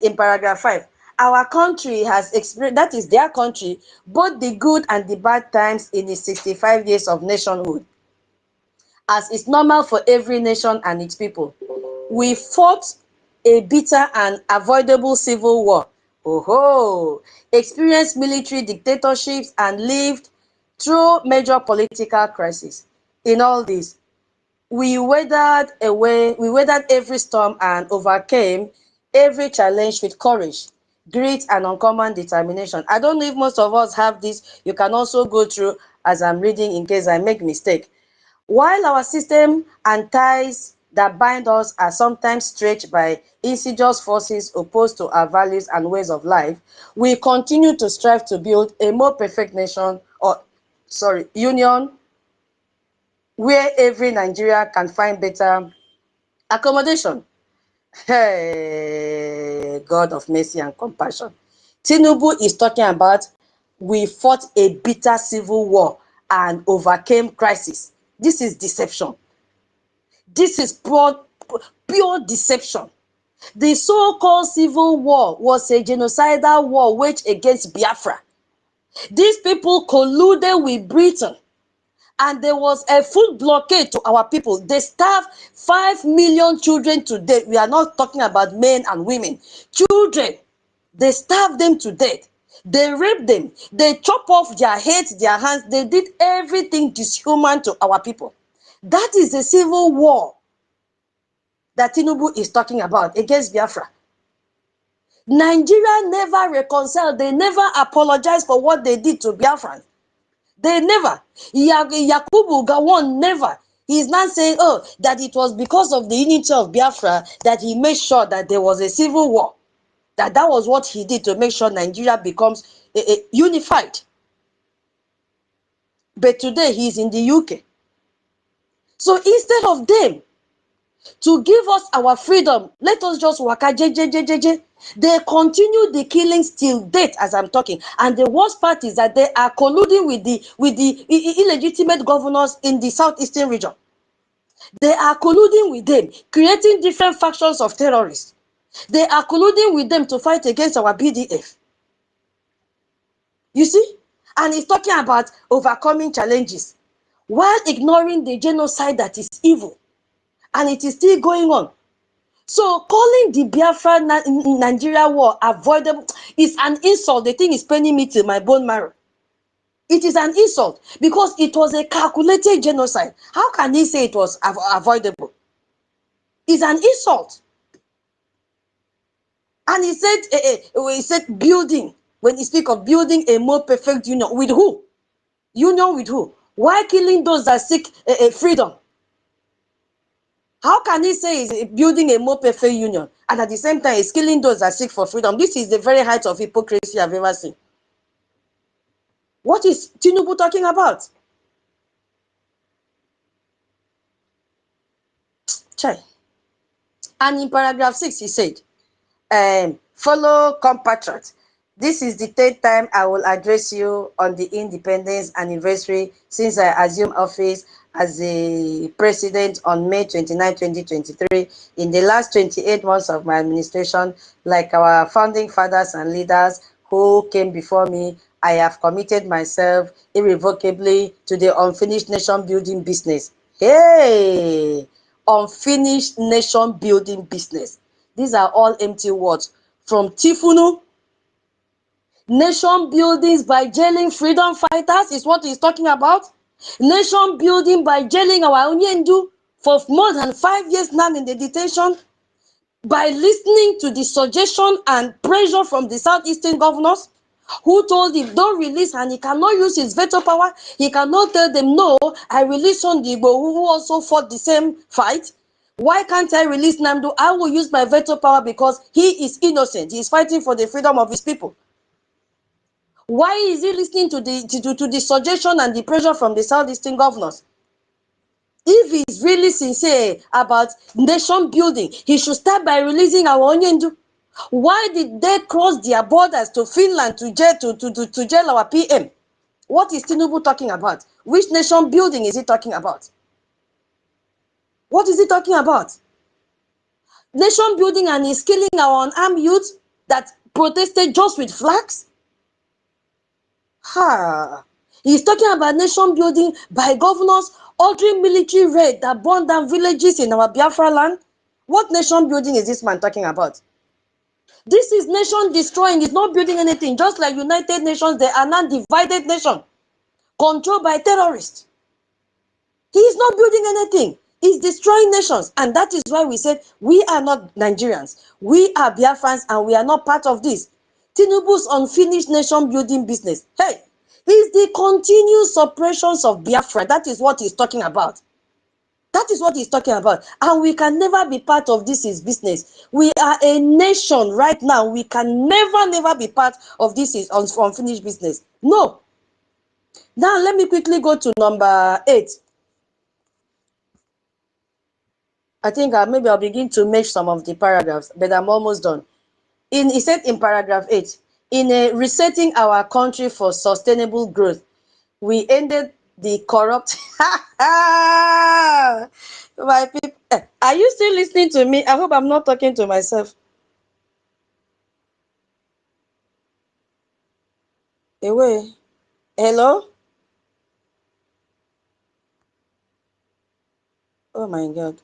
in paragraph 5, our country has experienced, that is their country, both the good and the bad times in its 65 years of nationhood, as is normal for every nation and its people. We fought a bitter and avoidable civil war, experienced military dictatorships, and lived through major political crises. In all this, we weathered every storm and overcame every challenge with courage, grit, and uncommon determination. I don't know if most of us have this. You can also go through as I'm reading in case I make mistake. While our system and ties that bind us are sometimes stretched by insidious forces opposed to our values and ways of life, we continue to strive to build a more perfect union where every Nigeria can find better accommodation. Hey, God of mercy and compassion. Tinubu is talking about we fought a bitter civil war and overcame crisis. This is deception. This is pure deception. The so-called civil war was a genocidal war waged against Biafra. These people colluded with Britain, and there was a full blockade to our people. They starved 5 million children to death. We are not talking about men and women. Children, they starved them to death. They raped them. They chopped off their heads, their hands. They did everything dishuman to our people. That is the civil war that Tinubu is talking about against Biafra. Nigeria never reconciled. They never apologized for what they did to Biafrans. They never. Yakubu Gowon never. He's not saying, oh, that it was because of the unity of Biafra that he made sure that there was a civil war. That was what he did to make sure Nigeria becomes unified. But today he's in the UK. So instead of them to give us our freedom, let us just waka jejejejeje. They continue the killings till date as I'm talking. And the worst part is that they are colluding with the illegitimate governors in the southeastern region. They are colluding with them, creating different factions of terrorists. They are colluding with them to fight against our BDF. You see? And he's talking about overcoming challenges while ignoring the genocide that is evil. And it is still going on. So calling the Biafra Nigeria war avoidable is an insult. The thing is paining me to my bone marrow. It is an insult because it was a calculated genocide. How can he say it was avoidable? It's an insult. And he said building. When he speak of building a more perfect union, with who? Union with who? Why killing those that seek freedom? How can he say he's building a more perfect union and at the same time he's killing those that seek for freedom? This is the very height of hypocrisy I've ever seen. What is Tinubu talking about? Chai. And in paragraph 6, he said, fellow compatriots, this is the 3rd time I will address you on the independence anniversary since I assumed office as the president on May 29, 2023. In the last 28 months of my administration, like our founding fathers and leaders who came before me, I have committed myself irrevocably to the unfinished nation building business. Hey, unfinished nation building business. These are all empty words from Tifunu. Nation buildings by jailing freedom fighters is what he's talking about. Nation building by jailing our Onyendu for more than 5 years now in the detention. By listening to the suggestion and pressure from the southeastern governors who told him don't release, and he cannot use his veto power. He cannot tell them, no, I release Sondibo who also fought the same fight. Why can't I release Namdo? I will use my veto power because he is innocent. He is fighting for the freedom of his people. Why is he listening to the suggestion and the pressure from the southeastern governors? If he is really sincere about nation building, he should start by releasing our Onyendu. Why did they cross their borders to Finland to jail our PM? What is Tinubu talking about? Which nation building is he talking about? What is he talking about? Nation building and he's killing our unarmed youth? that protested just with flags? Ha! He's talking about nation building by governors ordering military raid that burned down villages in our Biafra land. What nation building is this man talking about? This is nation destroying. It's not building anything. Just like United Nations, they are now divided nation, controlled by terrorists. He is not building anything. He's destroying nations. And that is why we said we are not Nigerians. We are Biafrans and we are not part of this. Tinubu's unfinished nation building business. Hey, it's the continued suppressions of Biafra. That is what he's talking about. That is what he's talking about. And we can never be part of this is business. We are a nation right now. We can never be part of this is unfinished business. No. Now let me quickly go to number 8. I think maybe I'll begin to make some of the paragraphs, but I'm almost done. He said in paragraph 8, in resetting our country for sustainable growth, we ended the corrupt. My people, are you still listening to me? I hope I'm not talking to myself. Away. Hello? Oh my God.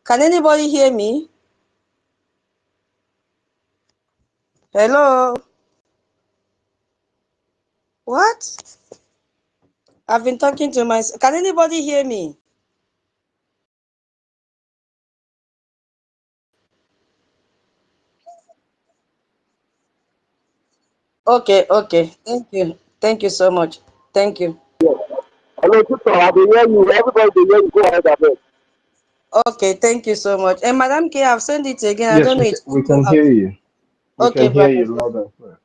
Can anybody hear me? Hello? What? I've been talking to myself. Can anybody hear me? Okay. Thank you. Thank you so much. Thank you. Hello, sister. I can hear you. Everybody can hear you. Go ahead, Abed. Okay, thank you so much. And Madam K, I've sent it again. I Yes, don't know it we go can out. hear you. We Okay, can hear brother. you loud and clear.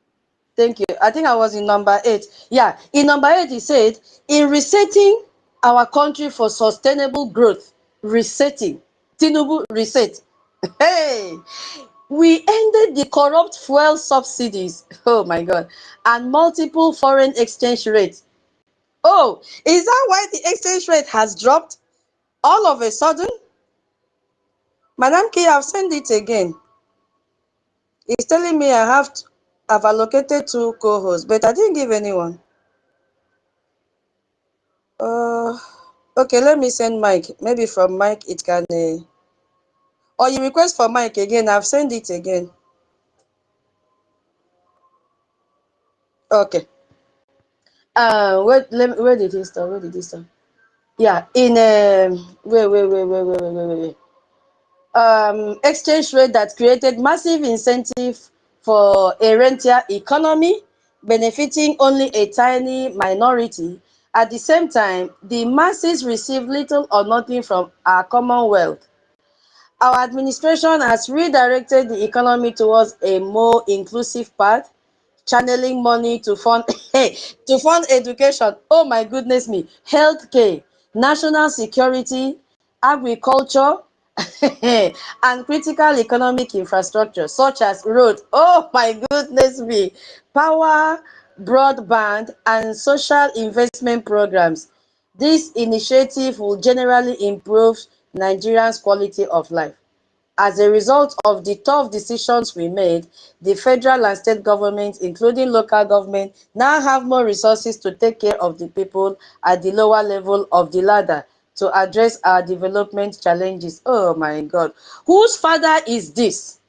Thank you. I think I was in number 8. Yeah, in number 8, he said, in resetting our country for sustainable growth, resetting, Tinubu reset. Hey, we ended the corrupt fuel subsidies. Oh my God. And multiple foreign exchange rates. Oh, is that why the exchange rate has dropped all of a sudden? Madam K, I've sent it again. It's telling me I've allocated 2 co-hosts, but I didn't give anyone. Okay, let me send Mike. Maybe from Mike it can. Or you request for Mike again. I've sent it again. Okay. Where did he start? Where did he start? Yeah, in wait. Exchange rate that created massive incentive for a rentier economy, benefiting only a tiny minority. At the same time, the masses receive little or nothing from our commonwealth. Our administration has redirected the economy towards a more inclusive path, channeling money to fund to fund education. Oh my goodness me, healthcare, national security, agriculture, and critical economic infrastructure such as road. Oh my goodness me, power, broadband, and social investment programs. This initiative will generally improve Nigerians' quality of life. As a result of the tough decisions we made, the federal and state governments, including local government, now have more resources to take care of the people at the lower level of the ladder to address our development challenges. Oh my God. Whose father is this?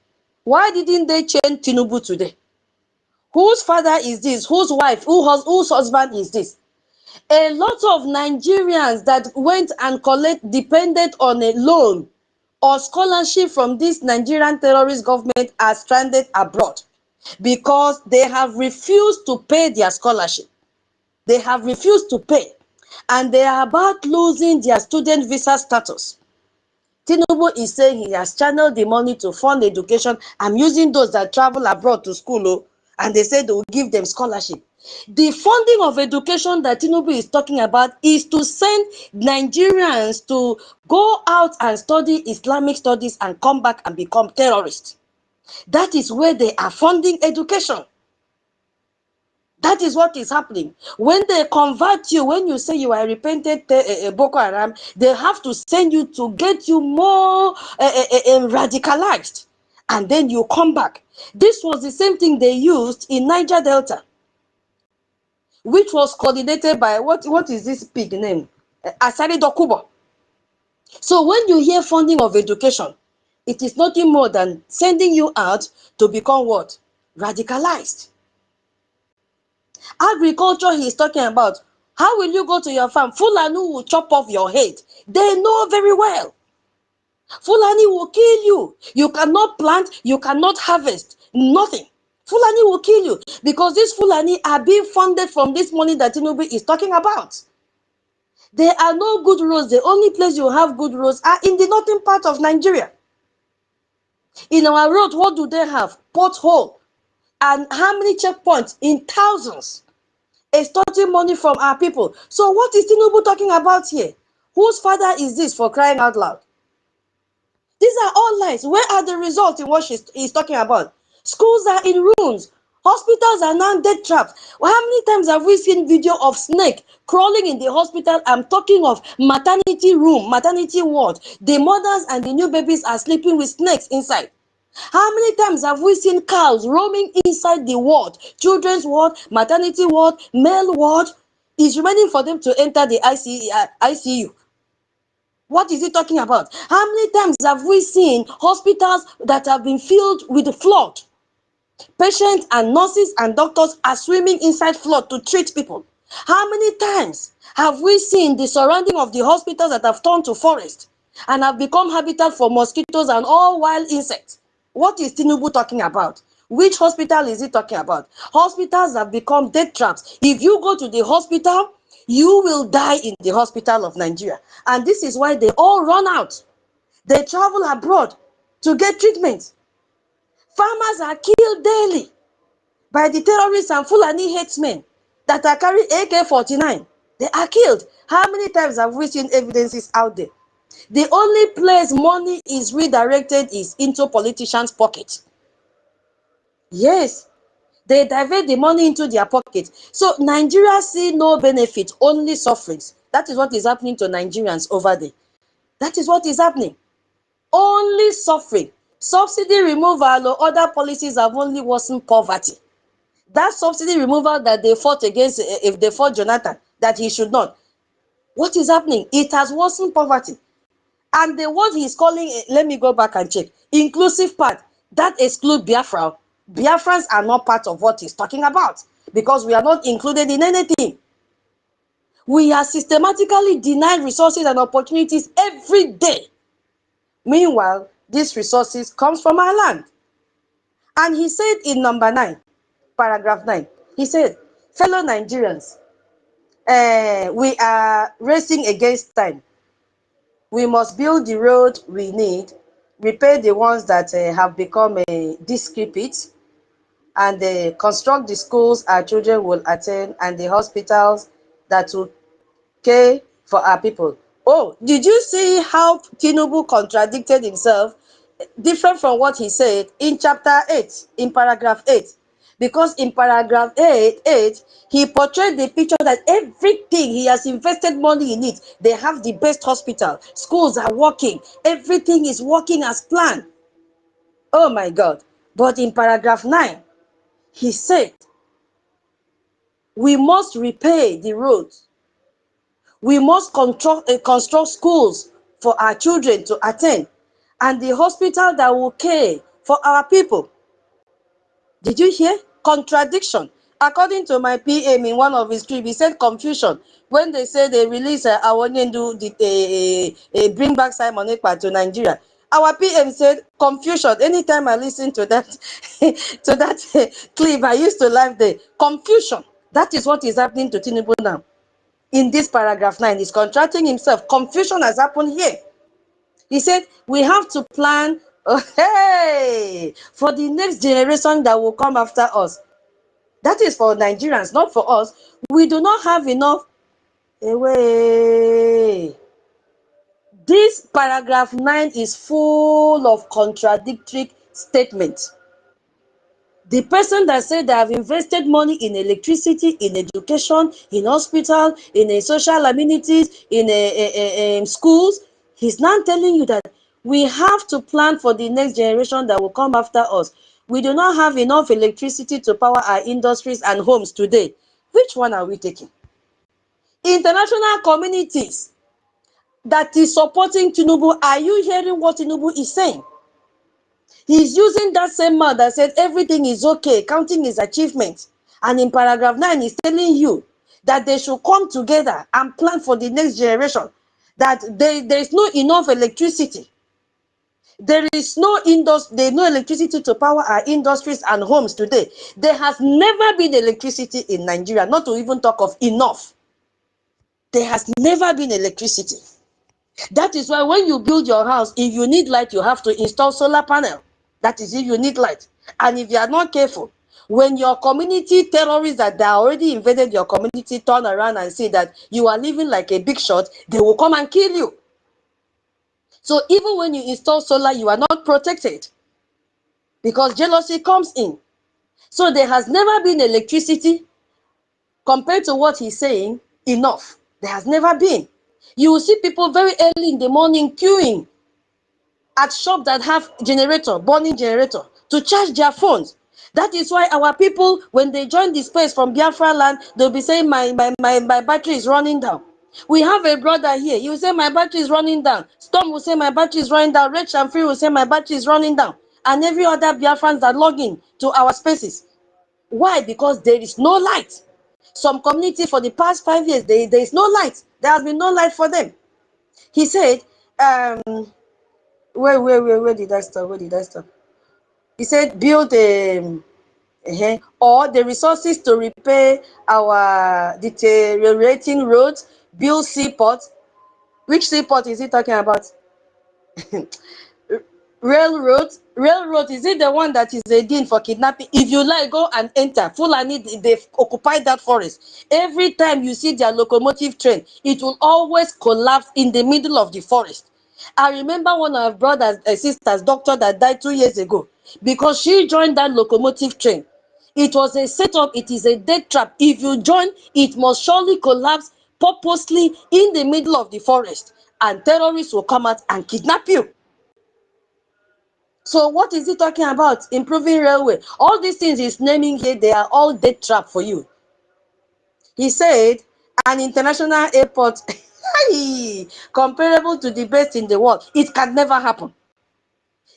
Why didn't they change Tinubu today? Whose father is this? Whose wife? Whose husband is this? A lot of Nigerians that went and depended on a loan or scholarship from this Nigerian terrorist government are stranded abroad because they have refused to pay their scholarship. They have refused to pay, and they are about losing their student visa status. Tinubu is saying he has channeled the money to fund education. I'm using those that travel abroad to school, and they say they will give them scholarship. The funding of education that Tinubu is talking about is to send Nigerians to go out and study Islamic studies and come back and become terrorists. That is where they are funding education. That is what is happening. When they convert you, when you say you are a repentant Boko Haram, they have to send you to get you more radicalized. and then you come back. This was the same thing they used in Niger Delta, which was coordinated by, what is this pig name? Asari Dokubo. So when you hear funding of education, it is nothing more than sending you out to become what? Radicalized. Agriculture he is talking about. How will you go to your farm? Fulani will chop off your head. They know very well. Fulani will kill you. You cannot plant, you cannot harvest, nothing. Fulani will kill you because these Fulani are being funded from this money that Tinubu is talking about. There are no good roads. The only place you have good roads are in the northern part of Nigeria. In our road, what do they have? Pothole. And how many checkpoints? In thousands. Extorting money from our people. So what is Tinubu talking about here? Whose father is this, for crying out loud? These are all lies. Where are the results in what he's talking about? Schools are in ruins. Hospitals are now death traps. Well, how many times have we seen video of snake crawling in the hospital? I'm talking of maternity room, maternity ward. The mothers and the new babies are sleeping with snakes inside. How many times have we seen cows roaming inside the ward? Children's ward, maternity ward, male ward. It's remaining for them to enter the ICU. What is he talking about? How many times have we seen hospitals that have been filled with flood? Patients and nurses and doctors are swimming inside flood to treat people. How many times have we seen the surrounding of the hospitals that have turned to forest and have become habitat for mosquitoes and all wild insects? What is Tinubu talking about? Which hospital is he talking about? Hospitals have become death traps. If you go to the hospital, you will die in the hospital of Nigeria. And this is why they all run out. They travel abroad to get treatment. Farmers are killed daily by the terrorists and Fulani headsmen that are carrying AK-49. They are killed. How many times have we seen evidences out there? The only place money is redirected is into politicians' pockets. Yes, they divert the money into their pocket. So Nigeria see no benefit, only sufferings. That is what is happening to Nigerians over there. That is what is happening. Only suffering. Subsidy removal or other policies have only worsened poverty. That subsidy removal that they fought against, if they fought Jonathan, that he should not. What is happening? It has worsened poverty. And the word he's calling, let me go back and check, inclusive part, that excludes Biafra. Biafrans are not part of what he's talking about because we are not included in anything. We are systematically denied resources and opportunities every day. Meanwhile, these resources comes from our land. And he said in number 9, paragraph 9, he said, fellow Nigerians, we are racing against time. We must build the road we need, repair the ones that have become decrepit, and construct the schools our children will attend and the hospitals that will care for our people. Oh, did you see how Tinubu contradicted himself? Different from what he said in chapter 8, in paragraph 8. Because in paragraph 8, he portrayed the picture that everything he has invested money in it, they have the best hospital, schools are working, everything is working as planned. Oh my God. But in paragraph 9, he said, we must repair the roads. We must construct schools for our children to attend, and the hospital that will care for our people. Did you hear? Contradiction. According to my PM in one of his tweets, he said confusion. When they say they release Awonyendu, bring back Simon Ekpa to Nigeria. Our PM said confusion. Anytime I listen to that, to that clip, I used to laugh there. Confusion. That is what is happening to Tinubu now. In this paragraph 9, he's contradicting himself. Confusion has happened here. He said, we have to plan for the next generation that will come after us. That is for Nigerians, not for us. We do not have enough. This paragraph 9 is full of contradictory statements. The person that said they have invested money in electricity, in education, in hospital, in social amenities, in schools, he's now telling you that We have to plan for the next generation that will come after us. We do not have enough electricity to power our industries and homes today. Which one are we taking? International communities that is supporting Tinubu, are you hearing what Tinubu is saying? He's using that same mouth that said everything is okay, counting his achievements. And in paragraph 9, he's telling you that they should come together and plan for the next generation. That there is no enough electricity. There is no electricity to power our industries and homes today. There has never been electricity in Nigeria, not to even talk of enough. There has never been electricity. That is why when you build your house, if you need light, you have to install solar panel. That is if you need light. And if you are not careful, when your community terrorists that they already invaded your community turn around and see that you are living like a big shot, they will come and kill you. So even when you install solar, you are not protected because jealousy comes in. So there has never been electricity compared to what he's saying, enough. There has never been. You will see people very early in the morning queuing at shops that have generator, burning generator, to charge their phones. That is why our people, when they join the space from Biafra land, they'll be saying, my battery is running down. We have a brother here. He will say, my battery is running down. Storm will say, my battery is running down. Rich and Free will say, my battery is running down. And every other Biafrans that log in to our spaces. Why? Because there is no light. Some community for the past 5 years, there is no light. There has been no light for them. He said, where did I stop? Where did I stop? He said, build or the resources to repair our deteriorating roads, build seaports. Which seaport is he talking about? Railroad, is it the one that is a dean for kidnapping? If you like, go and enter. Fulani, they've occupied that forest. Every time you see their locomotive train, it will always collapse in the middle of the forest. I remember one of our brothers and sisters, doctor that died 2 years ago, because she joined that locomotive train. It was a setup, it is a death trap. If you join, it must surely collapse purposely in the middle of the forest, and terrorists will come out and kidnap you. So what is he talking about? Improving railway. All these things he's naming here, they are all death trap for you. He said, an international airport comparable to the best in the world. It can never happen.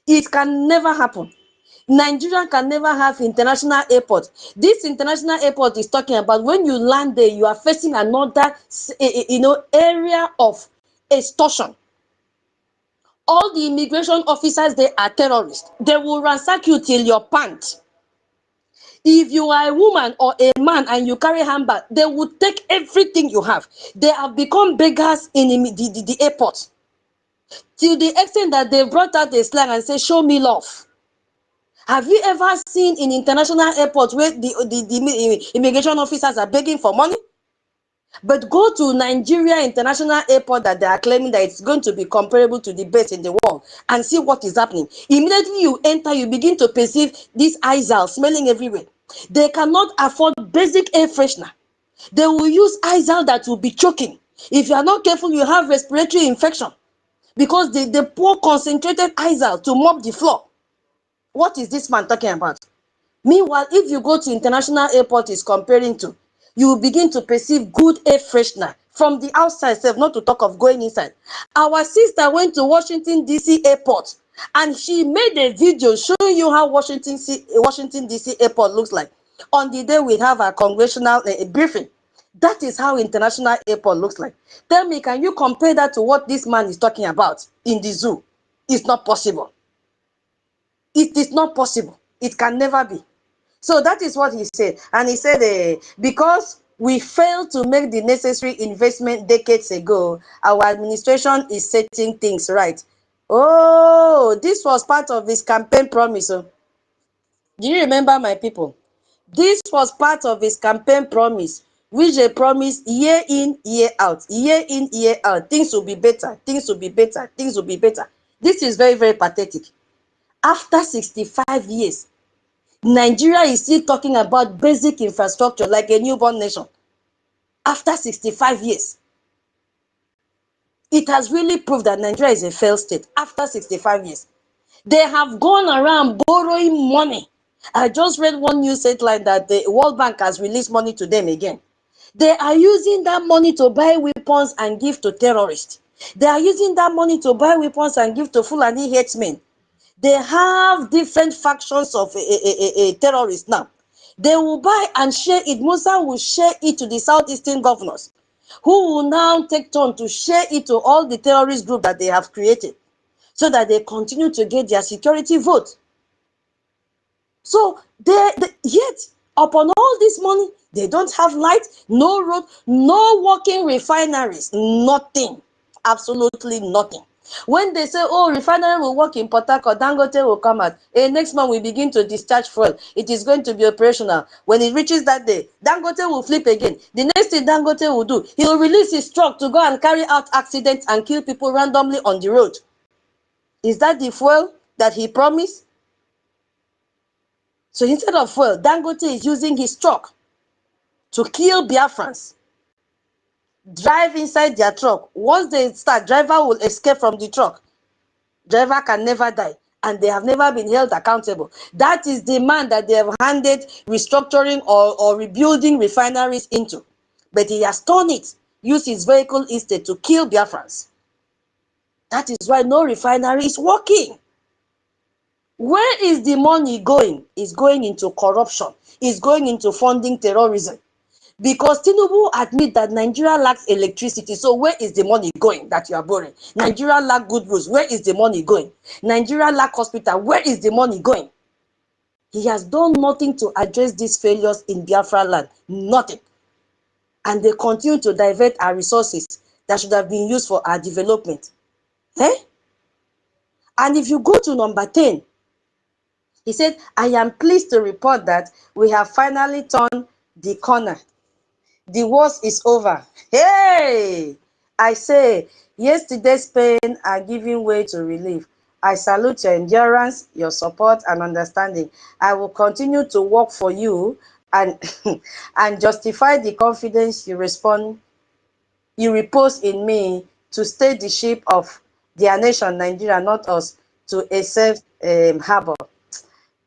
It can never happen. Nigeria can never have international airport. This international airport is talking about when you land there, you are facing another, area of extortion. All the immigration officers, they are terrorists. They will ransack you till your pants. If you are a woman or a man and you carry handbag, they will take everything you have. They have become beggars in the airport. Till the extent that they brought out a slang and say, show me love. Have you ever seen in international airports where the immigration officers are begging for money? But go to Nigeria International Airport that they are claiming that it's going to be comparable to the best in the world and see what is happening. Immediately you enter, you begin to perceive this Izal smelling everywhere. They cannot afford basic air freshener. They will use Izal that will be choking. If you are not careful, you have respiratory infection because they pour concentrated Izal to mop the floor. What is this man talking about? Meanwhile, if you go to international airport is comparing to, you will begin to perceive good air freshener from the outside itself, not to talk of going inside. Our sister went to Washington, D.C. airport and she made a video showing you how Washington, D.C. airport looks like. On the day we have our congressional briefing, that is how international airport looks like. Tell me, can you compare that to what this man is talking about in the zoo? It's not possible. It is not possible. It can never be. So that is what he said. And he said, because we failed to make the necessary investment decades ago, our administration is setting things right. Oh, this was part of his campaign promise. Do you remember, my people? This was part of his campaign promise, which they promised year in, year out. Year in, year out. Things will be better. Things will be better. Things will be better. This is very, very pathetic. After 65 years, Nigeria is still talking about basic infrastructure like a newborn nation. After 65 years. It has really proved that Nigeria is a failed state after 65 years. They have gone around borrowing money. I just read one news headline that the World Bank has released money to them again. They are using that money to buy weapons and give to terrorists. They are using that money to buy weapons and give to Fulani herdsmen. They have different factions of terrorists now. They will buy and share it. Musa will share it to the southeastern governors, who will now take turn to share it to all the terrorist groups that they have created, so that they continue to get their security vote. So yet, upon all this money, they don't have light, no road, no working refineries, nothing, absolutely nothing. When they say, oh, refinery will work in Port Harcourt, Dangote will come out. Next month we begin to discharge fuel. It is going to be operational. When it reaches that day, Dangote will flip again. The next thing Dangote will do, he will release his truck to go and carry out accidents and kill people randomly on the road. Is that the fuel that he promised? So instead of fuel, Dangote is using his truck to kill Biafrans. Drive inside their truck. Once they start, driver will escape from the truck. Driver can never die, and they have never been held accountable. That is the man that they have handed restructuring or rebuilding refineries into. But he has turned it, used his vehicle instead to kill Biafrans. That is why no refinery is working. Where is the money going? It's going into corruption. It's going into funding terrorism. Because Tinubu admit that Nigeria lacks electricity. So where is the money going that you are borrowing? Nigeria lack good roads. Where is the money going? Nigeria lack hospital. Where is the money going? He has done nothing to address these failures in Biafra land. Nothing. And they continue to divert our resources that should have been used for our development. And if you go to number 10, he said, I am pleased to report that we have finally turned the corner. The worst is over. Hey! I say, yesterday's pain are giving way to relief. I salute your endurance, your support, and understanding. I will continue to work for you and, and justify the confidence you repose in me to stay the ship of their nation, Nigeria, not us, to a safe harbor.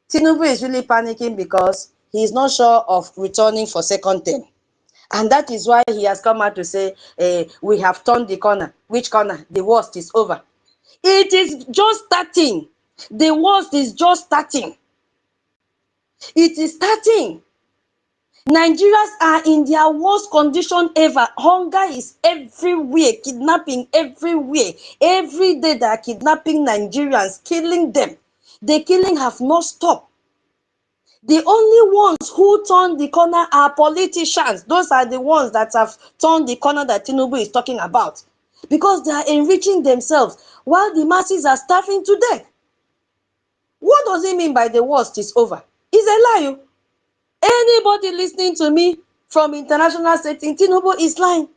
Tinubu is really panicking because he is not sure of returning for second term. And that is why he has come out to say, we have turned the corner. Which corner? The worst is over. It is just starting. The worst is just starting. It is starting. Nigerians are in their worst condition ever. Hunger is everywhere. Kidnapping everywhere. Every day they are kidnapping Nigerians, killing them. The killing have not stopped. The only ones who turn the corner are politicians. Those are the ones that have turned the corner that Tinubu is talking about. Because they are enriching themselves while the masses are starving to death. What does it mean by the worst is over? It's a lie. Anybody listening to me from international setting, Tinubu is lying.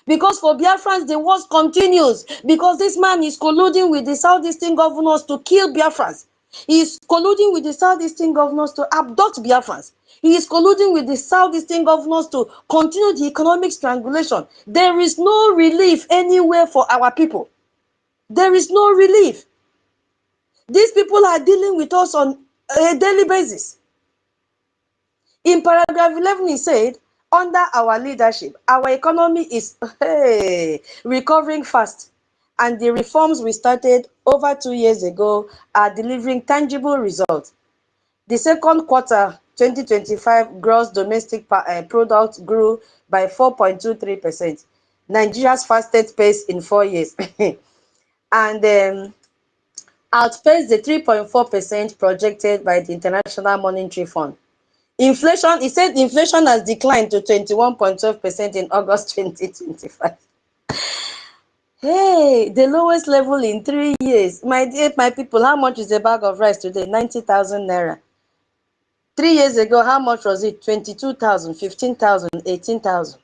Because for Biafrans, the worst continues. Because this man is colluding with the southeastern governors to kill Biafrans. He is colluding with the southeastern governors to abduct Biafrans. He is colluding with the southeastern governors to continue the economic strangulation. There is no relief anywhere for our people. There is no relief. These people are dealing with us on a daily basis. In paragraph 11, he said, under our leadership, our economy is recovering fast, and the reforms we started over 2 years ago are delivering tangible results. The second quarter 2025 gross domestic product grew by 4.23%, Nigeria's fastest pace in 4 years, and outpaced the 3.4% projected by the International Monetary Fund. Inflation, he said inflation has declined to 21.12% in August 2025. Hey, the lowest level in 3 years. My people, how much is a bag of rice today? 90,000 naira. 3 years ago, how much was it? 22,000, 15,000, 18,000.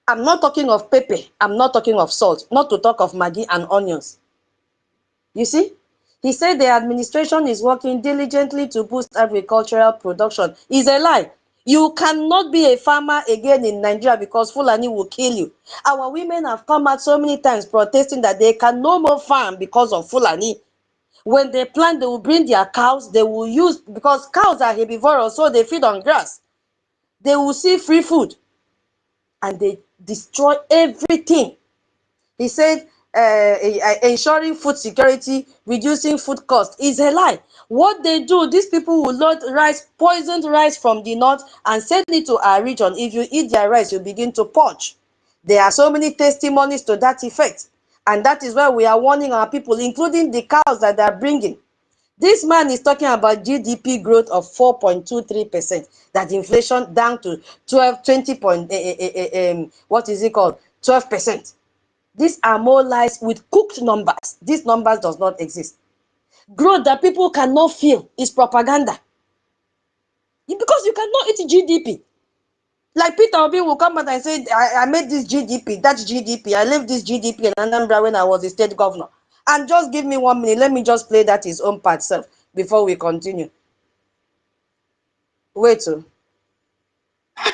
I'm not talking of pepper. I'm not talking of salt. Not to talk of Maggi and onions. You see? He said the administration is working diligently to boost agricultural production. It's a lie. You cannot be a farmer again in Nigeria because Fulani will kill you. Our women have come out so many times protesting that they can no more farm because of Fulani. When they plant, they will bring their cows. They will use, because cows are herbivorous, so they feed on grass. They will see free food and they destroy everything. He said ensuring food security, reducing food cost is a lie. What they do, these people will load rice, poisoned rice from the north and send it to our region. If you eat their rice, you begin to purge. There are so many testimonies to that effect. And that is why we are warning our people, including the cows that they are bringing. This man is talking about GDP growth of 4.23%, that inflation down to 20 point, what is it called? 12%. These are more lies with cooked numbers. These numbers does not exist. Growth that people cannot feel is propaganda. Because you cannot eat GDP. Like Peter Obi will come out and say, I made this GDP, that's GDP. I left this GDP in Anambra when I was a state governor. And just give me 1 minute. Let me just play that his own part self before we continue. Wait. The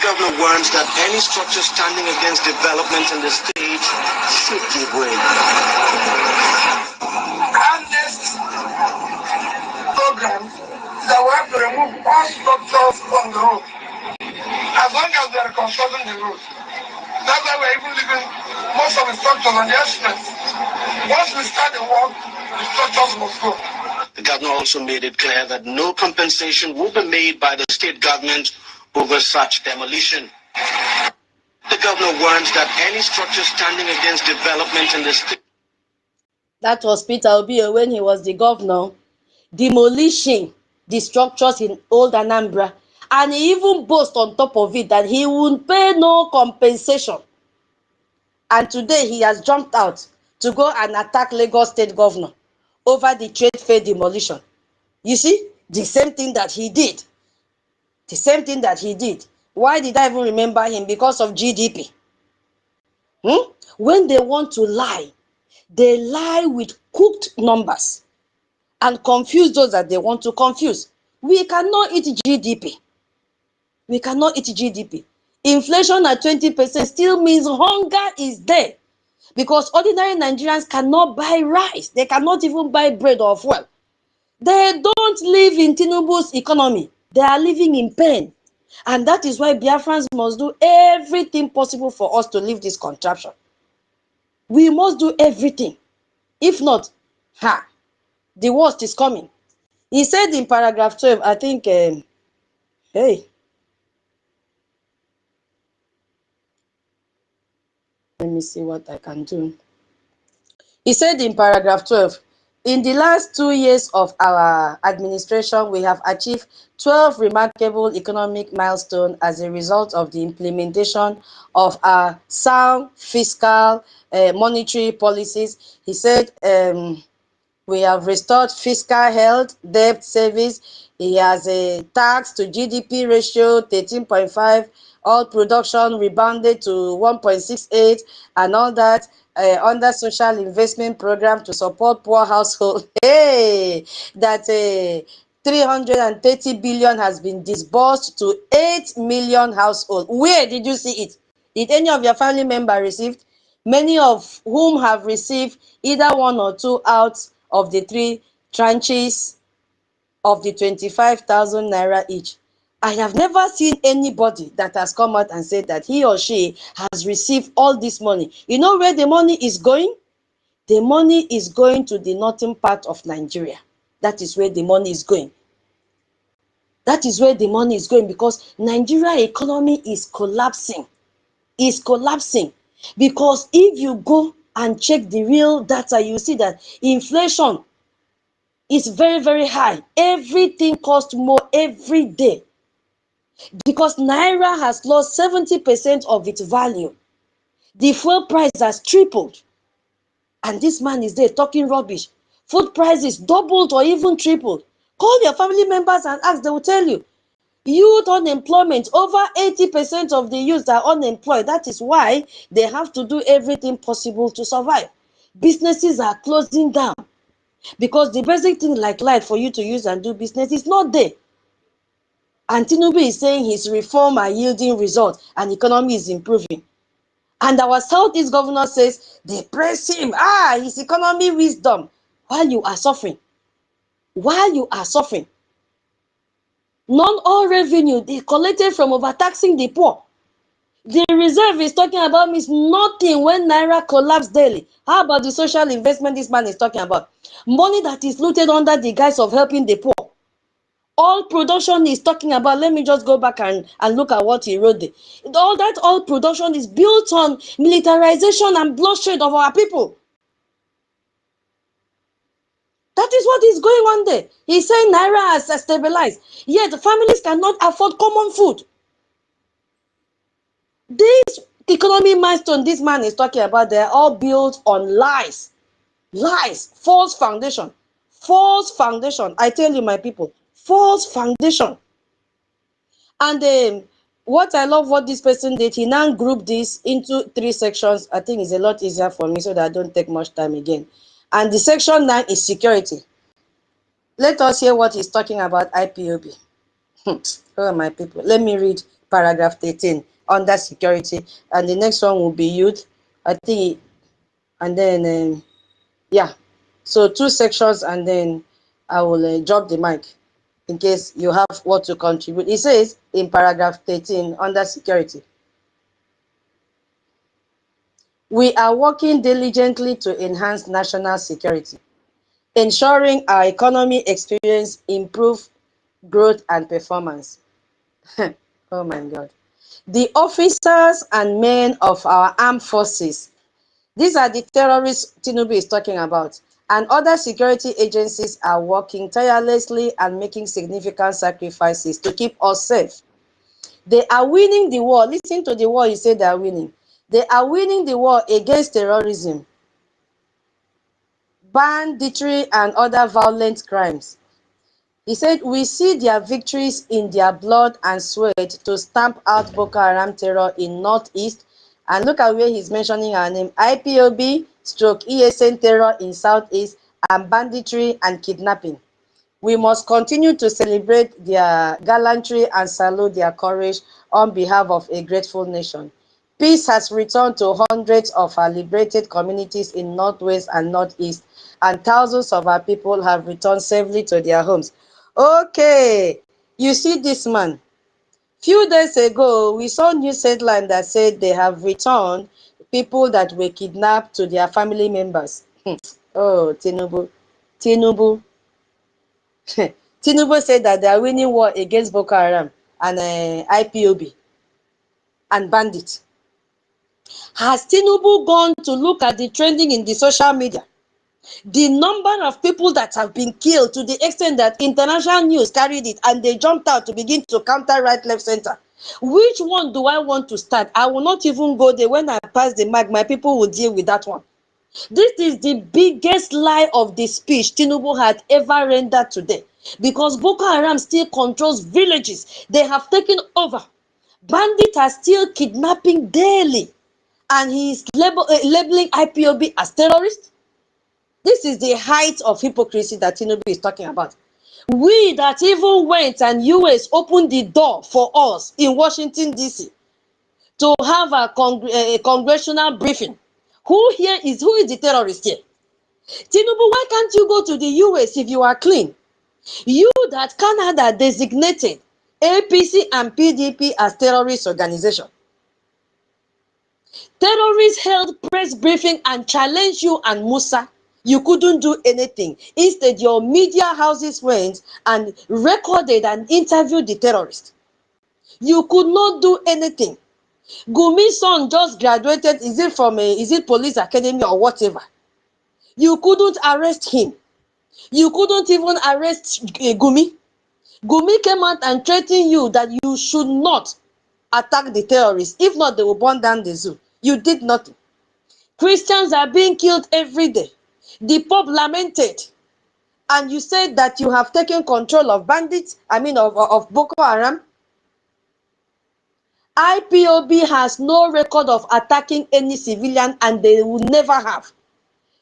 governor warns that any structure standing against development in the state should give way. And this program that we have to remove all structures from the road. As long as they are constructing the road. That's why we're even leaving most of the structures on the estimates. Once we start the work, the structures must go. The governor also made it clear that no compensation will be made by the state government over such demolition. The governor warns that any structure standing against development in the state. That was Peter Obi when he was the governor, demolishing the structures in Old Anambra. And he even boasts on top of it that he will pay no compensation. And today he has jumped out to go and attack Lagos State Governor over the trade fair demolition. You see, the same thing that he did. The same thing that he did. Why did I even remember him? Because of GDP. When they want to lie, they lie with cooked numbers and confuse those that they want to confuse. We cannot eat GDP. We cannot eat GDP. Inflation at 20% still means hunger is there. Because ordinary Nigerians cannot buy rice. They cannot even buy bread or fuel. They don't live in Tinubu's economy. They are living in pain. And that is why Biafrans must do everything possible for us to leave this contraption. We must do everything. If not, the worst is coming. He said in paragraph 12, I think, let me see what I can do. He said in paragraph 12, in the last 2 years of our administration, we have achieved 12 remarkable economic milestones as a result of the implementation of our sound fiscal monetary policies. He said, we have restored fiscal health, debt service. He has a tax to GDP ratio 13.5. All production rebounded to 1.68 and all that. Under social investment program to support poor households. Hey, that 330 billion has been disbursed to 8 million households. Where did you see it? Did any of your family members receive? Many of whom have received either 1 or 2 out of the 3 tranches of the 25,000 naira each. I have never seen anybody that has come out and said that he or she has received all this money. You know where the money is going? The money is going to the northern part of Nigeria. That is where the money is going. That is where the money is going because Nigeria economy is collapsing. Is collapsing. Because if you go and check the real data, you see that inflation is very, very high. Everything costs more every day. Because Naira has lost 70% of its value. The fuel price has tripled. And this man is there talking rubbish. Food prices doubled or even tripled. Call your family members and ask, they will tell you. Youth unemployment, over 80% of the youth are unemployed. That is why they have to do everything possible to survive. Businesses are closing down. Because the basic thing like light for you to use and do business is not there. And Tinubu is saying his reform are yielding results and economy is improving. And our Southeast governor says they praise him. His economy wisdom. While you are suffering. While you are suffering. Not all revenue they collected from overtaxing the poor. The reserve is talking about means nothing when Naira collapsed daily. How about the social investment this man is talking about? Money that is looted under the guise of helping the poor. All production is talking about, let me just go back and look at what he wrote there. All production is built on militarization and bloodshed of our people. That is what is going on there. He's saying Naira has stabilized. Yet the families cannot afford common food. This economy milestone this man is talking about, they're all built on lies. Lies. False foundation. False foundation. I tell you, my people, false foundation. And what I love what this person did, he now grouped this into 3 sections. I think it's a lot easier for me so that I don't take much time again. And the section 9 is security. Let us hear what he's talking about IPOB. Oh, my people. Let me read paragraph 13 under security. And the next one will be youth. I think, and then, yeah. So 2 sections and then I will drop the mic in case you have what to contribute. It says in paragraph 13 under security, we are working diligently to enhance national security, ensuring our economy experience improved growth and performance. Oh my God. The officers and men of our armed forces, these are the terrorists Tinubu is talking about, and other security agencies are working tirelessly and making significant sacrifices to keep us safe. They are winning the war. Listen to the war you say they are winning. They are winning the war against terrorism, banditry, and other violent crimes. He said, we see their victories in their blood and sweat to stamp out Boko Haram terror in Northeast. And look at where he's mentioning our name. IPOB stroke ESN terror in Southeast and banditry and kidnapping. We must continue to celebrate their gallantry and salute their courage on behalf of a grateful nation. Peace has returned to hundreds of our liberated communities in Northwest and Northeast, and thousands of our people have returned safely to their homes. Okay, you see this man. Few days ago, we saw news headline that said they have returned people that were kidnapped to their family members. Oh, Tinubu. Tinubu said that they are winning war against Boko Haram and IPOB and bandits. Has Tinubu gone to look at the trending in the social media? The number of people that have been killed to the extent that international news carried it and they jumped out to begin to counter right, left, center. Which one do I want to start? I will not even go there. When I pass the mic, my people will deal with that one. This is the biggest lie of the speech Tinubu had ever rendered today. Because Boko Haram still controls villages. They have taken over. Bandits are still kidnapping daily. And he is labeling IPOB as terrorists. This is the height of hypocrisy that Tinubu is talking about. We that even went and US opened the door for us in Washington, D.C. to have a congressional briefing. Who is the terrorist here? Tinubu, why can't you go to the US if you are clean? You that Canada designated APC and PDP as terrorist organization. Terrorists held press briefing and challenged you and Musa. You couldn't do anything. Instead, your media houses went and recorded and interviewed the terrorists. You could not do anything. Gumi's son just graduated, is it police academy or whatever? You couldn't arrest him. You couldn't even arrest Gumi. Gumi came out and threatened you that you should not attack the terrorists. If not, they will burn down the zoo. You did nothing. Christians are being killed every day. The Pope lamented. And you said that you have taken control of bandits, of Boko Haram. IPOB has no record of attacking any civilian and they will never have.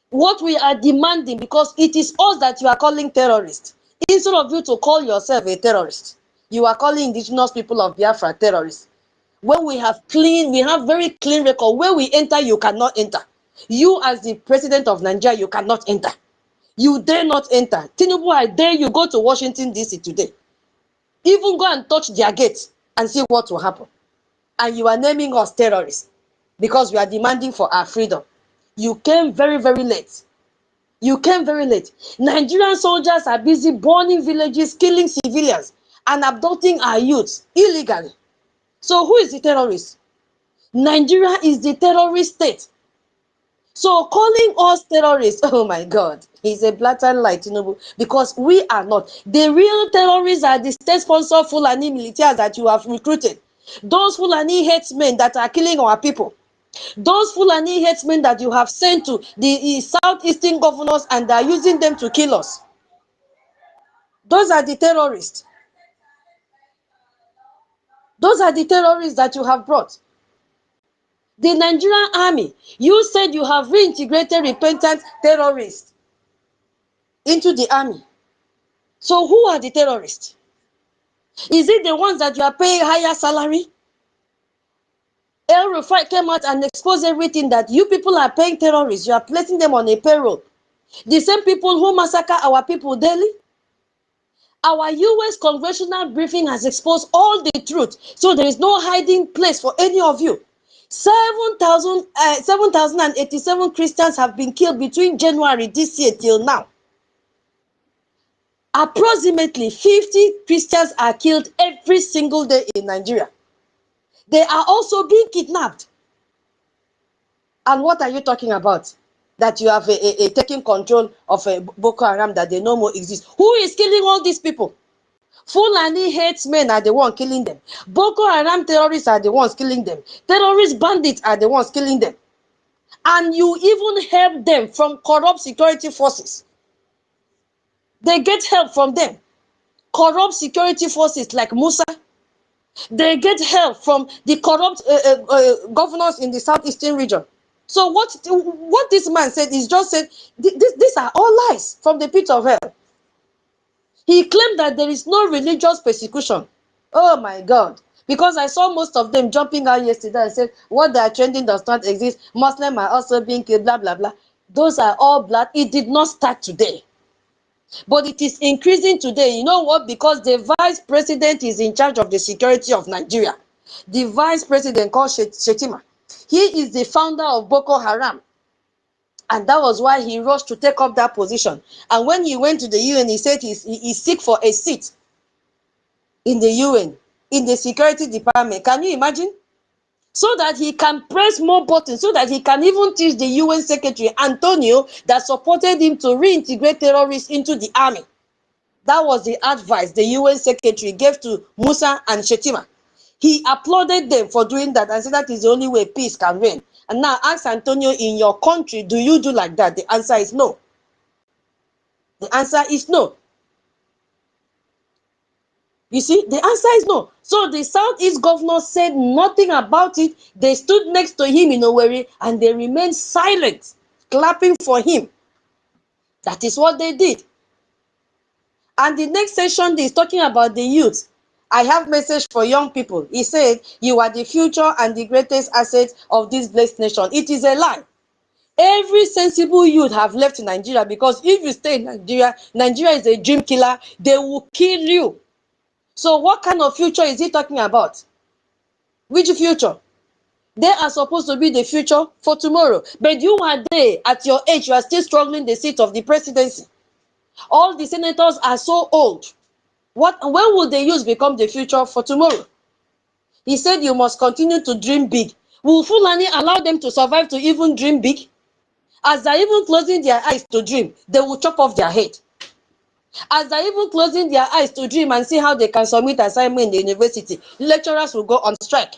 What we are demanding, because it is us that you are calling terrorists, instead of you to call yourself a terrorist. You are calling indigenous people of Biafra terrorists. When we have very clean record. Where we enter, you cannot enter. You as the president of Nigeria, you cannot enter. You dare not enter. Tinubu, I dare you go to Washington, D.C. today. Even go and touch their gates and see what will happen. And you are naming us terrorists because we are demanding for our freedom. You came very, very late. You came very late. Nigerian soldiers are busy burning villages, killing civilians, and abducting our youths illegally. So who is the terrorist? Nigeria is the terrorist state. So calling us terrorists, oh my God, is a blatant lie, Tinubu, because we are not. The real terrorists are the state-sponsored Fulani militias that you have recruited. Those Fulani headsmen that are killing our people. Those Fulani headsmen that you have sent to the southeastern governors and are using them to kill us. Those are the terrorists. Those are the terrorists that you have brought. The Nigerian army, you said you have reintegrated repentant terrorists into the army. So who are the terrorists? Is it the ones that you are paying higher salary? El Rufai came out and exposed everything that you people are paying terrorists. You are placing them on a payroll. The same people who massacre our people daily. Our US congressional briefing has exposed all the truth. So there is no hiding place for any of you. 7,087 Christians have been killed between January this year till now. Approximately 50 Christians are killed every single day in Nigeria. They are also being kidnapped. And what are you talking about? That you have taken control of Boko Haram that they no more exist. Who is killing all these people? Fulani headsmen are the ones killing them. Boko Haram terrorists are the ones killing them. Terrorist bandits are the ones killing them. And you even help them from corrupt security forces. They get help from them. Corrupt security forces like Musa. They get help from the corrupt governors in the southeastern region. So what this man said is just said, these are all lies from the pit of hell. He claimed that there is no religious persecution. Oh my God. Because I saw most of them jumping out yesterday and said, what they are trending does not exist. Muslims are also being killed, blah, blah, blah. Those are all blood. It did not start today. But it is increasing today. You know what? Because the vice president is in charge of the security of Nigeria. The vice president called Shetima. He is the founder of Boko Haram. And that was why he rushed to take up that position. And when he went to the UN, he said he's seek for a seat in the UN, in the security department. Can you imagine? So that he can press more buttons, so that he can even teach the UN Secretary Antonio that supported him to reintegrate terrorists into the army. That was the advice the UN Secretary gave to Musa and Shetima. He applauded them for doing that and said that is the only way peace can reign. And now ask Antonio, in your country, do you do like that? The answer is no. The answer is no. You see, the answer is no. So the Southeast governor said nothing about it. They stood next to him in Owerri and they remained silent, clapping for him. That is what they did. And the next session is talking about the youth. I have message for young people. He said, you are the future and the greatest asset of this blessed nation. It is a lie. Every sensible youth have left Nigeria because if you stay in Nigeria, Nigeria is a dream killer. They will kill you. So what kind of future is he talking about? Which future? They are supposed to be the future for tomorrow. But you are there, at your age, you are still struggling the seat of the presidency. All the senators are so old. When will the youth become the future for tomorrow? He said you must continue to dream big. Will Fulani allow them to survive to even dream big? As they're even closing their eyes to dream, they will chop off their head. As they're even closing their eyes to dream and see how they can submit assignment in the university, lecturers will go on strike.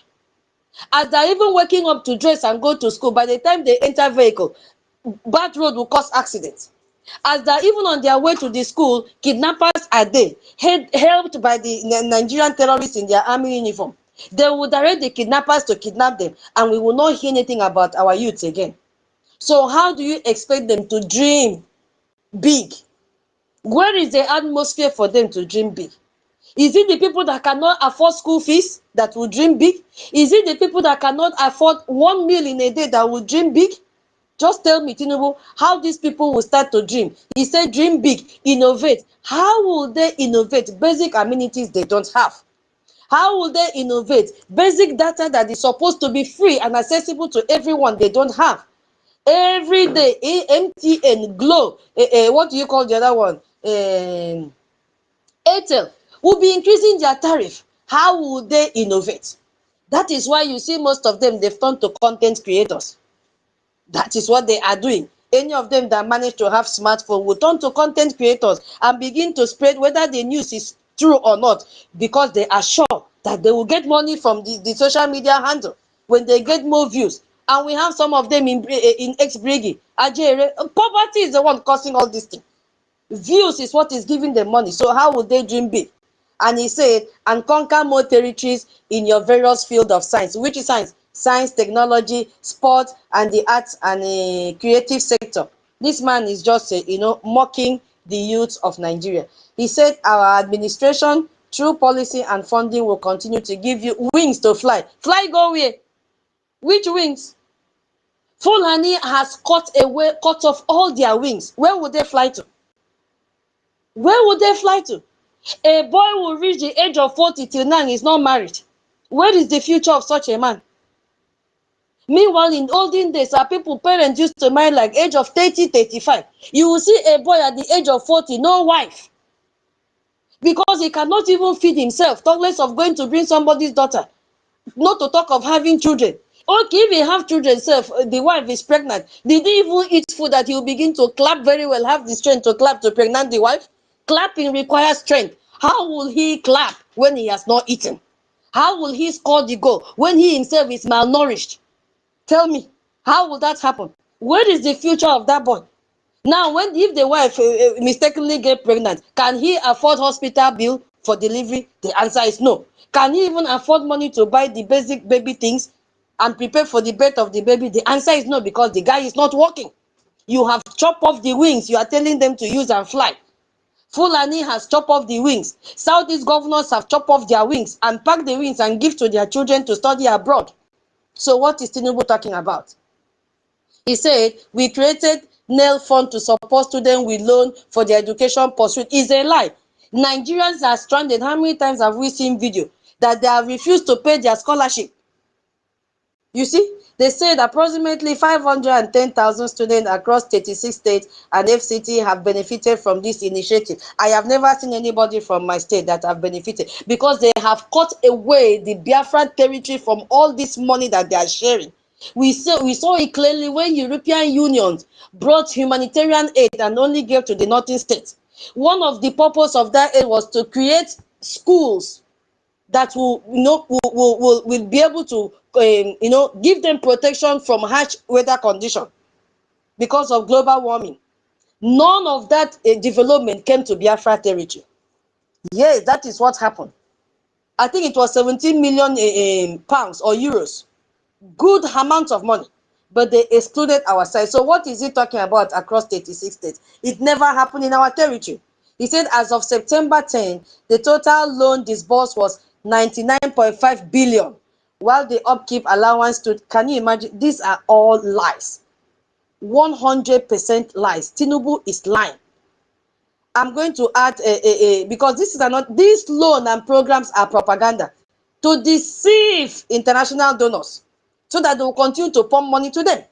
As they're even waking up to dress and go to school, by the time they enter vehicle, bad road will cause accidents. As they're even on their way to the school, kidnappers are there, helped by the Nigerian terrorists in their army uniform. They will direct the kidnappers to kidnap them, and we will not hear anything about our youths again. So how do you expect them to dream big? Where is the atmosphere for them to dream big? Is it the people that cannot afford school fees that will dream big? Is it the people that cannot afford 1 meal in a day that will dream big? Just tell me, Tinubu, how these people will start to dream. He said dream big, innovate. How will they innovate basic amenities they don't have? How will they innovate basic data that is supposed to be free and accessible to everyone they don't have? Every day, MTN, Glow, what do you call the other one? Airtel will be increasing their tariff. How will they innovate? That is why you see most of them, they've turned to content creators. That is what they are doing. Any of them that manage to have smartphone will turn to content creators and begin to spread whether the news is true or not, because they are sure that they will get money from the social media handle when they get more views. And we have some of them in ex-BRGIE. Poverty is the one causing all this thing. Views is what is giving them money. So how would they dream big? And he said, and conquer more territories in your various field of science. Which is science? Science, technology, sport, and the arts and creative sector. This man is just, mocking the youth of Nigeria. He said, our administration, through policy and funding, will continue to give you wings to fly. Fly go where? Which wings? Fulani has cut off all their wings. Where would they fly to? Where would they fly to? A boy will reach the age of 40 till now and is not married. Where is the future of such a man? Meanwhile, in olden days, our parents used to marry like age of 30, 35. You will see a boy at the age of 40, no wife. Because he cannot even feed himself, talk less of going to bring somebody's daughter. Not to talk of having children. Okay, if he have children, the wife is pregnant. Did he even eat food that he will begin to clap very well, have the strength to clap to pregnant the wife? Clapping requires strength. How will he clap when he has not eaten? How will he score the goal when he himself is malnourished? Tell me, how will that happen? Where is the future of that boy? Now, if the wife mistakenly get pregnant, can he afford hospital bill for delivery? The answer is no. Can he even afford money to buy the basic baby things and prepare for the birth of the baby? The answer is no, because the guy is not working. You have chopped off the wings you are telling them to use and fly. Fulani has chopped off the wings. Southeast governors have chopped off their wings and packed the wings and give to their children to study abroad. So what is Tinubu talking about? He said, we created NEL fund to support students with loan for their education pursuit. Is a lie. Nigerians are stranded. How many times have we seen video that they have refused to pay their scholarship? You see, they said approximately 510,000 students across 36 states and FCT have benefited from this initiative. I have never seen anybody from my state that have benefited, because they have cut away the Biafran territory from all this money that they are sharing. We saw it clearly when European Union brought humanitarian aid and only gave to the northern states. One of the purpose of that aid was to create schools that will be able to give them protection from harsh weather condition because of global warming. None of that development came to Biafra territory. Yes, that is what happened. I think it was 17 million pounds or euros. Good amount of money, but they excluded our side. So what is he talking about across 36 states? It never happened in our territory. He said as of September 10, the total loan disbursed was 99.5 billion, while the upkeep allowance stood. Can you imagine? These are all lies. 100% lies. Tinubu is lying. I'm going to add because these loan and programs are propaganda to deceive international donors, so that they will continue to pump money to them,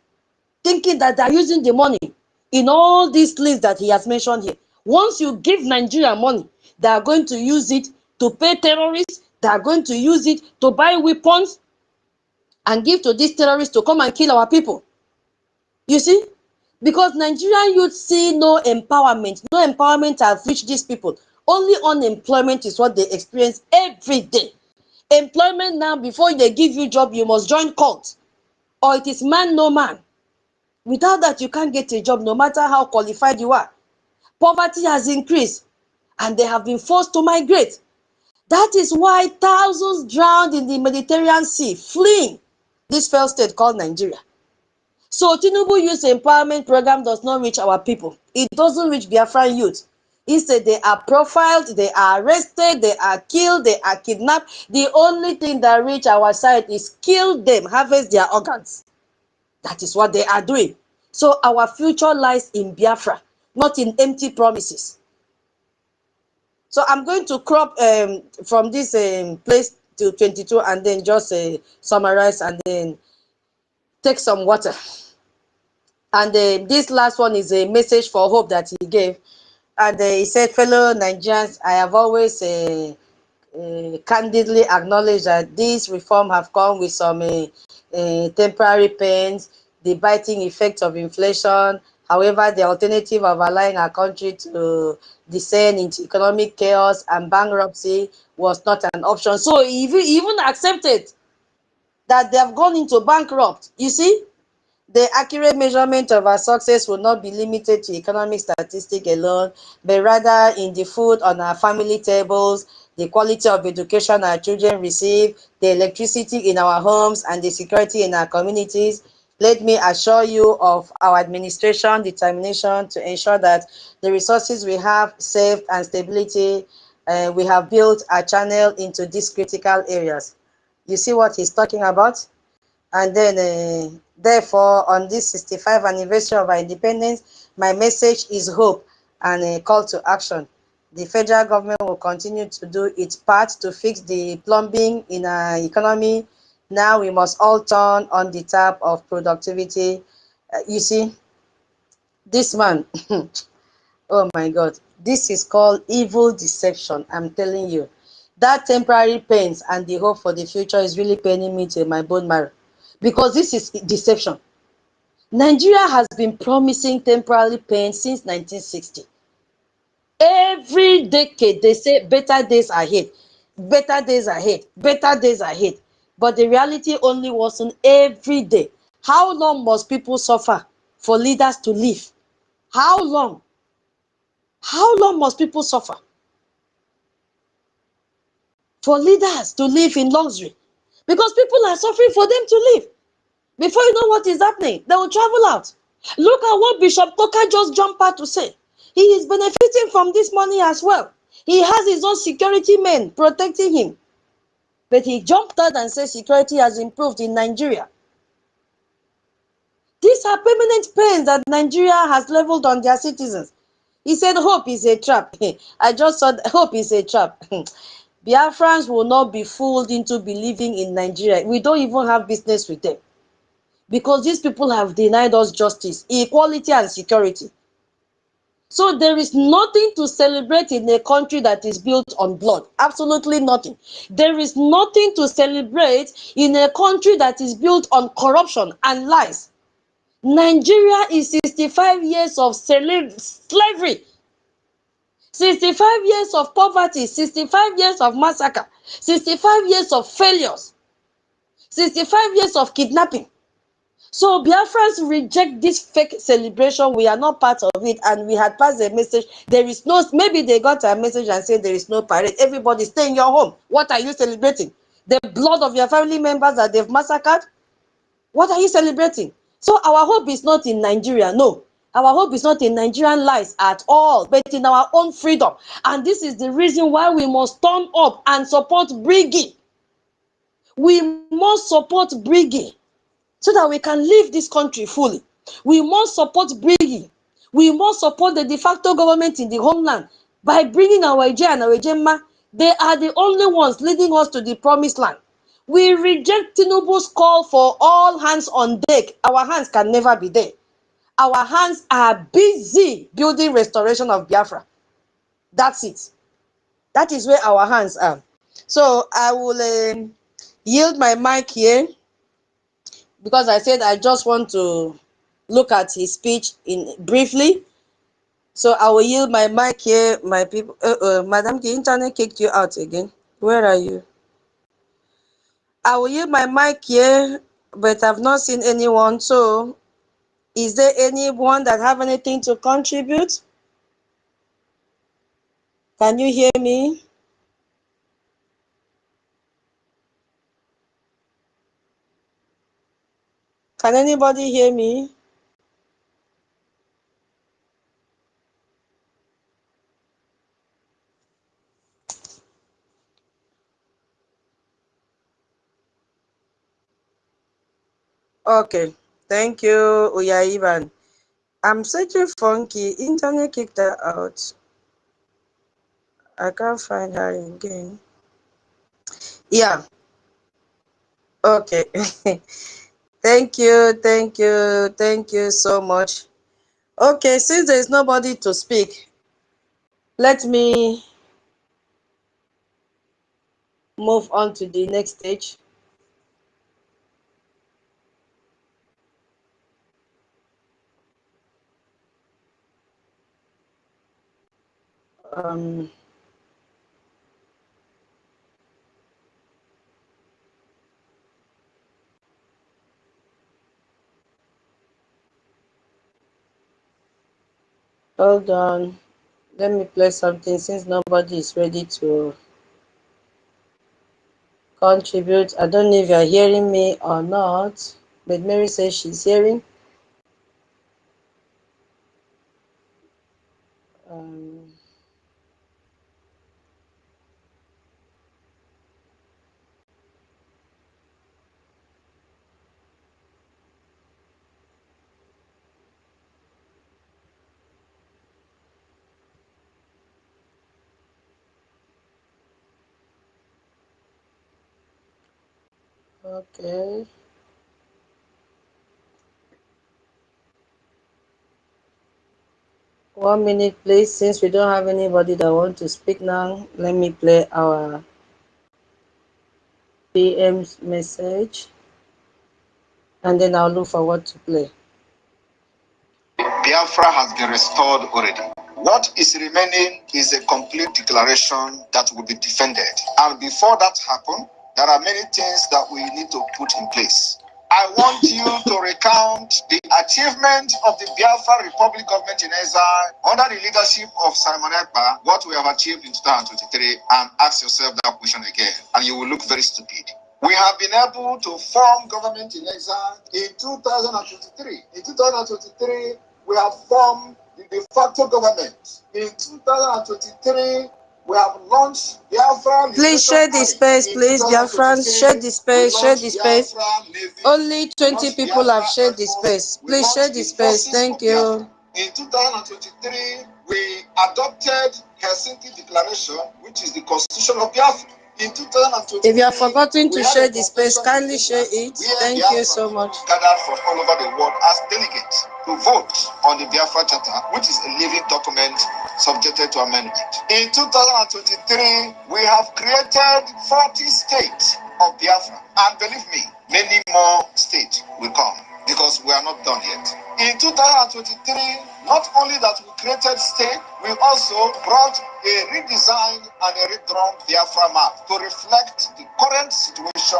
thinking that they are using the money in all these lists that he has mentioned here. Once you give Nigeria money, they are going to use it to pay terrorists. They are going to use it to buy weapons and give to these terrorists to come and kill our people. You see? Because Nigerian youth see no empowerment. No empowerment has reached these people. Only unemployment is what they experience every day. Employment now, before they give you job, you must join cult. Or it is man, no man. Without that, you can't get a job, no matter how qualified you are. Poverty has increased, and they have been forced to migrate. That is why thousands drowned in the Mediterranean Sea, fleeing this failed state called Nigeria. So Tinubu Youth Empowerment Program does not reach our people. It doesn't reach Biafran youth. Instead, they are profiled, they are arrested, they are killed, they are kidnapped. The only thing that reach our side is kill them, harvest their organs. That is what they are doing. So our future lies in Biafra, not in empty promises. So I'm going to crop from this place to 22 and then just summarize and then take some water. And this last one is a message for hope that he gave. And he said, fellow Nigerians, I have always candidly acknowledged that these reforms have come with some temporary pains, the biting effect of inflation. However, the alternative of allowing our country to descend into economic chaos and bankruptcy was not an option. So he even accepted that they have gone into bankrupt. You see? The accurate measurement of our success will not be limited to economic statistics alone, but rather in the food on our family tables, the quality of education our children receive, the electricity in our homes, and the security in our communities. Let me assure you of our administration determination to ensure that the resources we have saved and stability we have built are channeled into these critical areas. You see what he's talking about? And then, therefore, on this 65th anniversary of our independence, my message is hope and a call to action. The federal government will continue to do its part to fix the plumbing in our economy. Now we must all turn on the tap of productivity. You see, this man, oh my God, this is called evil deception. I'm telling you. That temporary pains and the hope for the future is really paining me to my bone marrow because this is deception. Nigeria has been promising temporary pain since 1960. Every decade, they say better days ahead, better days ahead, better days ahead. But the reality only worsened every day. How long must people suffer for leaders to live? How long? How long must people suffer for leaders to live in luxury? Because people are suffering for them to live. Before you know what is happening, they will travel out. Look at what Bishop Toka just jumped out to say. He is benefiting from this money as well. He has his own security men protecting him. But he jumped out and said security has improved in Nigeria. These are permanent pains that Nigeria has leveled on their citizens. He said hope is a trap. I just saw hope is a trap. Biafrans will not be fooled into believing in Nigeria. We don't even have business with them. Because these people have denied us justice, equality, and security. So there is nothing to celebrate in a country that is built on blood. Absolutely nothing. There is nothing to celebrate in a country that is built on corruption and lies. Nigeria is 65 years of slavery, 65 years of poverty, 65 years of massacre, 65 years of failures, 65 years of kidnapping. So Biafrans reject this fake celebration. We are not part of it, and we had passed a message. There is no, maybe they got a message and said there is no parade. Everybody stay in your home. What are you celebrating? The blood of your family members that they've massacred? What are you celebrating? So our hope is not in Nigeria, no. Our hope is not in Nigerian lies at all, but in our own freedom. And this is the reason why we must turn up and support BRGIE. We must support BRGIE so that we can live this country fully. We must support BRGIE. We must support the de facto government in the homeland by bringing our Ije and our Ijema. They are the only ones leading us to the promised land. We reject Tinubu's call for all hands on deck. Our hands can never be there. Our hands are busy building restoration of Biafra. That's it. That is where our hands are. So I will yield my mic here, because I said I just want to look at his speech in briefly. So I will yield my mic here, my people. Madam, the internet kicked you out again. Where are you? I will yield my mic here, but I've not seen anyone. So is there anyone that have anything to contribute? Can you hear me? Can anybody hear me? Okay. Thank you, Uyaiban. I'm searching funky. Internet kicked her out. I can't find her again. Yeah. Okay. Thank you so much. Okay, since there is nobody to speak, let me move on to the next stage. Um, Hold on. Let me play something since nobody is ready to contribute. I don't know if you're hearing me or not, but Mary says she's hearing. Um, okay. 1 minute, please. Since we don't have anybody that wants to speak now, let me play our PM's message, and then I'll look for what to play. Biafra has been restored already. What is remaining is a complete declaration that will be defended. And before that happens, there are many things that we need to put in place. I want you to recount the achievement of the Biafra Republic government in exile under the leadership of Simon Ekpa, what we have achieved in 2023, and ask yourself that question again, and you will look very stupid. We have been able to form government in exile in 2023. In 2023, we have formed the de facto government. In 2023, we have launched Biafra. Please share the space, please, Biafrans. Share the space, share the space. Only 20 people have shared the space. Please share the space. Thank you. In 2023, we adopted Helsinki Declaration, which is the constitution of Biafra. In 2023, if you have forgotten to share the space, kindly share it. Thank you so much. Gathered from all over the world as delegates to vote on the Biafra Charter, which is a living document subjected to amendment. In 2023, we have created 40 states of Biafra. And believe me, many more states will come because we are not done yet. In 2023, not only that we created state, we also brought a redesigned and a redrawn Biafra map to reflect the current situation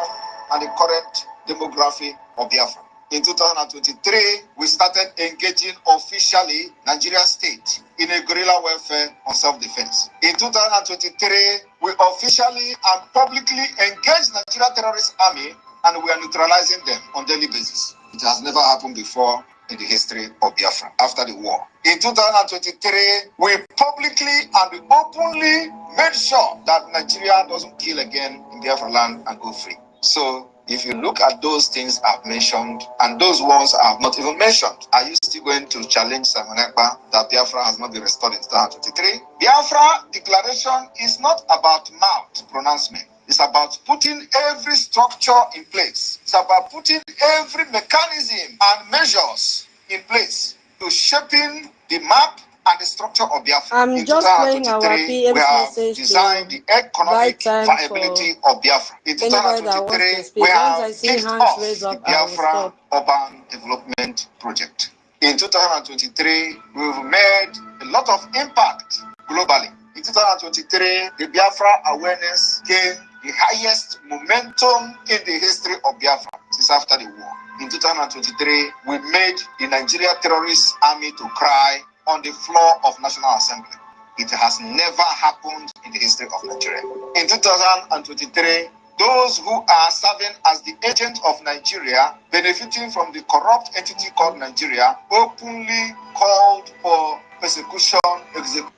and the current demography of Biafra. In 2023, we started engaging officially Nigeria state in a guerrilla warfare on self-defense. In 2023, we officially and publicly engaged Nigeria terrorist army, and we are neutralizing them on daily basis. It has never happened before in the history of Biafra after the war. In 2023, we publicly and we openly made sure that Nigeria doesn't kill again in Biafra land and go free. So if you look at those things I've mentioned and those ones I have not even mentioned, are you still going to challenge Simon Ekpa that Biafra has not been restored in 2023? Biafra declaration is not about mouth pronouncement. It's about putting every structure in place. It's about putting every mechanism and measures in place to shaping the map and the structure of Biafra. I'm just playing our PM's we have message designed the economic viability of Biafra. In 2023, we have kicked off the Biafra Urban Development Project. In 2023, we've made a lot of impact globally. In 2023, the Biafra awareness gained the highest momentum in the history of Biafra since after the war. In 2023, we made the Nigeria terrorist army to cry on the floor of National Assembly. It has never happened in the history of Nigeria. In 2023, those who are serving as the agent of Nigeria, benefiting from the corrupt entity called Nigeria, openly called for persecution, execution.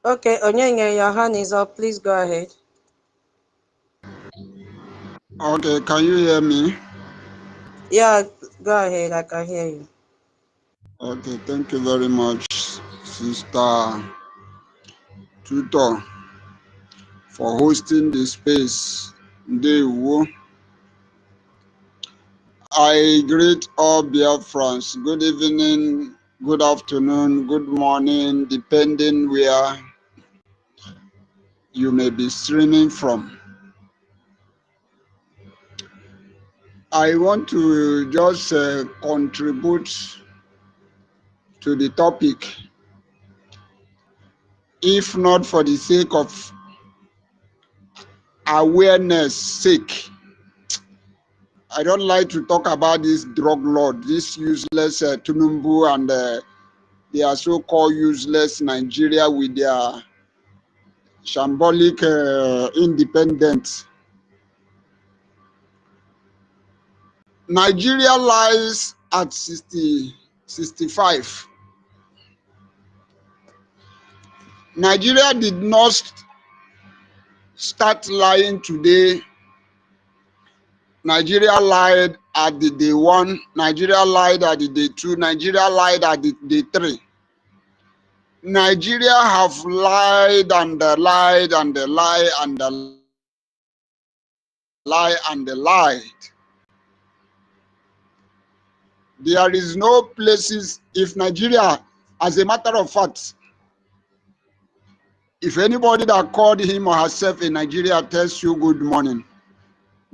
Okay, Onyenye, your hand is up. Please go ahead. Okay, can you hear me? Yeah, go ahead. I can hear you. Okay, thank you very much, Sister Tutor, for hosting the space. I greet all Biafrans. Good evening, good afternoon, good morning, depending where you may be streaming from. I want to just contribute to the topic, if not for the sake of awareness sake. I don't like to talk about this drug lord, this useless Tunumbu and their so-called useless Nigeria with their shambolic independence. Nigeria lies at 65. Nigeria did not start lying today. Nigeria lied at the day 1. Nigeria lied at the day 2. Nigeria lied at the day 3. Nigeria have lied and lied and lied and lied and lied. There is no places. If Nigeria, as a matter of fact, if anybody that called him or herself in Nigeria tells you good morning,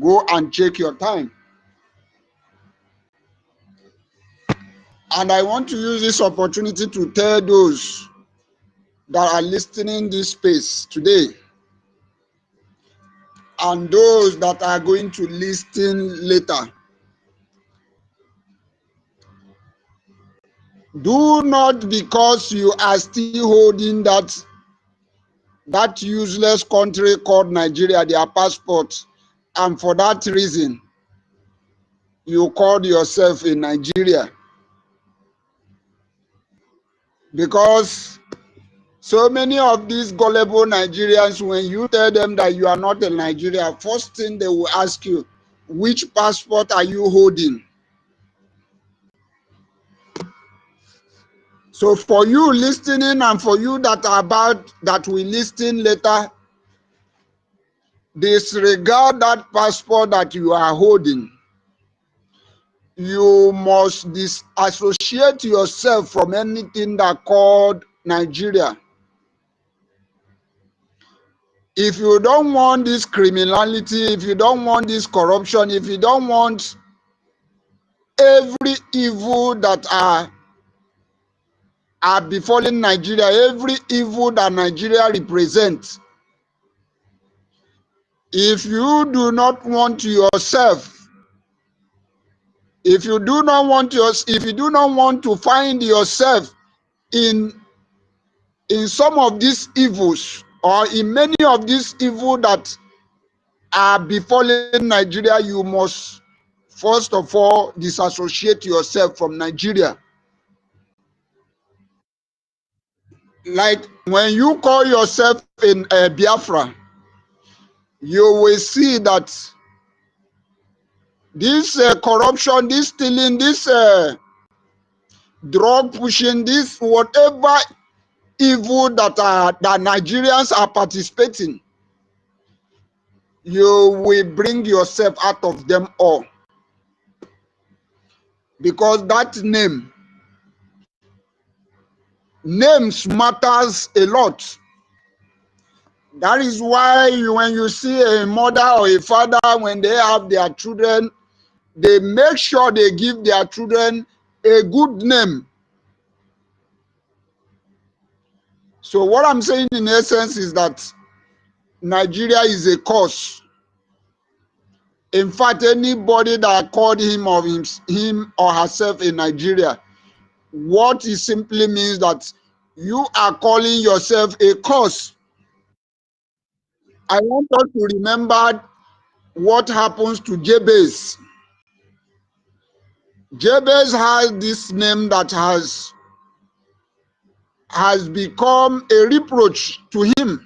go and check your time. And I want to use this opportunity to tell those that are listening this space today and those that are going to listen later. Do not, because you are still holding that useless country called Nigeria, their passport, and for that reason, you called yourself in Nigeria. Because so many of these gullible Nigerians, when you tell them that you are not in Nigeria, first thing they will ask you, which passport are you holding? So for you listening and for you that are about that will listen later, disregard that passport that you are holding. You must disassociate yourself from anything that called Nigeria. If you don't want this criminality, if you don't want this corruption, if you don't want every evil that are befalling Nigeria, every evil that Nigeria represents, if you do not want yourself, if you do not want to find yourself in some of these evils or in many of these evil that are befalling Nigeria, you must first of all disassociate yourself from Nigeria. Like when you call yourself in Biafra, you will see that this corruption, this stealing, this drug pushing, this whatever evil that Nigerians are participating, you will bring yourself out of them all, because that names matters a lot. That is why when you see a mother or a father, when they have their children, they make sure they give their children a good name. So what I'm saying in essence is that Nigeria is a curse. In fact, anybody that called him or herself in Nigeria, what it simply means that you are calling yourself a curse. I want us to remember what happens to Jabez. Jabez has this name that has become a reproach to him.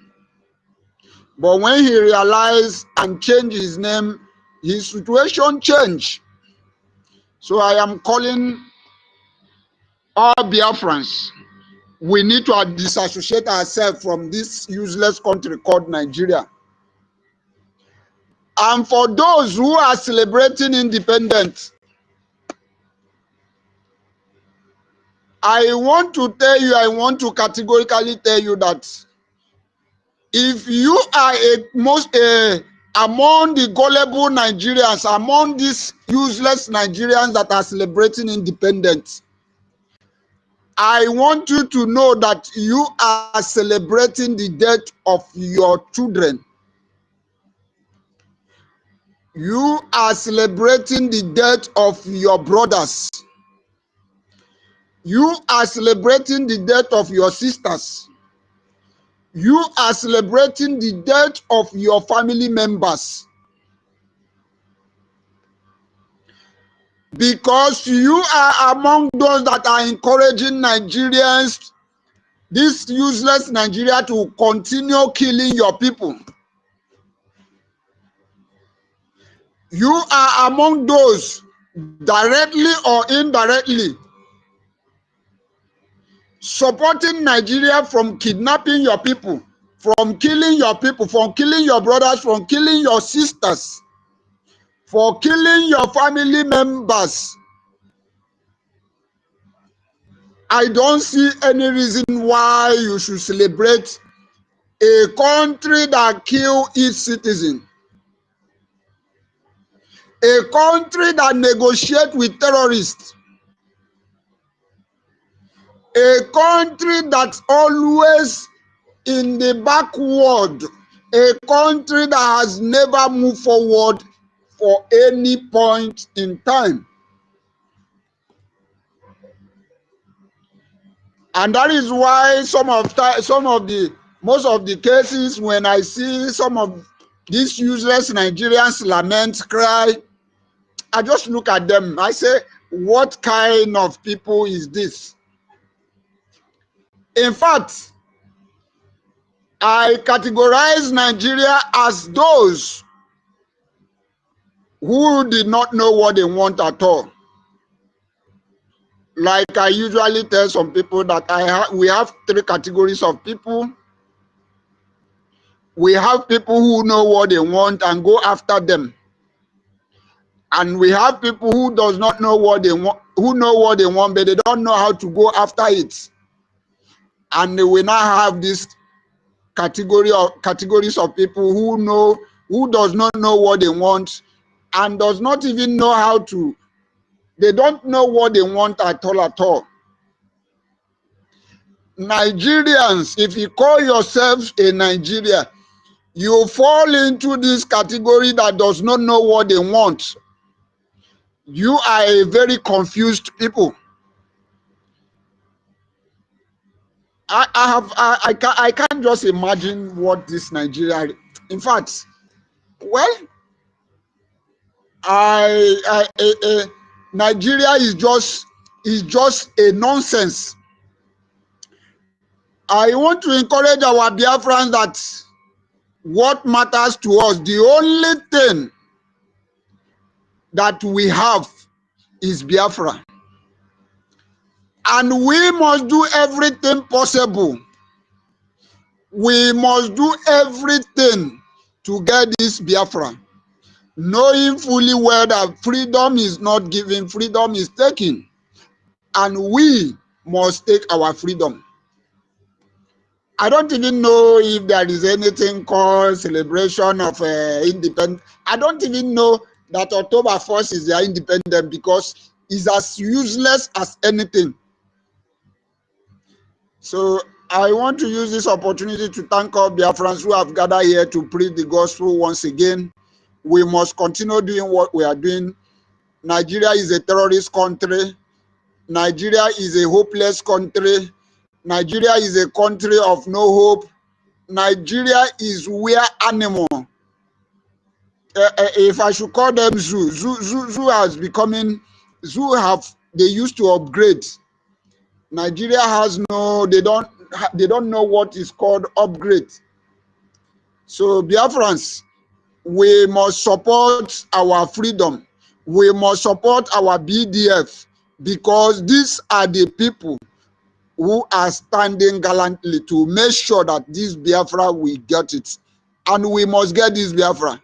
But when he realized and changed his name, his situation changed. So I am calling all Biafrans. We need to disassociate ourselves from this useless country called Nigeria. And for those who are celebrating independence, I want to tell you, I want to categorically tell you that if you are among the gullible Nigerians, among these useless Nigerians that are celebrating independence, I want you to know that you are celebrating the death of your children. You are celebrating the death of your brothers. You are celebrating the death of your sisters. You are celebrating the death of your family members. Because you are among those that are encouraging Nigerians, this useless Nigeria, to continue killing your people. You are among those, directly or indirectly, supporting Nigeria from kidnapping your people, from killing your people, from killing your brothers, from killing your sisters, for killing your family members. I don't see any reason why you should celebrate a country that kills its citizens, a country that negotiates with terrorists, a country that's always in the backward, a country that has never moved forward for any point in time. And that is why most of the cases, when I see some of these useless Nigerians lament, cry, I just look at them. I say, what kind of people is this? In fact, I categorize Nigeria as those who did not know what they want at all. Like I usually tell some people that we have three categories of people. We have people who know what they want and go after them. And we have people who does not know what they want, who know what they want, but they don't know how to go after it. And we now have this categories of people who does not know what they want and does not even know how to. They don't know what they want at all. Nigerians, if you call yourselves a Nigeria, you fall into this category that does not know what they want. You are a very confused people. I can't just imagine what this Nigeria. In fact, well, Nigeria is just a nonsense. I want to encourage our Biafrans that what matters to us, the only thing that we have is Biafra. And we must do everything possible. We must do everything to get this Biafra, knowing fully well that freedom is not given, freedom is taken. And we must take our freedom. I don't even know if there is anything called celebration of independence. I don't even know that October 1st is their independence because it's as useless as anything. So I want to use this opportunity to thank all Biafrans who have gathered here to preach the gospel once again. We must continue doing what we are doing. Nigeria is a terrorist country. Nigeria is a hopeless country. Nigeria is a country of no hope. Nigeria is where animal, if I should call them zoo has becoming, they used to upgrade. Nigeria has they don't know what is called upgrade. So Biafrans, we must support our freedom. We must support our BDF, because these are the people who are standing gallantly to make sure that this Biafra will get it. And we must get this Biafra.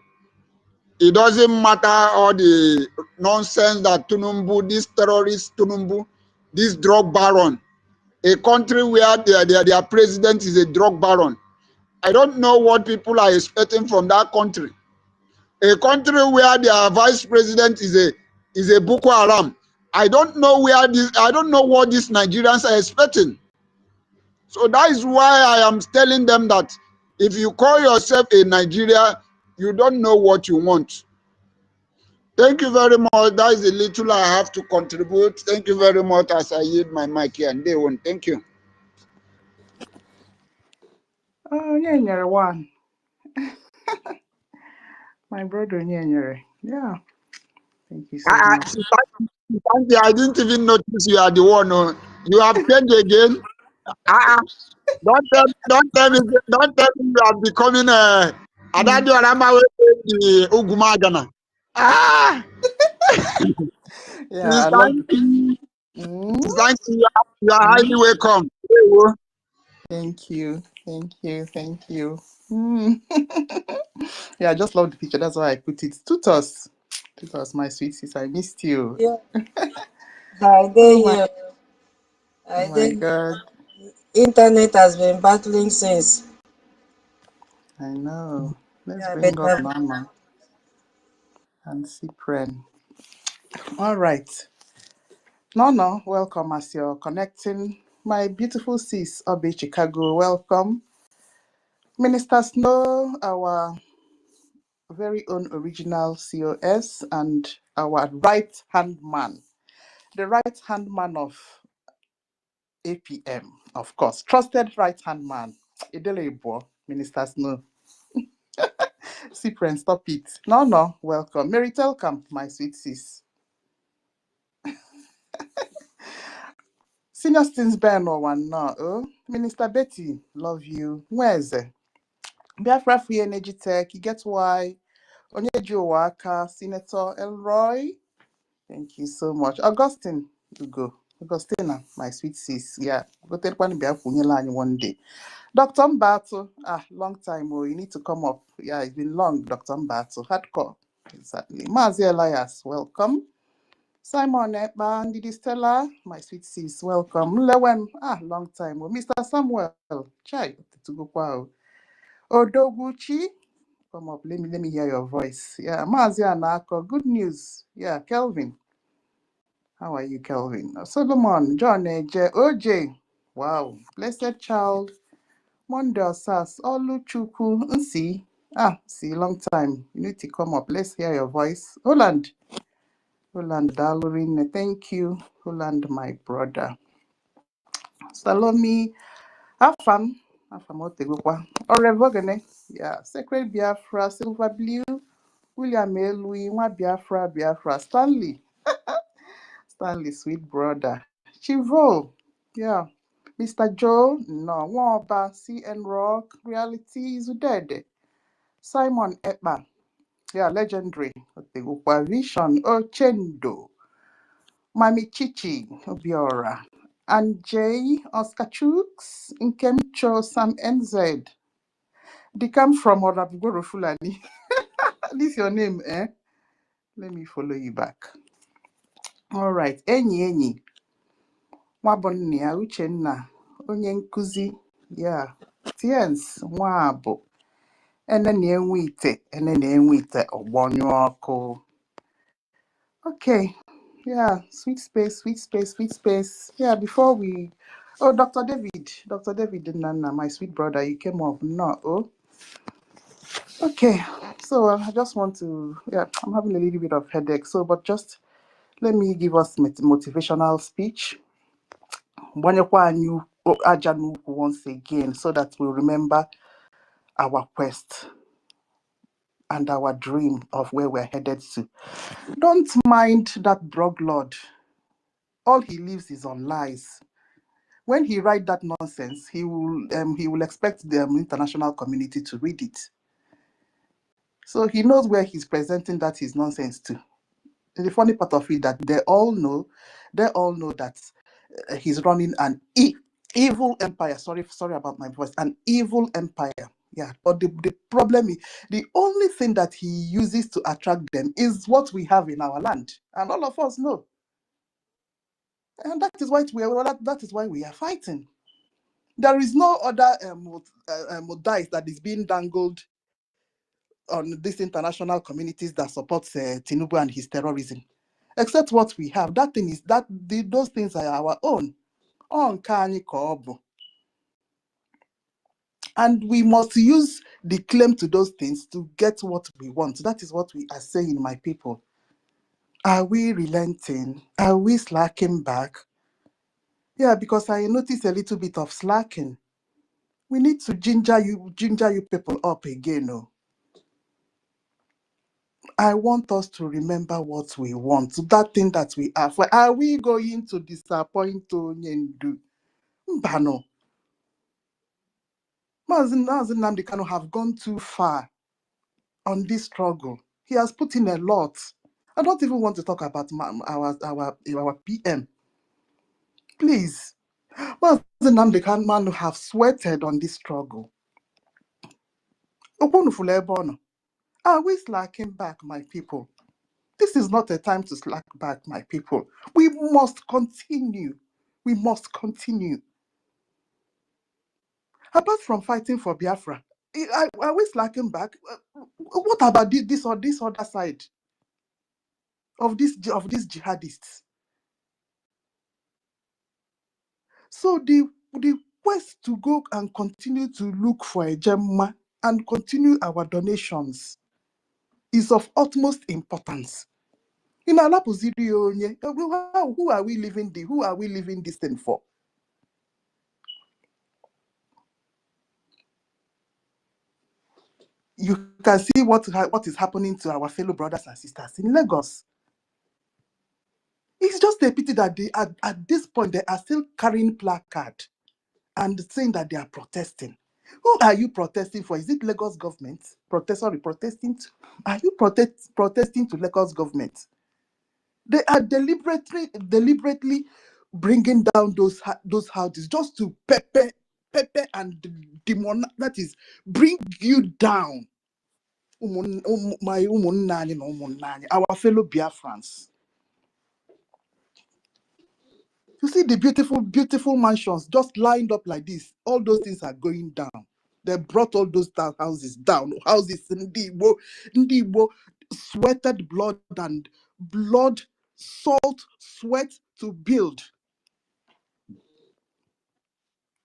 It doesn't matter all the nonsense that Tunumbu, this terrorist Tunumbu, this drug baron, a country where their president is a drug baron. I don't know what people are expecting from that country. A country where their vice president is a Boko Haram. I don't know what these Nigerians are expecting. So that is why I am telling them that if you call yourself a Nigeria, you don't know what you want. Thank you very much. That is the little I have to contribute. Thank you very much as I yield my mic here. And they won't. Thank you. Oh, yeah, one. My brother, yeah. Thank you so much. I didn't even notice you are the one. You have changed again. Don't tell me you are becoming a Adadio Arama the Ugumagana. Yeah, I love the You. Thank you. You are highly welcome. Thank you. Yeah, I just love the picture. That's why I put it. Tutos, my sweet sis, I missed you. Yeah. I Oh my, here. oh my God. Internet has been battling since. I know. Let's Yeah, bring up but Mama and Cyprian. All right. No, welcome as you're connecting. My beautiful sis, Obi Chicago, welcome. Minister Snow, our very own original COS, and our right-hand man, the right-hand man of APM, of course, trusted right-hand man, Idelebo, Minister Snow. Cyprian, stop it. No, welcome. Mary Telkamp, my sweet sis. Senior Stins Ben or one no. Oh, Minister Betty, love you. Where's it? Biafra Free Energy Tech, you get why. Onyejo Waka, Senator Elroy. Thank you so much. Augustine, you go. Augustina, my sweet sis. Yeah, go take one one day. Dr. Mbato, long time. Oh, you need to come up. Yeah, it's been long, Dr. Mbato. Hardcore. Exactly. Mazi Elias, welcome. Simon Ekba, Ndidi Stella, my sweet sis, welcome. Lewem, long time. Oh, Mr. Samuel, chai, to go wow. Odoguchi, come up. Let me hear your voice. Yeah, Mazi Anako, good news. Yeah, Kelvin. How are you, Kelvin? Solomon, John, OJ. Wow, blessed child. Mondo Sas, Oluchuku, Nsi. See, long time. You need to come up. Let's hear your voice. Holland, Dalorin, thank you. Holland, my brother. Salome, Afam Otegokwa. Orevogene, yeah. Sacred Biafra, Silver Blue, William Elui, Biafra, Stanley, sweet brother. Chivo, yeah. Mr. Joe, no. Wamba, CN Rock, Reality is dead. Simon Ekpa, yeah, legendary. Otegokwa Vision, Ochendo. Mami Chichi, Obiora. And Jay, Oscar Chooks, Nkemcho, Sam NZ. They come from Orabugoro Fulani. This your name, eh? Let me follow you back. All right. Enyi. Nwabonnia, Uchenna, onye nkuzi. Yeah. Tiens, Nwabo. Enene enwite, ogbonyo ọkụ. Okay. Yeah, sweet space. Yeah, before we... Oh, Dr. David Nana, my sweet brother, you came up. No, oh. Okay, so I just want to... Yeah, I'm having a little bit of headache, but just let me give us motivational speech. Once again, so that we'll remember our quest and our dream of where we're headed to. Don't mind that brog lord. All he lives is on lies. When he writes that nonsense, he will expect the international community to read it. So he knows where he's presenting that his nonsense to. The funny part of it that they all know that he's running an evil empire. Sorry about my voice. An evil empire. Yeah, but the problem is the only thing that he uses to attract them is what we have in our land, and all of us know. And that is why we are fighting. There is no other dice that is being dangled on these international communities that supports Tinubu and his terrorism, except what we have. That thing is those things are our own. On Kanye Kobo. And we must use the claim to those things to get what we want. That is what we are saying, my people. Are we relenting? Are we slacking back? Yeah, because I noticed a little bit of slacking. We need to ginger you people up again. Oh. I want us to remember what we want. That thing that we are. Are we going to disappoint Onyendu? Mbano. Mazen Nnamdi Kanu have gone too far on this struggle. He has put in a lot. I don't even want to talk about our PM. Please. Mazen Nnamdi Kanu have sweated on this struggle. Are we slacking back, my people? This is not a time to slack back, my people. We must continue. We must continue. Apart from fighting for Biafra, are we slacking back? What about this other side of these jihadists? So the quest to go and continue to look for a Gemma and continue our donations is of utmost importance. In our position, who are we leaving this thing for? You can see what is happening to our fellow brothers and sisters in Lagos. It's just a pity that at this point they are still carrying placard and saying that they are protesting. Who are you protesting for? Is it Lagos government? Protesting to? Are you protesting to Lagos government? They are deliberately bringing down those houses just to pepper and demon, that is, bring you down. Our fellow Biafrans. You see the beautiful mansions just lined up like this. All those things are going down. They brought all those houses down. Houses in the Igbo sweated blood, salt, sweat to build.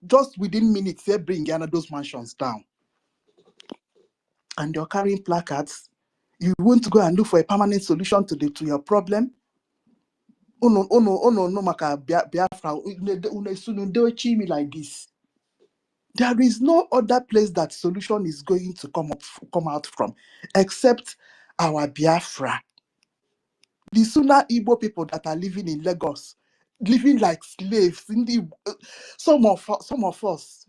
Just within minutes, they bring those mansions down. And you're carrying placards. You want to go and look for a permanent solution to your problem. No, maka Biafra, me like this. There is no other place that solution is going to come out from except our Biafra. The Suna Igbo people that are living in Lagos, living like slaves. Some of us,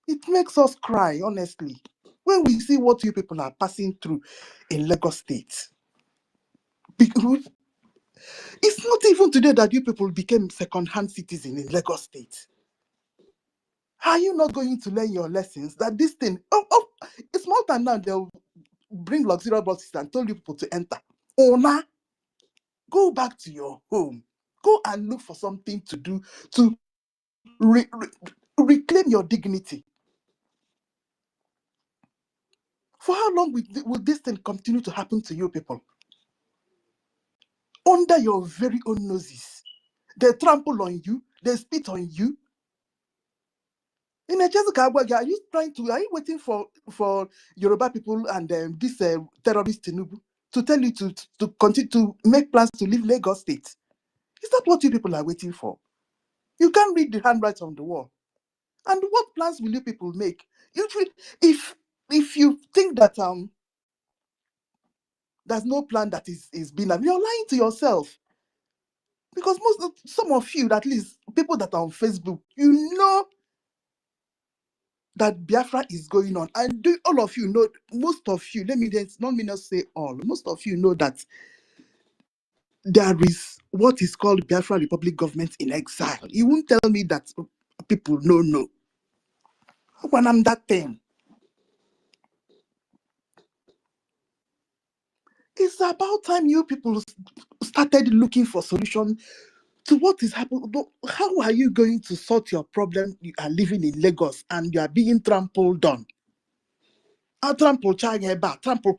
it makes us cry, honestly, when we see what you people are passing through in Lagos State. Because it's not even today that you people became second-hand citizens in Lagos State. Are you not going to learn your lessons that this thing, it's more than now they'll bring luxurious buses and tell you people to enter. Ona, go back to your home. Go and look for something to do to reclaim your dignity. For how long will this thing continue to happen to you people? Under your very own noses. They trample on you. They spit on you. In a Jessica, are you waiting for Yoruba people and this terrorist Tinubu to tell you to continue to make plans to leave Lagos State? Is that what you people are waiting for? You can't read the handwriting on the wall. And what plans will you people make? If you think that there's no plan that is being done, you're lying to yourself. Because some of you, at least people that are on Facebook, you know that Biafra is going on. And all of you know, most of you, let me not say all, most of you know that there is what is called Biafra Republic government in exile. You won't tell me that people no. When I'm that thing, it's about time you people started looking for solution to what is happening. How are you going to sort your problem? You are living in Lagos and you are being trampled on. I'll trample trample trample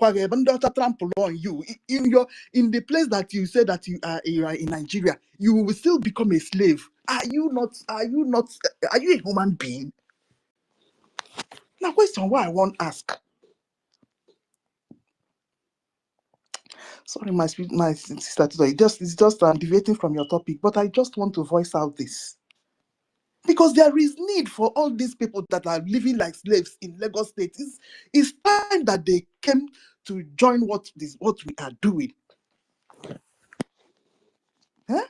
on you. In the place that you say that you are in Nigeria, you will still become a slave. Are you a human being? Now, question why I won't ask. Sorry, my sister, it's just I'm deviating from your topic, but I just want to voice out this. Because there is need for all these people that are living like slaves in Lagos State. It's time that they came to join what we are doing. Huh?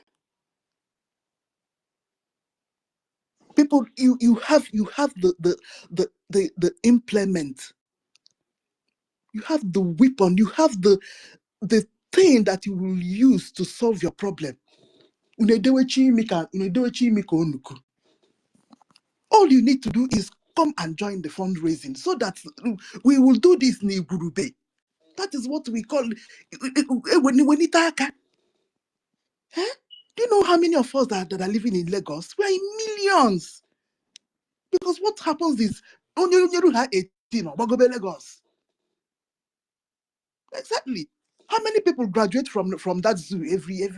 People, you have the implement. You have the weapon. You have the thing that you will use to solve your problem. All you need to do is come and join the fundraising so that we will do this in Igurube. That is what we call Huh? Do you know how many of us that are living in Lagos? We are in millions. Because what happens is, only you have 18 or Lagos. Exactly. How many people graduate from that zoo every year?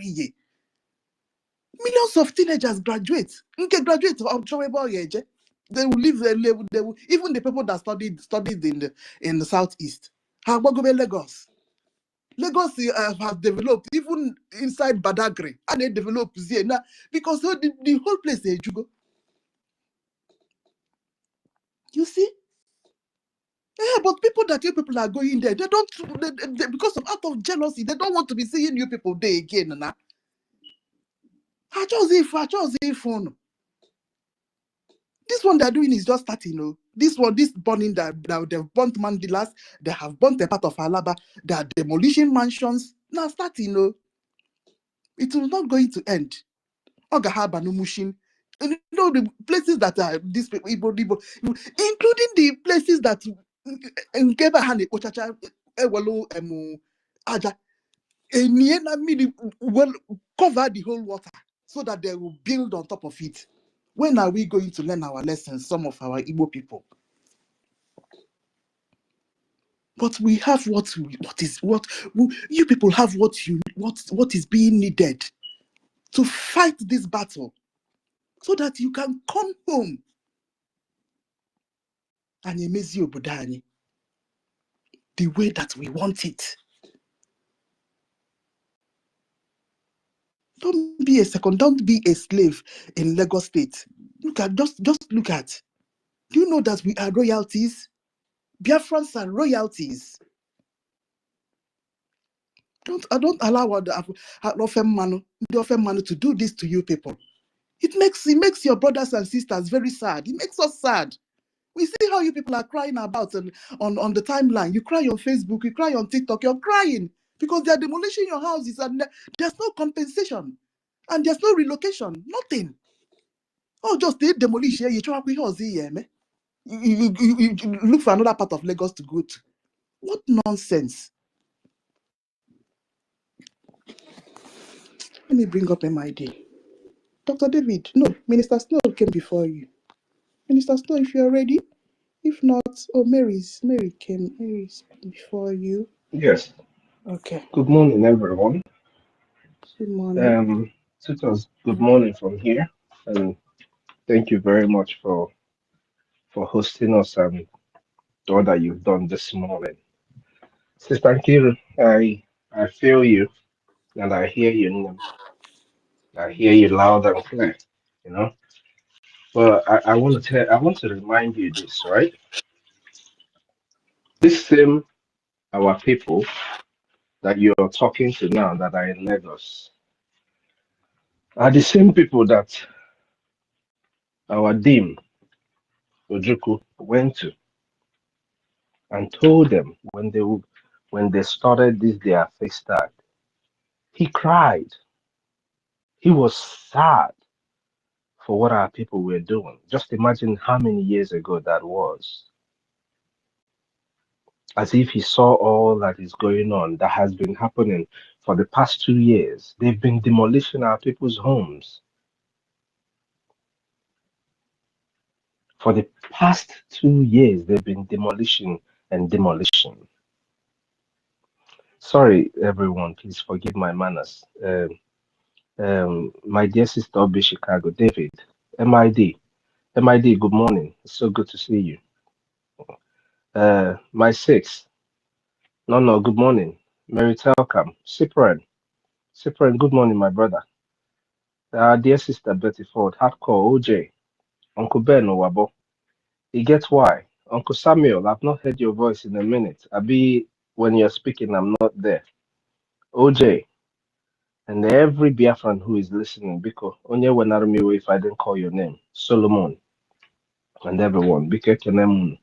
Millions of teenagers graduate. Okay, graduate of they will live they will, even the people that studied in the southeast. How Lagos? Lagos has developed even inside Badagry, and they developed here now because the whole place is Jugo. You see? Yeah, but people are going there, they don't because of out of jealousy, they don't want to be seeing you people there again. Nah. I chose if this one they're doing is just starting, This burning that they've burnt Mandilas, they have burnt a part of Alaba, they are demolishing mansions. Now starting, it will not going to end. Ogahaba no Mushin. And the places that are these people, including the places that Aja, will cover the whole water so that they will build on top of it. When are we going to learn our lessons, some of our Igbo people? But we have you people have what is being needed to fight this battle so that you can come home and emezi obodo anyị the way that we want it. Don't be a slave in Lagos State. Just look at. Do you know that we are royalties? Biafrans are royalties. Don't allow the Ofemanu to do this to you people. It makes your brothers and sisters very sad. It makes us sad. We see how you people are crying about on the timeline. You cry on Facebook, you cry on TikTok, you're crying because they're demolishing your houses and there's no compensation and there's no relocation, nothing. Oh, just they demolish here. You try to you look for another part of Lagos to go to. What nonsense. Let me bring up MID. Dr. David, no, Minister Snow came before you. Minister Snow, if you're ready. If not, Mary came. Mary's before you. Yes. Okay. Good morning, everyone. Good morning. Tutors, good morning from here, and thank you very much for hosting us and all that you've done this morning. Sister Kiru, I feel you, and I hear you. I hear you loud and clear. You know, but I want to remind you this, right? This same our people that you're talking to now that are in Lagos are the same people that our dean Ojukwu went to and told them when they started this their face start, he cried. He was sad for what our people were doing. Just imagine how many years ago that was. As if he saw all that is going on, that has been happening for the past 2 years. They've been demolishing our people's homes. For the past 2 years, they've been demolishing and demolishing. Sorry, everyone, please forgive my manners. My dear sister Obi Chicago, David, MID, good morning. It's so good to see you. My six, no, good morning. Mary Telcam, Cyprian, good morning, my brother. Dear sister Betty Ford, Hardcore, OJ, Uncle Ben Owabo. You get why? Uncle Samuel, I've not heard your voice in a minute. Abi, when you're speaking, I'm not there. OJ, and every Biafran who is listening, because onye wenarumi if I didn't call your name, Solomon, and everyone, Bike Kenemun.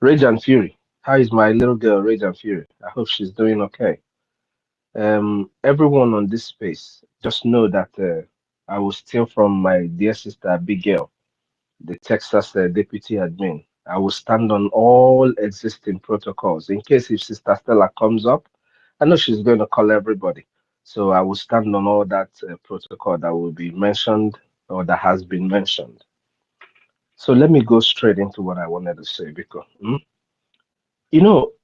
Rage and Fury, how is my little girl, Rage and Fury? I hope she's doing okay. Everyone on this space, just know that I will steal from my dear sister Abigail, the Texas deputy admin. I will stand on all existing protocols in case if Sister Stella comes up. I know she's going to call everybody. So I will stand on all that protocol that will be mentioned or that has been mentioned. So let me go straight into what I wanted to say because,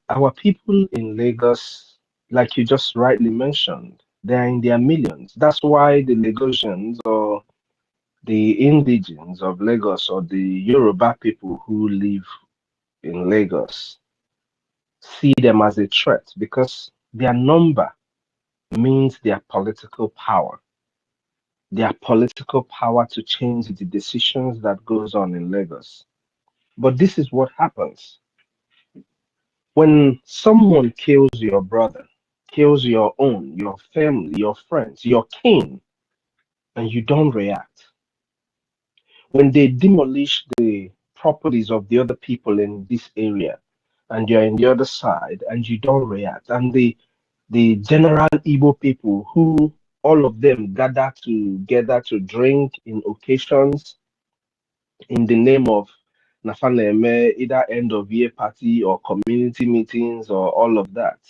our people in Lagos, like you just rightly mentioned, they're in their millions. That's why the Lagosians or the indigenes of Lagos or the Yoruba people who live in Lagos see them as a threat because their number means their political power. Their political power to change the decisions that goes on in Lagos. But this is what happens. When someone kills your brother, kills your own, your family, your friends, your kin, and you don't react, when they demolish the properties of the other people in this area and you're in the other side and you don't react, and the general Igbo people who all of them gather together to drink in occasions in the name of Nafaneme, either end of year party or community meetings or all of that.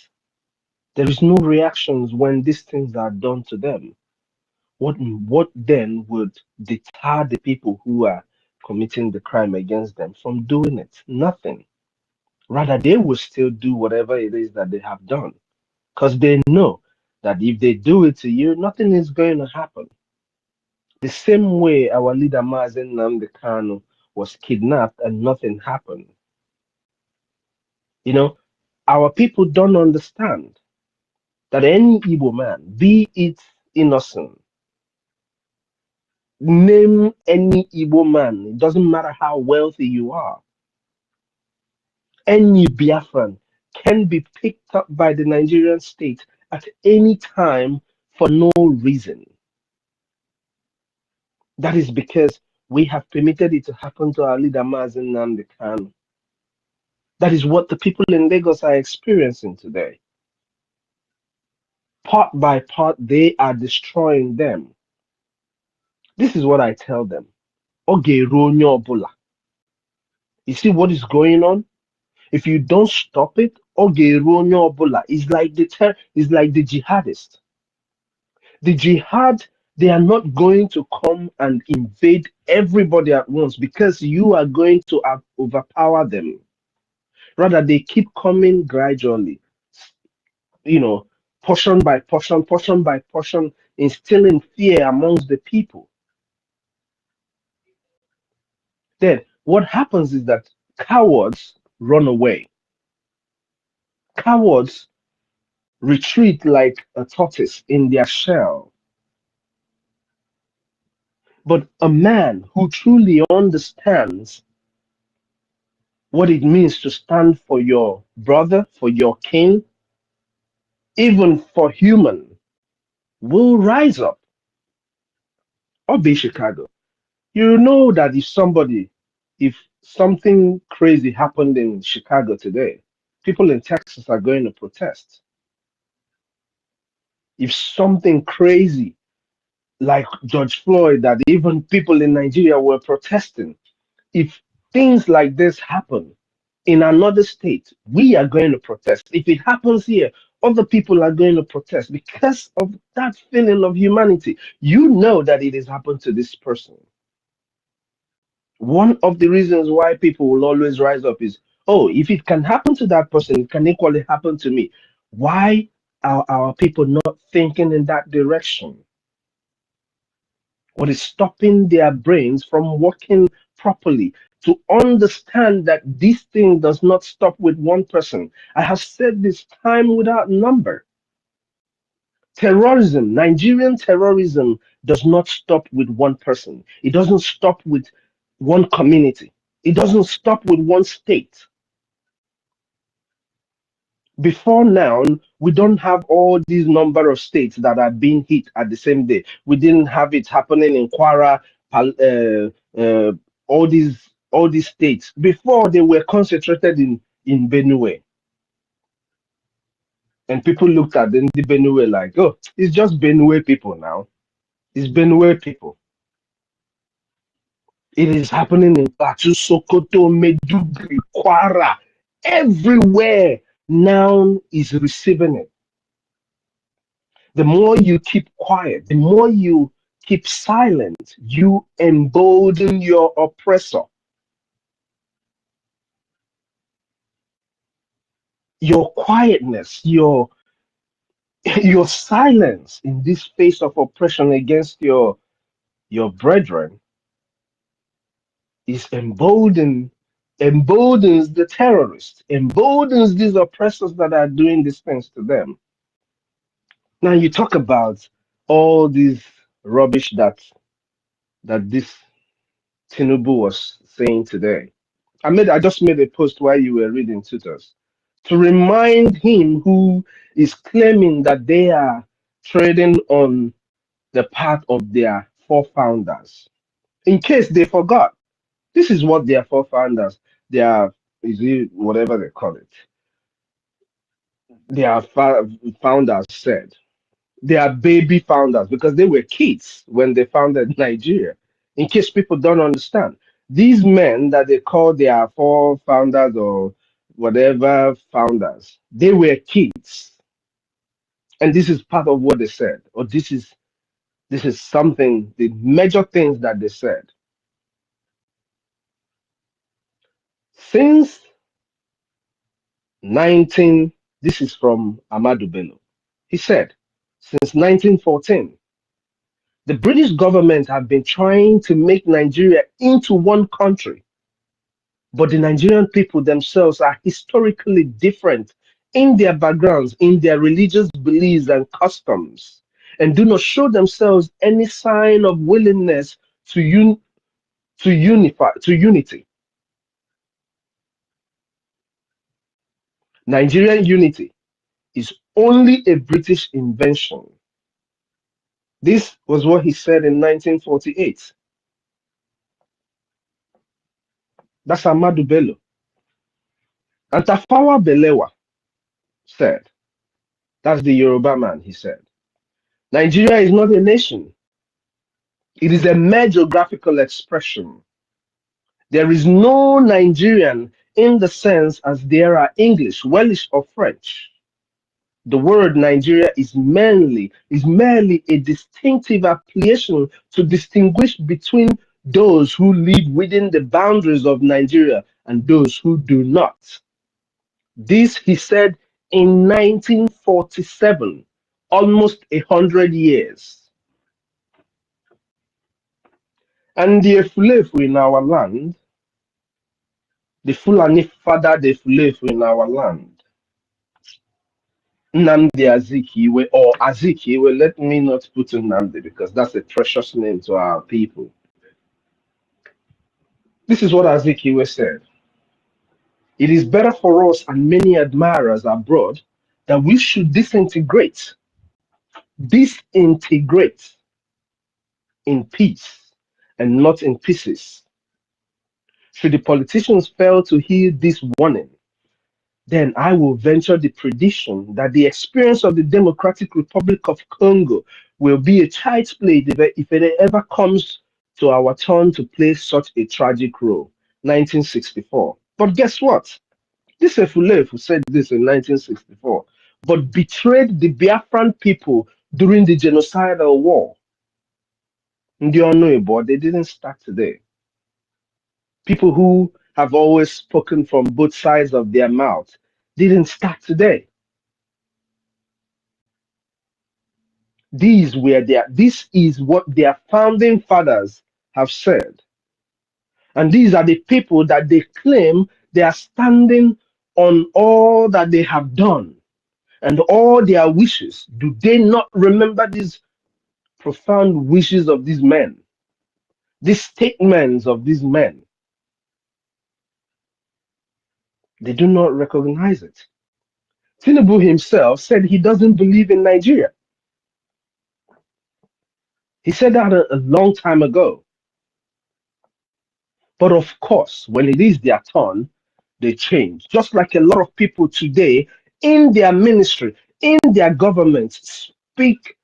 There is no reactions when these things are done to them. What then would deter the people who are committing the crime against them from doing it? Nothing. Rather, they will still do whatever it is that they have done because they know that if they do it to you, nothing is going to happen. The same way our leader Mazen Nnamdi Kanu was kidnapped and nothing happened. Our people don't understand that any Igbo man, be it innocent, name any Igbo man, it doesn't matter how wealthy you are, any Biafran can be picked up by the Nigerian state at any time for no reason. That is because we have permitted it to happen to our leader Mazen Nnamdi Kanu. That is what the people in Lagos are experiencing today. Part by part, they are destroying them. This is what I tell them. Oge ronyo obula. You see what is going on? If you don't stop it, Oge ronyo obula is like the jihadist. The jihad, they are not going to come and invade everybody at once because you are going to overpower them. Rather, they keep coming gradually, portion by portion, instilling fear amongst the people. Then what happens is that cowards run away. Cowards retreat like a tortoise in their shell. But a man who truly understands what it means to stand for your brother, for your king, even for human, will rise up. Or be Chicago. You know that if something crazy happened in Chicago today. People in Texas are going to protest. If something crazy like George Floyd, that even people in Nigeria were protesting, if things like this happen in another state, we are going to protest. If it happens here, other people are going to protest because of that feeling of humanity. You know that it has happened to this person. One of the reasons why people will always rise up is, oh, if it can happen to that person, it can equally happen to me. Why are our people not thinking in that direction? What is stopping their brains from working properly to understand that this thing does not stop with one person? I have said this time without number. Terrorism, Nigerian terrorism, does not stop with one person. It doesn't stop with one community. It doesn't stop with one state. Before now, we don't have all these number of states that are being hit at the same day. We didn't have it happening in Kwara, all these states. Before, they were concentrated in Benue, and people looked at the Benue like, oh, it's just Benue people now. It's Benue people. It is happening in Plateau, Sokoto, Meduguri, Kwara, everywhere now is receiving it. The more you keep quiet, the more you keep silent, you embolden your oppressor. Your quietness, your silence in this face of oppression against your brethren is emboldens the terrorists, emboldens these oppressors that are doing these things to them. Now you talk about all this rubbish that this Tinubu was saying today. I just made a post while you were reading tutors to remind him who is claiming that they are treading on the path of their forefathers. In case they forgot, this is what their forefathers, their is it whatever they call it, their founders said. They are baby founders because they were kids when they founded Nigeria. In case people don't understand, these men that they call their forefathers or whatever founders, they were kids, and this is part of what they said, or this is something, the major things that they said. Since 19, this is from Amadu Bello. He said, since 1914. The British government have been trying to make Nigeria into one country, but the Nigerian people themselves are historically different in their backgrounds, in their religious beliefs and customs, and do not show themselves any sign of willingness to unity. Nigerian unity is only a British invention. This was what he said in 1948. That's Amadu Bello. And Tafawa Balewa said, that's the Yoruba man, he said, Nigeria is not a nation. It is a mere geographical expression. There is no Nigerian in the sense as there are English, Welsh, or French. The word Nigeria is merely a distinctive appellation to distinguish between those who live within the boundaries of Nigeria and those who do not. This he said in 1947, almost 100 years. And the Efulefu in our land, the Fulani father, the Efulefu in our land, Nnamdi Azikiwe or Azikiwe, let me not put Nnamdi because that's a precious name to our people. This is what Azikiwe said. It is better for us and many admirers abroad that we should disintegrate in peace and not in pieces. Should the politicians fail to heed this warning, then I will venture the prediction that the experience of the Democratic Republic of Congo will be a child's play if it ever comes to our turn to play such a tragic role. 1964. But guess what? This Efulefu said this in 1964, but betrayed the Biafran people during the genocidal war. Ndi Onoibo, they didn't start today. People who have always spoken from both sides of their mouth didn't start today. This is what their founding fathers have said. And these are the people that they claim they are standing on all that they have done and all their wishes. Do they not remember these profound wishes of these men? These statements of these men? They do not recognize it. Tinubu himself said he doesn't believe in Nigeria. He said that a long time ago. But of course, when it is their turn, they change. Just like a lot of people today in their ministry, in their government, speak.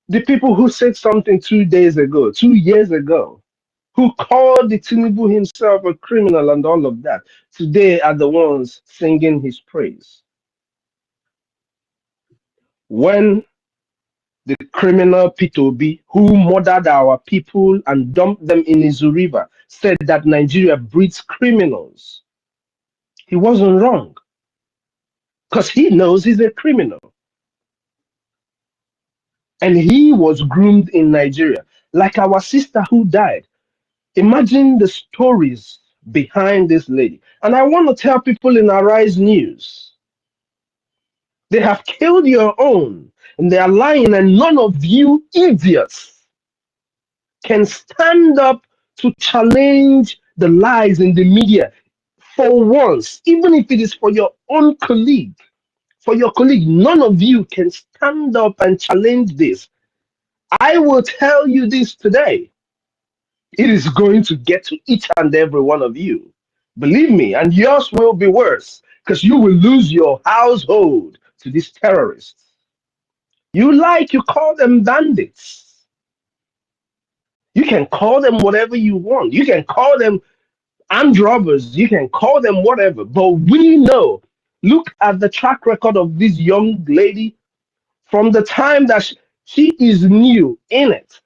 The people who said something 2 days ago, 2 years ago, who called the Tinubu himself a criminal and all of that, today are the ones singing his praise. When the criminal P2B, who murdered our people and dumped them in Izu River, said that Nigeria breeds criminals, he wasn't wrong because he knows he's a criminal. And he was groomed in Nigeria, like our sister who died. Imagine the stories behind this lady. And I want to tell people in Arise News, they have killed your own and they are lying, and none of you idiots can stand up to challenge the lies in the media for once, even if it is for your own colleague. For your colleague, none of you can stand up and challenge this. I will tell you this today. It is going to get to each and every one of you. Believe me, and yours will be worse because you will lose your household to these terrorists. You call them bandits. You can call them whatever you want. You can call them armed robbers. You can call them whatever. But we know, look at the track record of this young lady from the time that she is new in it.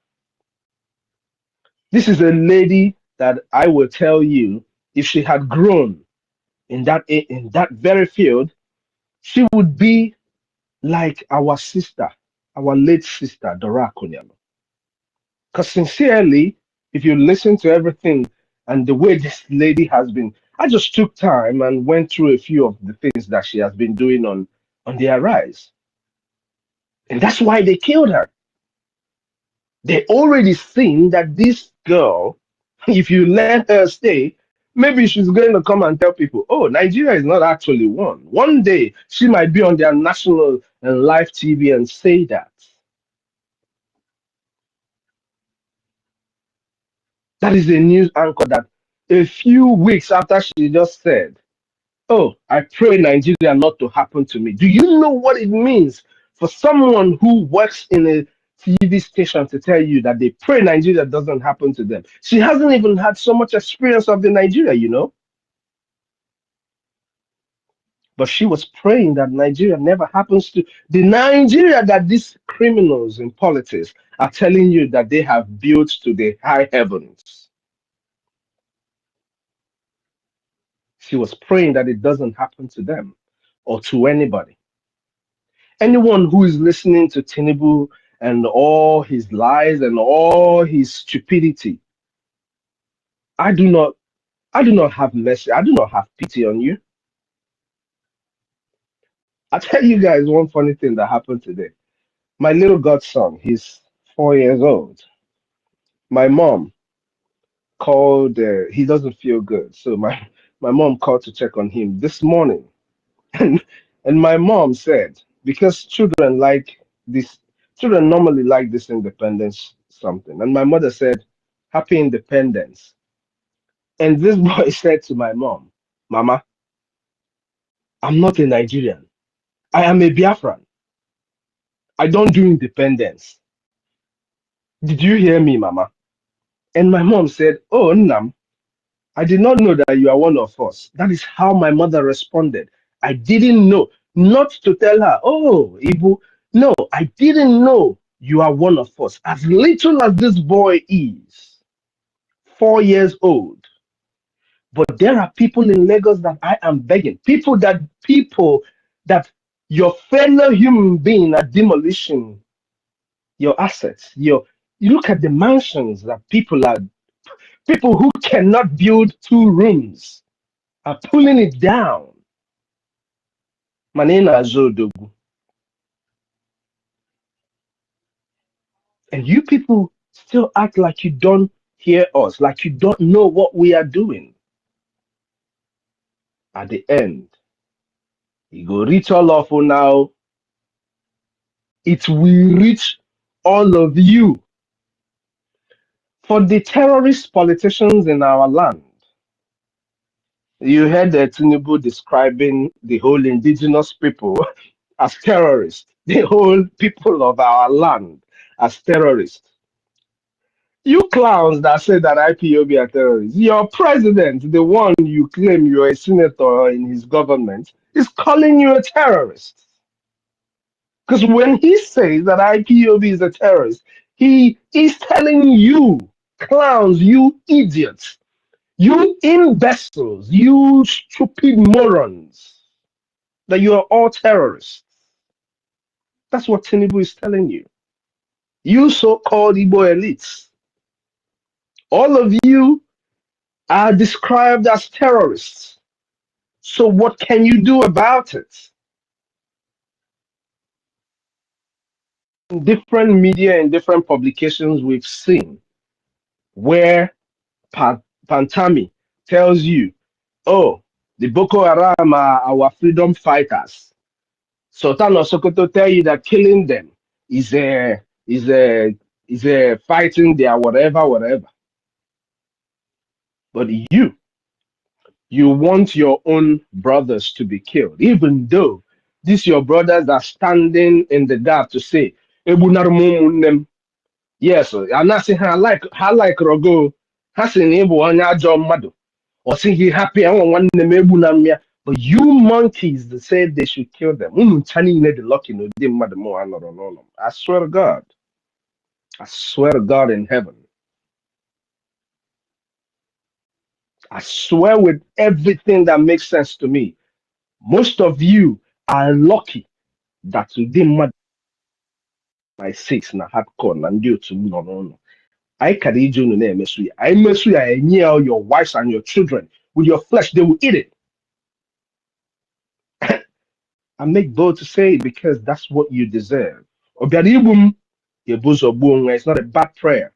This is a lady that I will tell you, if she had grown in that very field, she would be like our sister, our late sister, Dora Akunyalo. Because sincerely, if you listen to everything and the way this lady has been, I just took time and went through a few of the things that she has been doing on the Arise. And that's why they killed her. They already seen that this girl, if you let her stay, maybe she's going to come and tell people, oh, Nigeria is not actually one. One day she might be on their national and live TV and say that. That is a news anchor that a few weeks after she just said, oh, I pray Nigeria not to happen to me. Do you know what it means for someone who works in a TV station to tell you that they pray Nigeria doesn't happen to them? She hasn't even had so much experience of the Nigeria, you know. But she was praying that Nigeria never happens to the Nigeria that these criminals in politics are telling you that they have built to the high heavens. She was praying that it doesn't happen to them or to anybody. Anyone who is listening to Tinubu and all his lies and all his stupidity, I do not have mercy. I do not have pity on you. I'll tell you guys one funny thing that happened today. My little godson, he's 4 years old. My mom called. He doesn't feel good, so my mom called to check on him this morning, and my mom said because children normally like this independence something, and my mother said, "Happy Independence." And this boy said to my mom, Mama, I'm not a Nigerian. I am a Biafran. I don't do independence. Did you hear me, Mama? And my mom said, Oh, Nam, I did not know that you are one of us. That is how my mother responded. I didn't know. Not to tell her, Oh, Ibu. No, I didn't know you are one of us. As little as this boy is, 4 years old. But there are people in Lagos that I am begging. People that your fellow human being are demolishing your assets. You look at the mansions that people who cannot build 2 rooms are pulling it down. Manena Zodogu. And you people still act like you don't hear us, like you don't know what we are doing. At the end, you go reach all of you now. It will reach all of you. For the terrorist politicians in our land, you heard Tinubu describing the whole indigenous people as terrorists, the whole people of our land as terrorists. You clowns that say that IPOB are terrorists, your president, the one you claim you're a senator in his government, is calling you a terrorist. Because when he says that IPOB is a terrorist, he is telling you, clowns, you idiots, you imbeciles, you stupid morons, that you are all terrorists. That's what Tinubu is telling you. You so-called Igbo elites, all of you are described as terrorists. So what can you do about it? In different media and different publications we've seen where Pantami tells you, oh, the Boko Haram are our freedom fighters. Sultan of Sokoto tell you that killing them is a fighting their whatever. But you want your own brothers to be killed, even though these your brothers are standing in the gap to say, "Ebunarumunnem." Yes, I'm not saying I like Rogo, hasn't able on your job madu, or saying he happy I want them ebunamia. But you monkeys that said they should kill them. Chani need the lucky no dim madu mo no. I swear to God. I swear to God in heaven. I swear with everything that makes sense to me. Most of you are lucky that today my six na hardcore na ndị otu m nọ n'ụlọ. I can eat you na-emesu ya. I mesu ya enye all your wives and your children with your flesh, they will eat it. I make bold to say it because that's what you deserve. Obiara igbu m, ya bụzọgbuo onwe. It's not a bad prayer.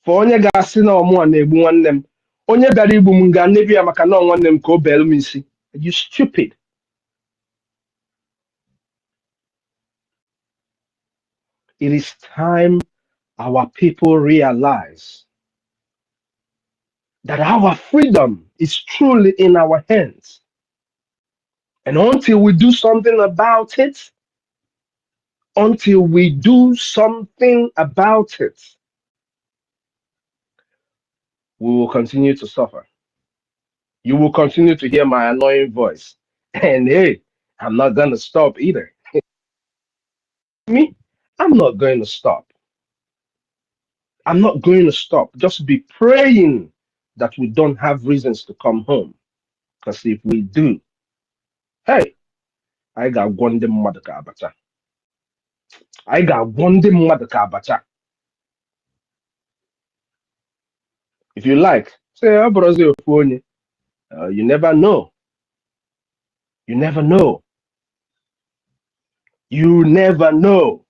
For onye ga-asị na ọmụa na-egbu nwanne m, onye bịara igbu m ga-anebi ya maka na nwanne m ka o belu m isi. You stupid. It is time our people realize that our freedom is truly in our hands. And until we do something about it, we will continue to suffer. You will continue to hear my annoying voice. And hey, I'm not going to stop either. Me, I'm not going to stop. I'm not going to stop. Just be praying that we don't have reasons to come home. Because if we do, hey, I got one them mother abacha. I got one them mother abacha. If you like, say, oh, brother, you never know. You never know. You never know.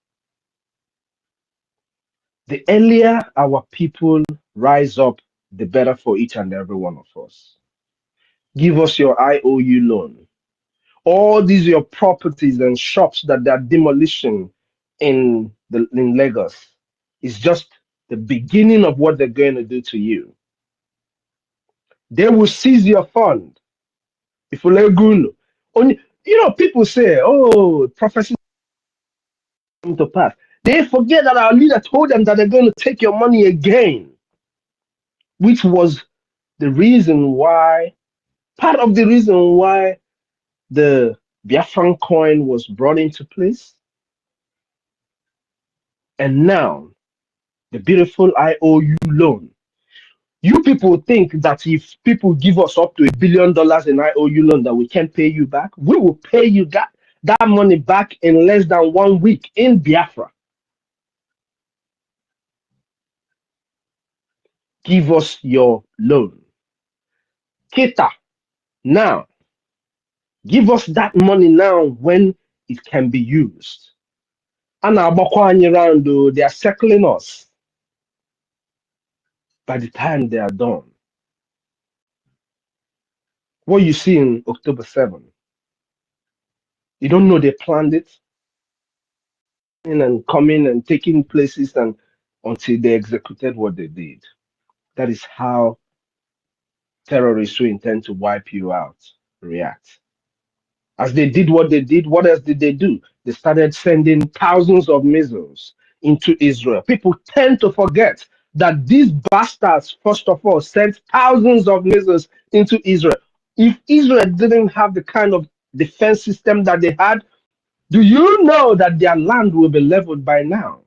The earlier our people rise up, the better for each and every one of us. Give us your IOU loan. All these your properties and shops that they're demolishing in Lagos is just the beginning of what they're going to do to you. They will seize your fund. If you let go, only people say, "Oh, prophecy come to pass." They forget that our leader told them that they're going to take your money again, which was the reason why, part of the reason why the Biafran coin was brought into place, and now the beautiful IOU loan. You people think that if people give us up to $1 billion in IOU loan that we can't pay you back, we will pay you that money back in less than 1 week in Biafra. Give us your loan. Kita, now. Give us that money now when it can be used. And around, they are circling us. By the time they are done, what you see in October 7th, you don't know they planned it in and coming and taking places and until they executed what they did. That is how terrorists who intend to wipe you out react. As they did what they did, what else did they do? They started sending thousands of missiles into Israel. People tend to forget that these bastards, first of all, sent thousands of missiles into Israel. If Israel didn't have the kind of defense system that they had, do you know that their land will be leveled by now?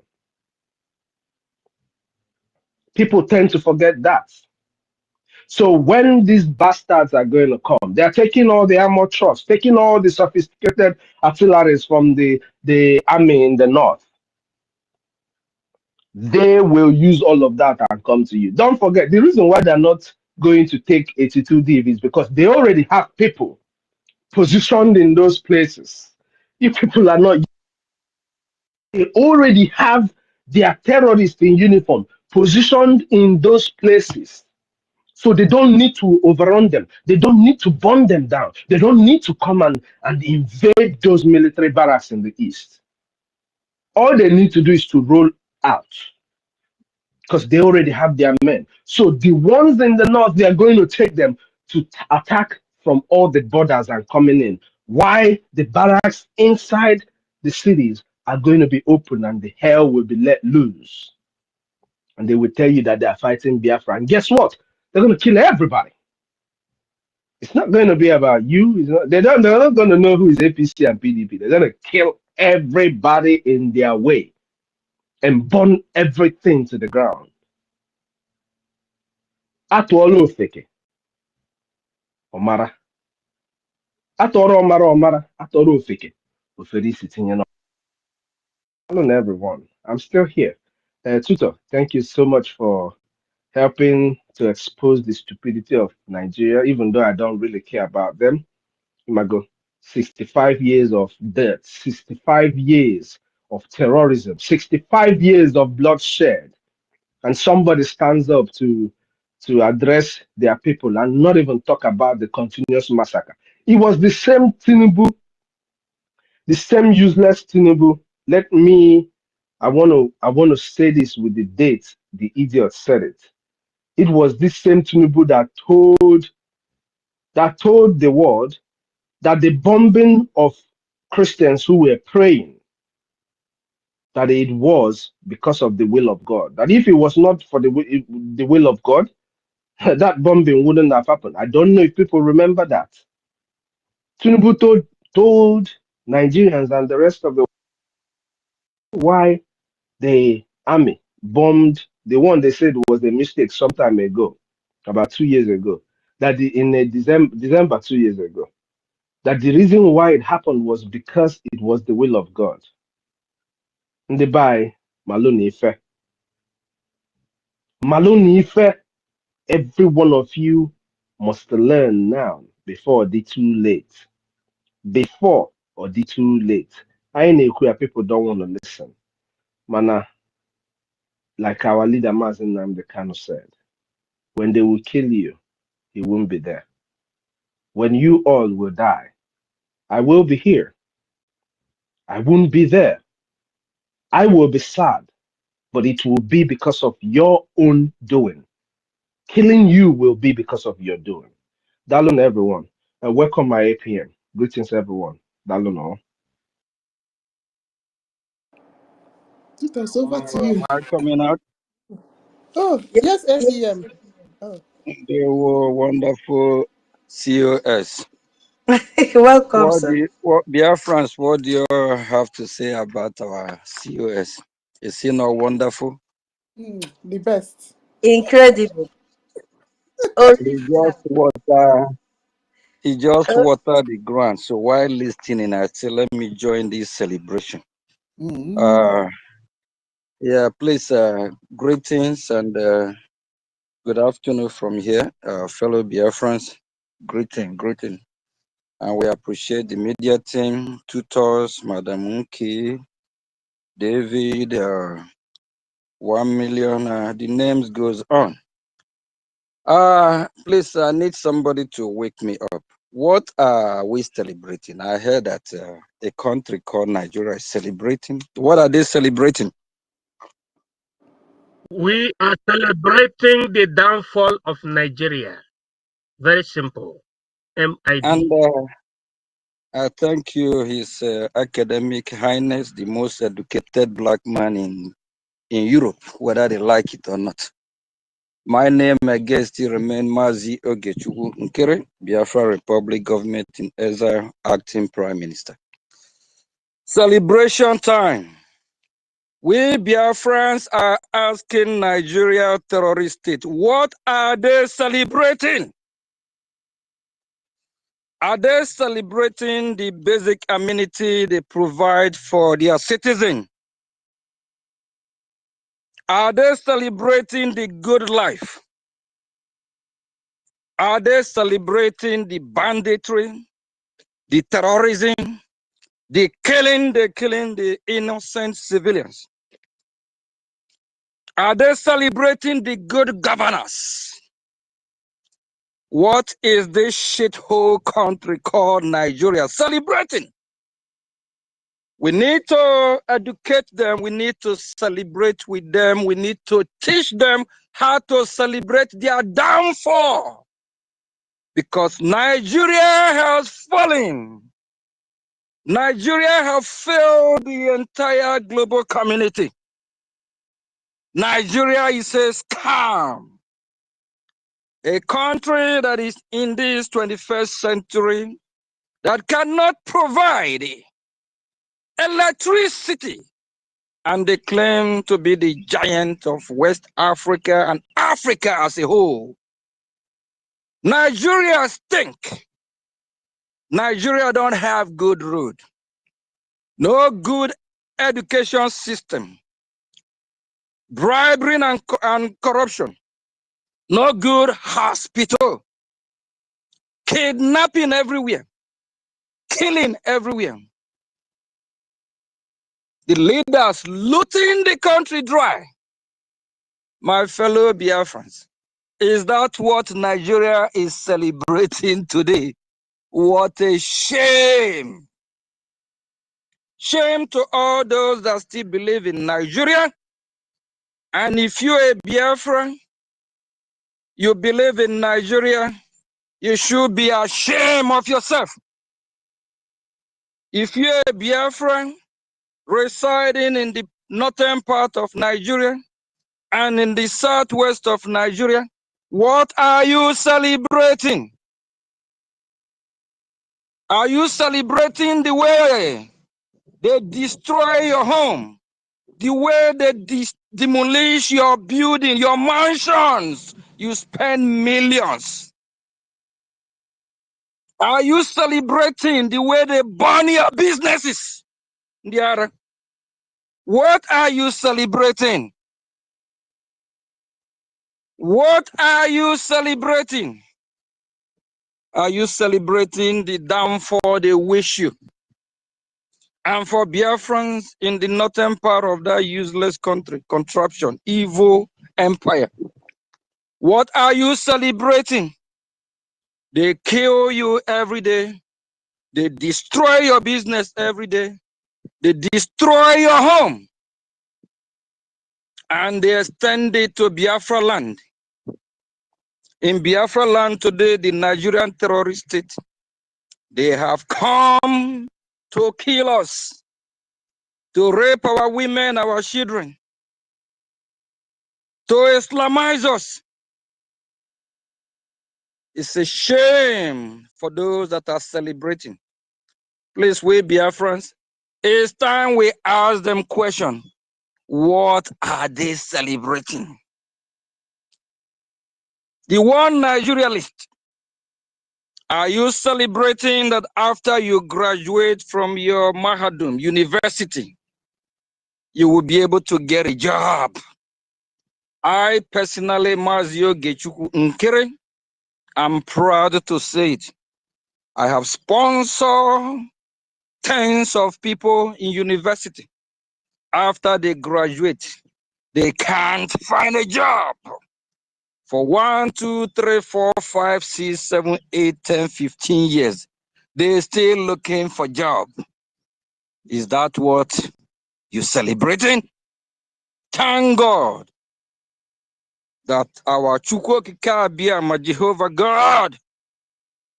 People tend to forget that. So when these bastards are going to come, they're taking all the armor trucks, taking all the sophisticated artilleries from the army in the north. They will use all of that and come to you. Don't forget, the reason why they're not going to take 82 DV is because they already have people positioned in those places. If people are not, they already have their terrorists in uniform positioned in those places. So they don't need to overrun them. They don't need to burn them down. They don't need to come and invade those military barracks in the east. All they need to do is to roll out because they already have their men. So the ones in the north, they are going to take them to attack from all the borders and coming in. Why the barracks inside the cities are going to be open and the hell will be let loose. And they will tell you that they are fighting Biafra. And guess what? They're going to kill everybody. It's not going to be about you. It's not, they're not going to know who is APC and PDP. They're going to kill everybody in their way and burn everything to the ground. Atụọla ofeke, ọmara. Atụọrọ ọmara, atụọrọ ofeke. Ofere isi tinye n'ọnụ. Hello, everyone. I'm still here. Tutor, thank you so much for helping to expose the stupidity of Nigeria, even though I don't really care about them. Imago, 65 years of death, 65 years of terrorism, 65 years of bloodshed, and somebody stands up to address their people and not even talk about the continuous massacre. It was the same Tinubu, the same useless Tinubu. I want to say this with the date the idiot said it. It was this same Tinubu that told the world that the bombing of Christians who were praying, that it was because of the will of God. That if it was not for the will of God, that bombing wouldn't have happened. I don't know if people remember that. Tinubu told Nigerians and the rest of the world why the army bombed the one they said was a mistake some time ago, about 2 years ago, that in December 2 years ago, that the reason why it happened was because it was the will of God. Ndị be anyị malụ na ife. Malụ na ife. Every one of you must learn now before it too late. Before or the too late. I know people don't want to listen. Mana, like our leader Mazin Nnamdi Kanu said, when they will kill you, he won't be there. When you all will die, I will be here. I won't be there. I will be sad, but it will be because of your own doing. Killing you will be because of your doing. Dalun everyone, and welcome my APM. Greetings everyone. Dalun all. Titus, over to you. Am I coming out? Oh, yes, APM. Oh. They were wonderful COS. Welcome, sir. Biafrans, what do you have to say about our COS? Is he not wonderful? The best. Incredible. He Original. just water, he just watered the ground. So while listening, I said, let me join this celebration. Mm-hmm. Yeah, please, greetings and good afternoon from here, fellow Biafrans. Greeting. And we appreciate the media team, tutors, Madam Unki, David, 1 million, the names goes on. Please, I need somebody to wake me up. What are we celebrating? I heard that a country called Nigeria is celebrating. What are they celebrating? We are celebrating the downfall of Nigeria. Very simple. MID. And I thank you, His Academic Highness, the most educated black man in Europe, whether they like it or not. My name, I guess, still remain Mazi Ogechukwu Nkere, Biafra Republic Government in Exile, Acting Prime Minister. Celebration time. We Biafrans are asking Nigeria terrorist state, what are they celebrating? Are they celebrating the basic amenity they provide for their citizens? Are they celebrating the good life? Are they celebrating the banditry, the terrorism, the killing the innocent civilians? Are they celebrating the good governance? What is this shithole country called Nigeria celebrating? We need to educate them. We need to celebrate with them. We need to teach them how to celebrate their downfall. Because Nigeria has fallen. Nigeria has failed the entire global community. Nigeria is a scam. A country that is in this 21st century that cannot provide electricity. And they claim to be the giant of West Africa and Africa as a whole. Nigeria stink. Nigeria don't have good road. No good education system. Bribery and corruption. No good hospital. Kidnapping everywhere. Killing everywhere. The leaders looting the country dry. My fellow Biafrans, is that what Nigeria is celebrating today? What a shame. Shame to all those that still believe in Nigeria. And if you're a Biafran, you believe in Nigeria, you should be ashamed of yourself. If you're a Biafran residing in the northern part of Nigeria and in the southwest of Nigeria, what are you celebrating? Are you celebrating the way they destroy your home? The way they demolish your building, your mansions? You spend millions. Are you celebrating the way they burn your businesses? What are you celebrating? What are you celebrating? Are you celebrating the downfall they wish you? And for Biafrans in the northern part of that useless country, contraption, evil empire, what are you celebrating? They kill you every day. They destroy your business every day. They destroy your home. And they extend it to Biafra land. In Biafra land today, the Nigerian terrorist state, they have come to kill us, to rape our women, our children, to Islamize us. It's a shame for those that are celebrating. Please, we Biafrans, it's time we ask them question. What are they celebrating? The one Nigerialist, are you celebrating that after you graduate from your Mahadum university, you will be able to get a job? I personally, Mazio Gechuku Nkere, I'm proud to say it. I have sponsored tens of people in university. After they graduate, they can't find a job. For 1, 2, 3, 4, 5, 6, 7, 8, 10, 15 years, they're still looking for job. Is that what you're celebrating? Thank God that our Chukwokika my Jehovah God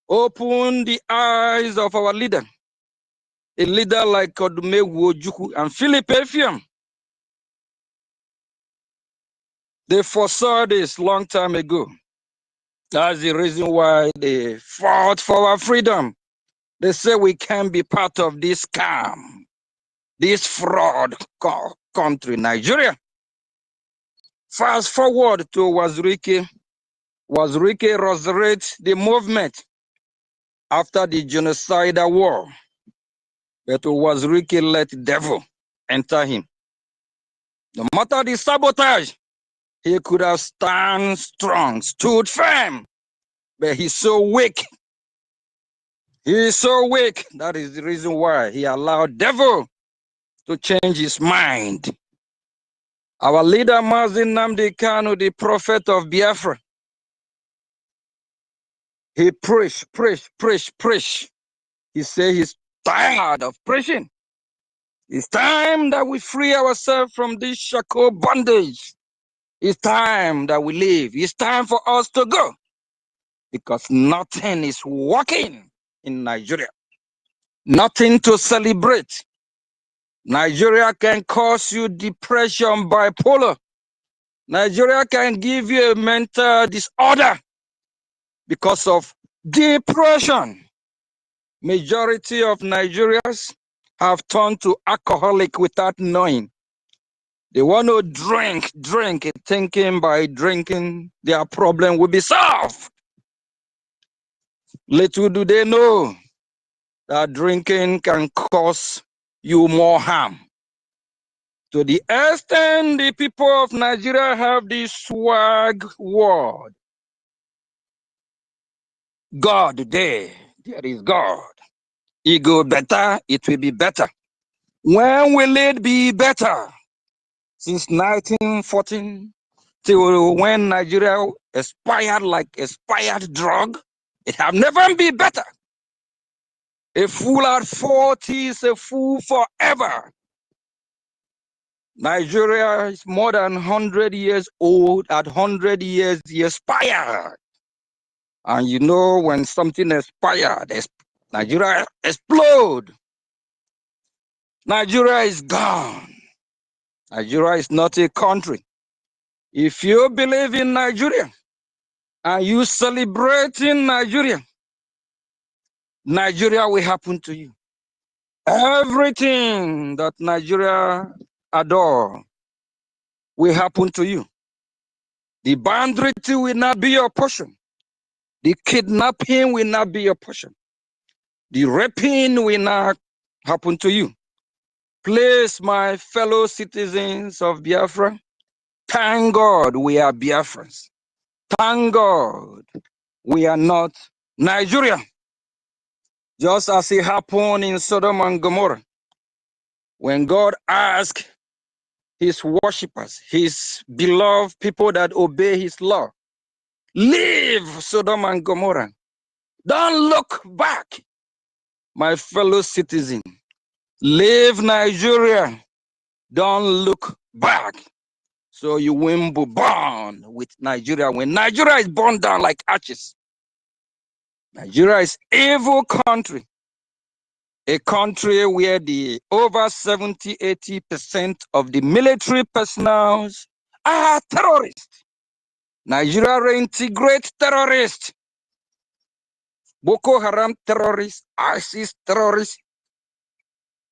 opened the eyes of our leader. A leader like Kodume Wojuku and Philip Efiam. They foresaw this long time ago. That's the reason why they fought for our freedom. They say we can't be part of this scam, this fraud country, Nigeria. Fast forward to Wazirike. Wazirike resurrected the movement after the genocidal war. But Wazirike let the devil enter him. No matter the sabotage, he could have stand strong, stood firm, but he's so weak. He is so weak. That is the reason why he allowed devil to change his mind. Our leader, Mazin Namdi Kanu, the prophet of Biafra, he preached. He said he's tired of preaching. It's time that we free ourselves from this shackle bondage. It's time that we leave. It's time for us to go. Because nothing is working in Nigeria. Nothing to celebrate. Nigeria can cause you depression, bipolar. Nigeria can give you a mental disorder because of depression. Majority of Nigerians have turned to alcoholic without knowing. They want to drink, thinking by drinking their problem will be solved. Little do they know that drinking can cause you more harm. To the extent the people of Nigeria have this swag word, God there is God. It go better, it will be better. When will it be better? Since 1914 till when Nigeria expired like expired drug, it have never been better. A fool at 40 is a fool forever. Nigeria is more than 100 years old. At 100 years, it expired. And you know when something expired, Nigeria explode. Nigeria is gone. Nigeria is not a country. If you believe in Nigeria and you celebrate in Nigeria, Nigeria will happen to you. Everything that Nigeria adore will happen to you. The banditry will not be your portion. The kidnapping will not be your portion. The raping will not happen to you. Please, my fellow citizens of Biafra, thank God we are Biafrans. Thank God we are not Nigeria. Just as it happened in Sodom and Gomorrah, when God asked his worshippers, his beloved people that obey his law, leave Sodom and Gomorrah. Don't look back, my fellow citizen. Leave Nigeria. Don't look back. So you won't be born with Nigeria when Nigeria is burned down like ashes. Nigeria is evil country. A country where the over 70–80% of the military personnel are terrorists. Nigeria reintegrate terrorists. Boko Haram terrorists, ISIS terrorists,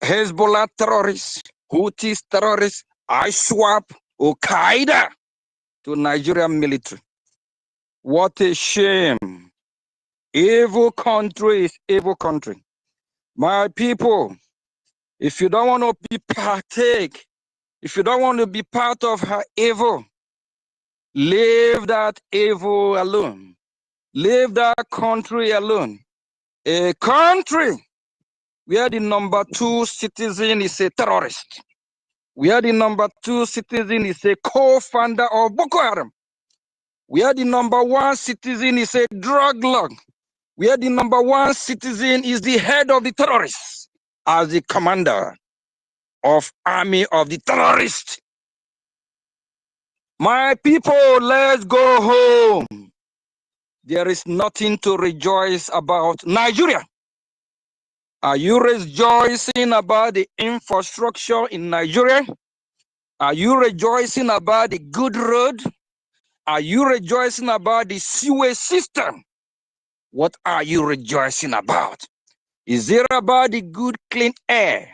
Hezbollah terrorists, Houthis terrorists, ISWAP, Al-Qaeda to Nigerian military. What a shame. Evil country is evil country. My people, if you don't want to be partake, if you don't want to be part of her evil, leave that evil alone. Leave that country alone. A country where the number 2 citizen is a terrorist, where the number 2 citizen is a co-founder of Boko Haram, where the number 1 citizen is a drug lord, where the number 1 citizen is the head of the terrorists as the commander of army of the terrorists. My people, let's go home. There is nothing to rejoice about. Nigeria, are you rejoicing about the infrastructure in Nigeria? Are you rejoicing about the good road? Are you rejoicing about the sewage system? What are you rejoicing about? Is it about the good clean air?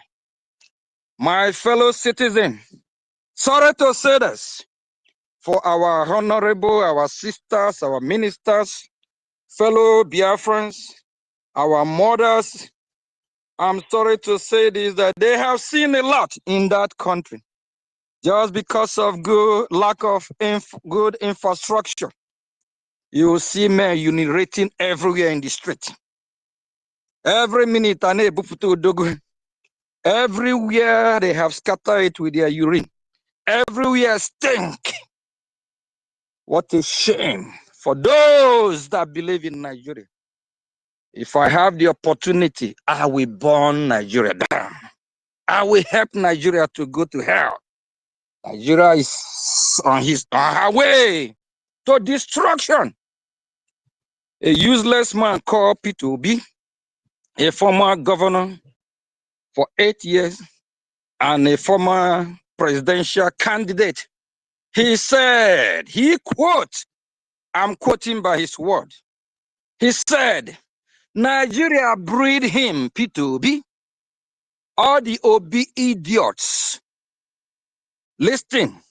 My fellow citizen, sorry to say this, for our honorable, our sisters, our ministers, fellow Biafrans, our mothers, I'm sorry to say this, that they have seen a lot in that country. Just because of lack of good infrastructure, you will see men urinating everywhere in the street. Every minute, everywhere they have scattered it with their urine. Everywhere stink. What a shame for those that believe in Nigeria. If I have the opportunity, I will burn Nigeria down. I will help Nigeria to go to hell. Nigeria is on her way to destruction. A useless man called P2B, a former governor for 8 years and a former presidential candidate. He said, I'm quoting by his word. He said, Nigeria breed him, P2B, all the OB idiots. Listen,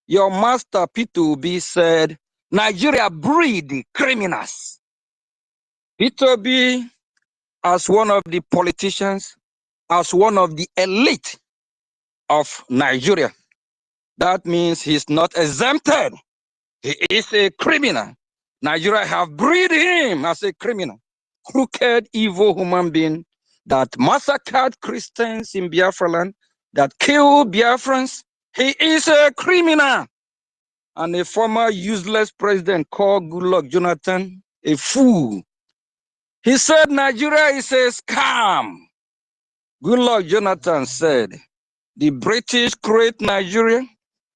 your master P2B said, Nigeria breed criminals. P2B, as one of the politicians, as one of the elite of Nigeria, that means he's not exempted. He is a criminal. Nigeria have breed him as a criminal. Crooked, evil human being that massacred Christians in Biafra land, that killed Biafrans. He is a criminal. And a former useless president called Goodluck Jonathan, a fool. He said Nigeria is a scam. Goodluck Jonathan said, the British create Nigeria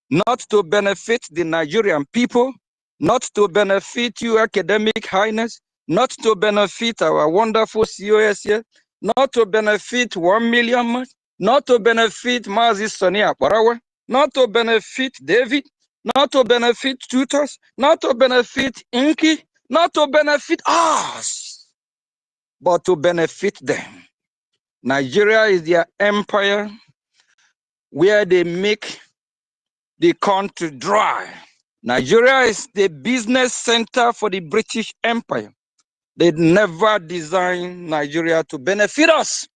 not to benefit the Nigerian people, not to benefit you, academic highness, not to benefit our wonderful COS here, not to benefit 1 million, not to benefit Mazi Sonia Barawa, not to benefit David, not to benefit tutors, not to benefit Inky, not to benefit us, but to benefit them. Nigeria is their empire where they make the country dry. Nigeria is the business center for the British Empire. They never designed Nigeria to benefit us.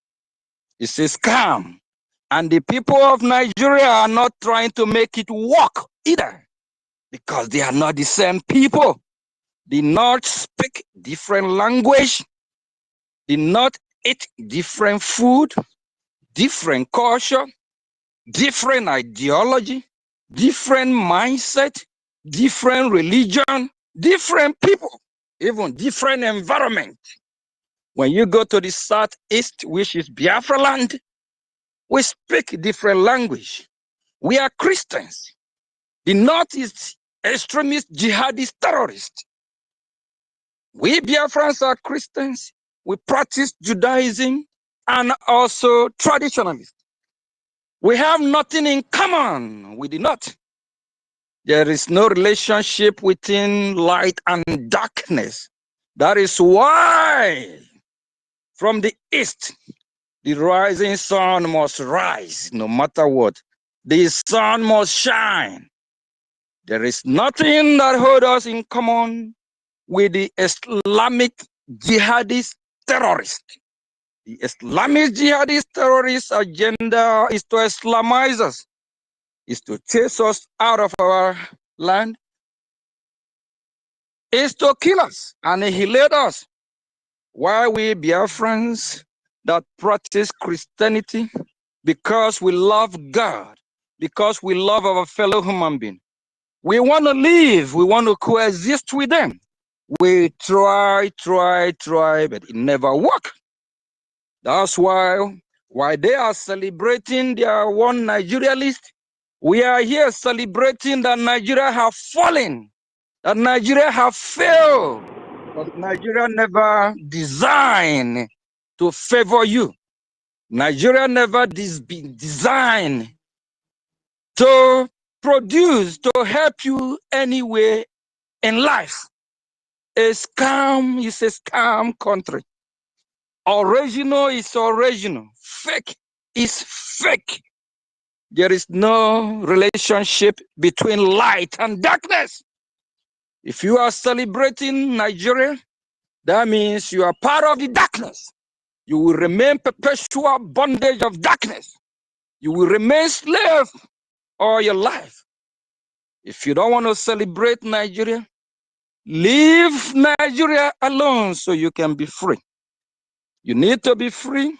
It's a scam. And the people of Nigeria are not trying to make it work either, because they are not the same people. They not speak different language. They not eat different food, different culture, different ideology, different mindset, different religion, different people, even different environment. When you go to the southeast, which is Biafra land, we speak different language. We are Christians. The North is extremist, jihadist, terrorist. We Biafrans are Christians. We practice Judaism and also traditionalists. We have nothing in common with the North. There is no relationship within light and darkness. That is why from the east, the rising sun must rise no matter what. The sun must shine. There is nothing that holds us in common with the Islamic jihadist terrorists. The Islamic jihadist terrorist agenda is to Islamize us, is to chase us out of our land, is to kill us, annihilate us. While we Biafrans that practice Christianity because we love God, because we love our fellow human being, we want to live, we want to coexist with them. We try, but it never works. That's why they are celebrating their one Nigeria list, we are here celebrating that Nigeria have fallen, that Nigeria have failed, because Nigeria never designed to favor you. Nigeria never been designed to produce, to help you anyway in life. A scam is a scam country. Original is original. Fake is fake. There is no relationship between light and darkness. If you are celebrating Nigeria, that means you are part of the darkness. You will remain perpetual bondage of darkness. You will remain slave all your life. If you don't want to celebrate Nigeria, leave Nigeria alone so you can be free. You need to be free.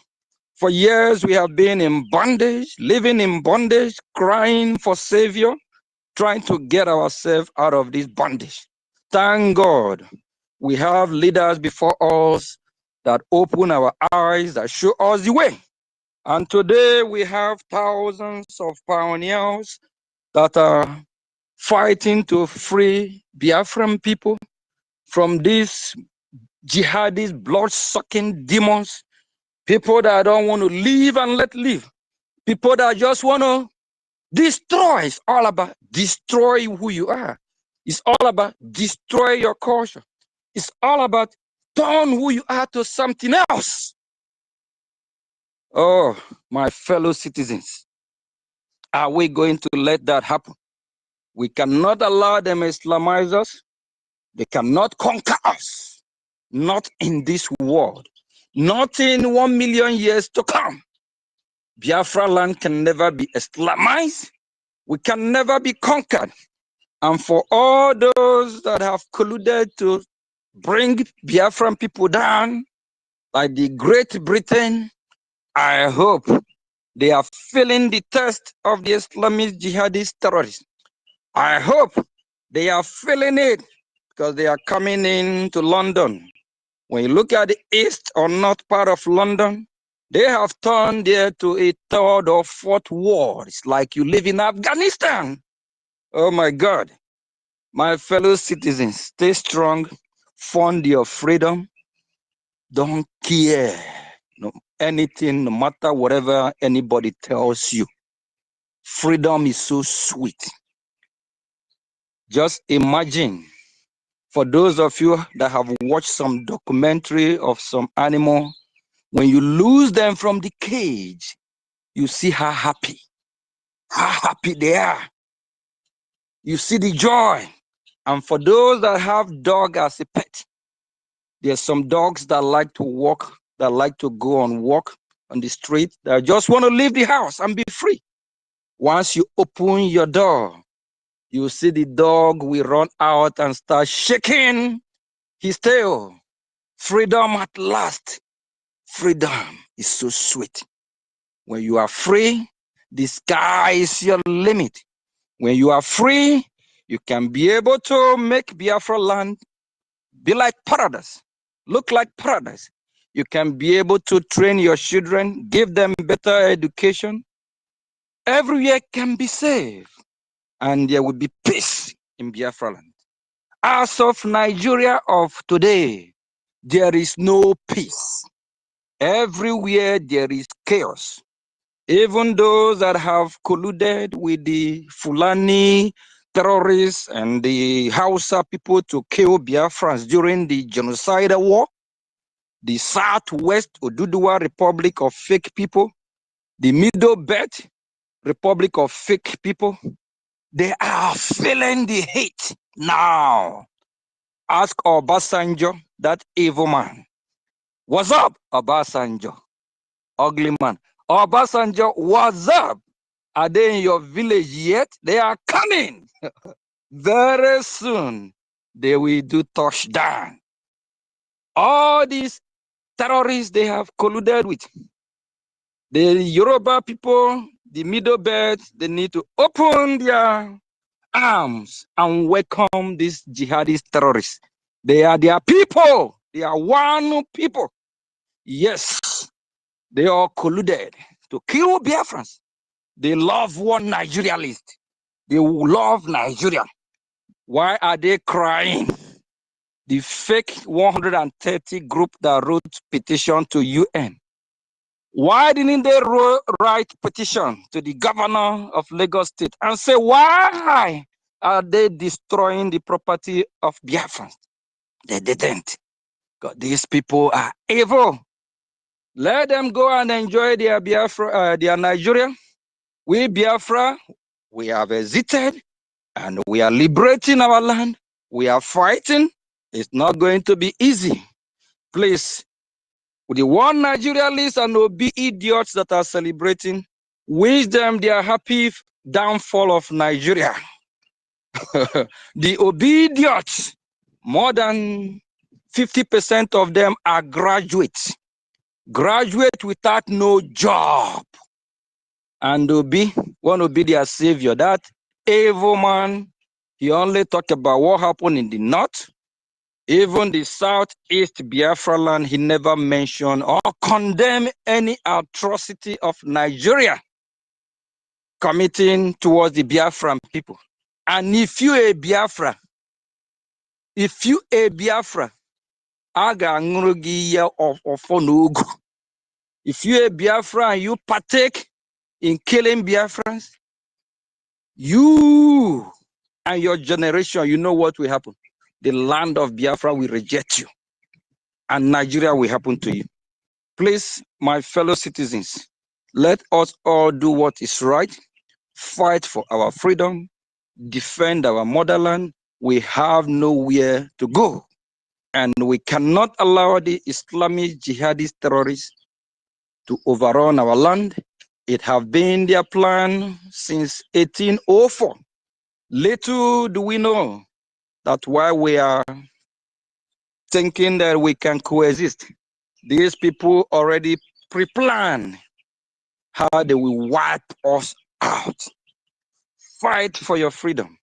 For years, we have been in bondage, living in bondage, crying for Savior, trying to get ourselves out of this bondage. Thank God we have leaders before us that open our eyes, that show us the way. And today we have thousands of pioneers that are fighting to free Biafran people from these jihadist, blood-sucking demons, people that don't want to live and let live, people that just want to destroy. It's all about destroy who you are. It's all about destroy your culture. It's all about turn who you are to something else. Oh, my fellow citizens, are we going to let that happen? We cannot allow them Islamize us. They cannot conquer us. Not in this world. Not in 1 million years to come. Biafra land can never be Islamized. We can never be conquered. And for all those that have colluded to bring Biafran people down, like the Great Britain, I hope they are feeling the test of the Islamist jihadist terrorists. I hope they are feeling it because they are coming into London. When you look at the east or north part of London, they have turned there to a third or fourth war. It's like you live in Afghanistan. Oh my God. My fellow citizens, stay strong, fund your freedom. Don't care anything, no matter whatever anybody tells you. Freedom is so sweet. Just imagine, for those of you that have watched some documentary of some animal, when you lose them from the cage, you see how happy they are. You see the joy. And for those that have dog as a pet, there's some dogs that like to walk, that like to go and walk on the street, that just want to leave the house and be free. Once you open your door, you see the dog will run out and start shaking his tail. Freedom at last. Freedom is so sweet. When you are free, the sky is your limit. When you are free, you can be able to make Biafra land be like paradise, look like paradise. You can be able to train your children, give them better education. Everywhere can be safe. and there will be peace in Biafra land. As of Nigeria of today, there is no peace. Everywhere there is chaos. Even those that have colluded with the Fulani terrorists and the Hausa people to kill Biafrans during the genocidal war, the Southwest Oduduwa Republic of fake people, the Middle Belt Republic of fake people, they are feeling the hate now. Ask Obasanjo, that evil man. What's up, Obasanjo? Ugly man. Obasanjo, what's up? Are they in your village yet? They are coming. Very soon, they will do touchdown. All these terrorists they have colluded with. The Yoruba people, the Middle Belt, they need to open their arms and welcome these jihadist terrorists. They are their people. They are one people. Yes, they are colluded to kill Biafrans. They love one Nigeria list. They love Nigeria. Why are they crying? The fake 130 group that wrote petition to UN. Why didn't they write petition to the governor of Lagos State and say, why are they destroying the property of Biafrans? They didn't. Because these people are evil. Let them go and enjoy their Biafra, their Nigeria. We Biafra, we have exited and we are liberating our land. We are fighting. It's not going to be easy. Please, with the one Nigeria list and OB idiots that are celebrating, wish them their happy downfall of Nigeria. The OB idiots, more than 50% of them are graduates. Graduate without no job. And Obi want to be their savior. That evil man, he only talked about what happened in the north. Even the southeast Biafra land, he never mentioned or condemned any atrocity of Nigeria committing towards the Biafran people. And if you a Biafra, aga ngurugi of onogo. If you a Biafra and you partake in killing Biafrans, you and your generation, you know what will happen. The land of Biafra will reject you, and Nigeria will happen to you. Please, my fellow citizens, let us all do what is right, fight for our freedom, defend our motherland. We have nowhere to go, and we cannot allow the Islamic jihadist terrorists to overrun our land. It has been their plan since 1804. Little do we know that while we are thinking that we can coexist, these people already pre-plan how they will wipe us out. Fight for your freedom.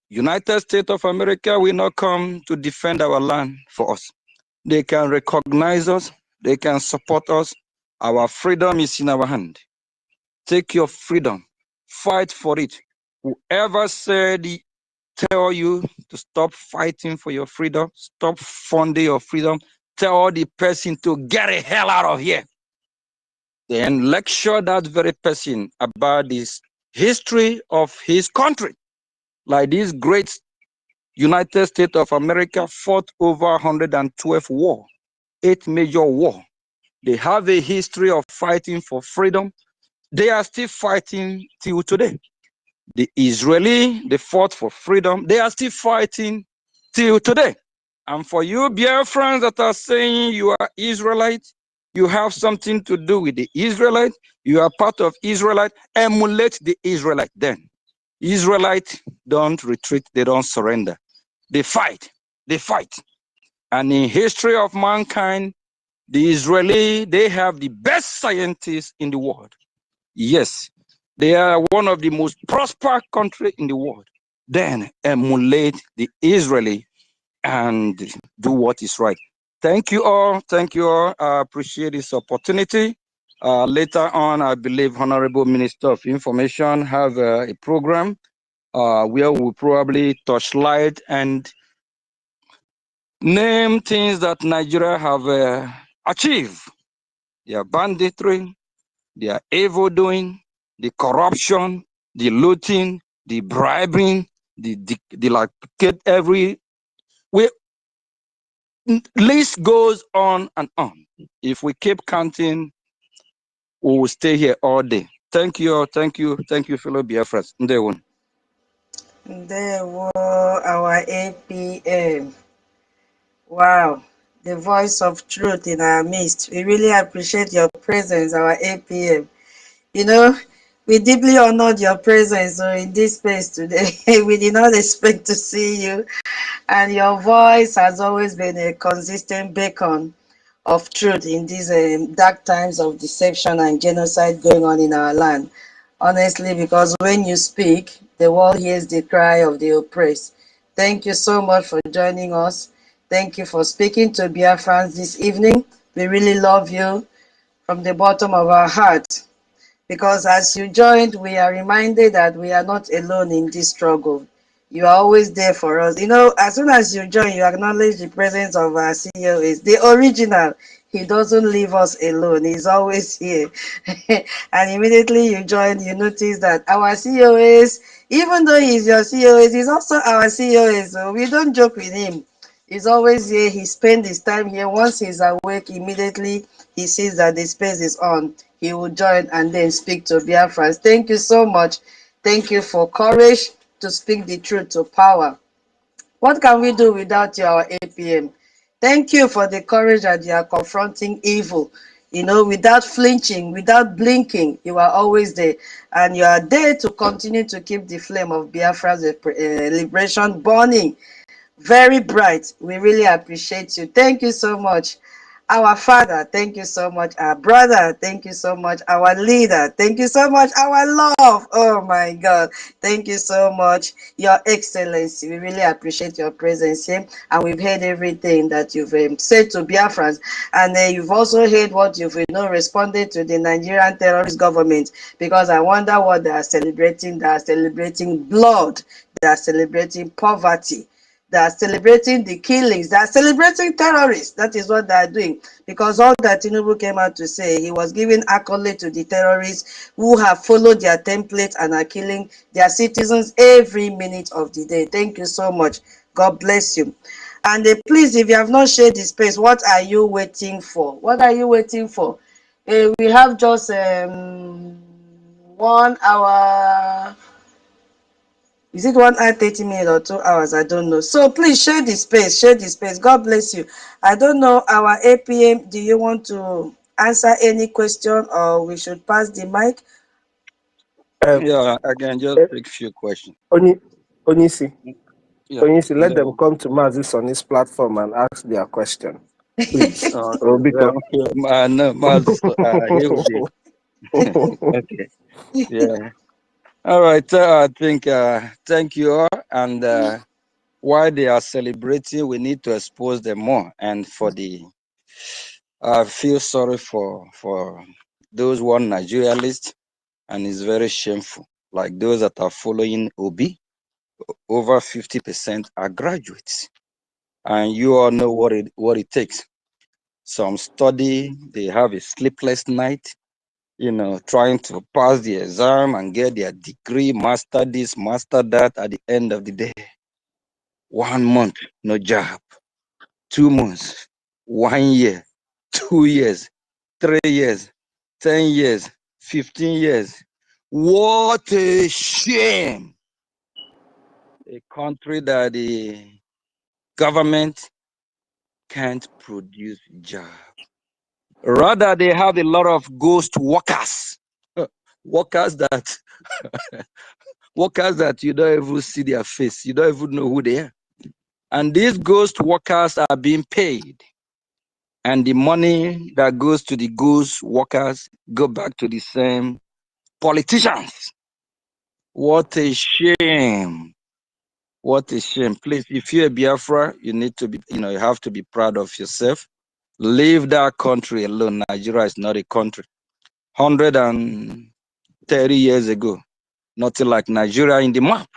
United States of America will not come to defend our land for us. They can recognize us. They can support us. Our freedom is in our hand. Take your freedom. Fight for it. Whoever said, tell you to stop fighting for your freedom, stop funding your freedom, tell the person to get the hell out of here. Then lecture that very person about this history of his country. Like this great United States of America fought over 112 war, 8 major war. They have a history of fighting for freedom. They are still fighting till today. The Israeli, they fought for freedom. They are still fighting till today. And for you, Biafrans that are saying you are Israelite, you have something to do with the Israelite, you are part of Israelite, emulate the Israelite then. Israelites don't retreat, they don't surrender. They fight, they fight. And in history of mankind, the Israeli, they have the best scientists in the world. Yes, they are one of the most prosperous countries in the world. Then emulate the Israeli and do what is right. Thank you all. Thank you all. I appreciate this opportunity. Later on, I believe Honorable Minister of Information have a program where we probably touchlight and name things that Nigeria have achieved. Their banditry, their evil doing, the corruption, the looting, the bribing, the like every way. List goes on and on. If we keep counting, we will stay here all day. Thank you, fellow Biafrans. Ndewo. There were our APM. Wow, the voice of truth in our midst. We really appreciate your presence, our APM. You know, we deeply honored your presence in this space today. We did not expect to see you, and your voice has always been a consistent beacon of truth in these dark times of deception and genocide going on in our land. Honestly, because when you speak, the world hears the cry of the oppressed. Thank you so much for joining us. Thank you for speaking to Biafrans this evening. We really love you from the bottom of our heart, because as you joined, we are reminded that we are not alone in this struggle. You are always there for us. You know, as soon as you join, you acknowledge the presence of our COS, the original. He doesn't leave us alone. He's always here. And immediately you join, you notice that our COS, even though he's your COS, he's also our COS. So we don't joke with him. He's always here. He spends his time here. Once he's awake, immediately he sees that the space is on. He will join and then speak to Biafrans. Thank you so much. Thank you for courage to speak the truth to power. What can we do without you, our APM? Thank you for the courage that you are confronting evil. You know, without flinching, without blinking, you are always there. And you are there to continue to keep the flame of Biafra's liberation burning very bright. We really appreciate you. Thank you so much. Our father, thank you so much. Our brother, thank you so much. Our leader, thank you so much. Our love, oh my God, thank you so much. Your Excellency, we really appreciate your presence here. And we've heard everything that you've said to Biafrans. And you've also heard what you've responded to the Nigerian terrorist government. Because I wonder what they are celebrating. They are celebrating blood. They are celebrating poverty. They are celebrating the killings. They are celebrating terrorists. That is what they are doing. Because all that Tinubu came out to say, he was giving accolade to the terrorists who have followed their template and are killing their citizens every minute of the day. Thank you so much. God bless you. And please, if you have not shared the space, what are you waiting for? What are you waiting for? We have just 1 hour. Is it 1 hour 30 minutes or 2 hours? I don't know. So please share the space. Share the space. God bless you. I don't know. Our APM, do you want to answer any question or we should pass the mic? Yeah, I can just take a few questions. Onisi, Yeah. let them come to Mazis on his platform and ask their question, please. Okay. No, here will be. Okay. Yeah. All right. I think thank you all. And while they are celebrating, we need to expose them more. And for I feel sorry for those one Nigerialists, and it's very shameful. Like those that are following Obi, over 50% are graduates, and you all know what it takes. Some study, they have a sleepless night, trying to pass the exam and get their degree, master this, master that. At the end of the day, 1 month, no job. 2 months, 1 year, 2 years, 3 years, 10 years, 15 years. What a shame! A country that the government can't produce job. Rather, they have a lot of ghost workers. workers that workers that you don't even see their face, you don't even know who they are. And these ghost workers are being paid. And the money that goes to the ghost workers go back to the same politicians. What a shame. What a shame. Please, if you're a Biafra, you need to be, you have to be proud of yourself. Leave that country alone. Nigeria is not a country. 130 years ago, nothing like Nigeria in the map.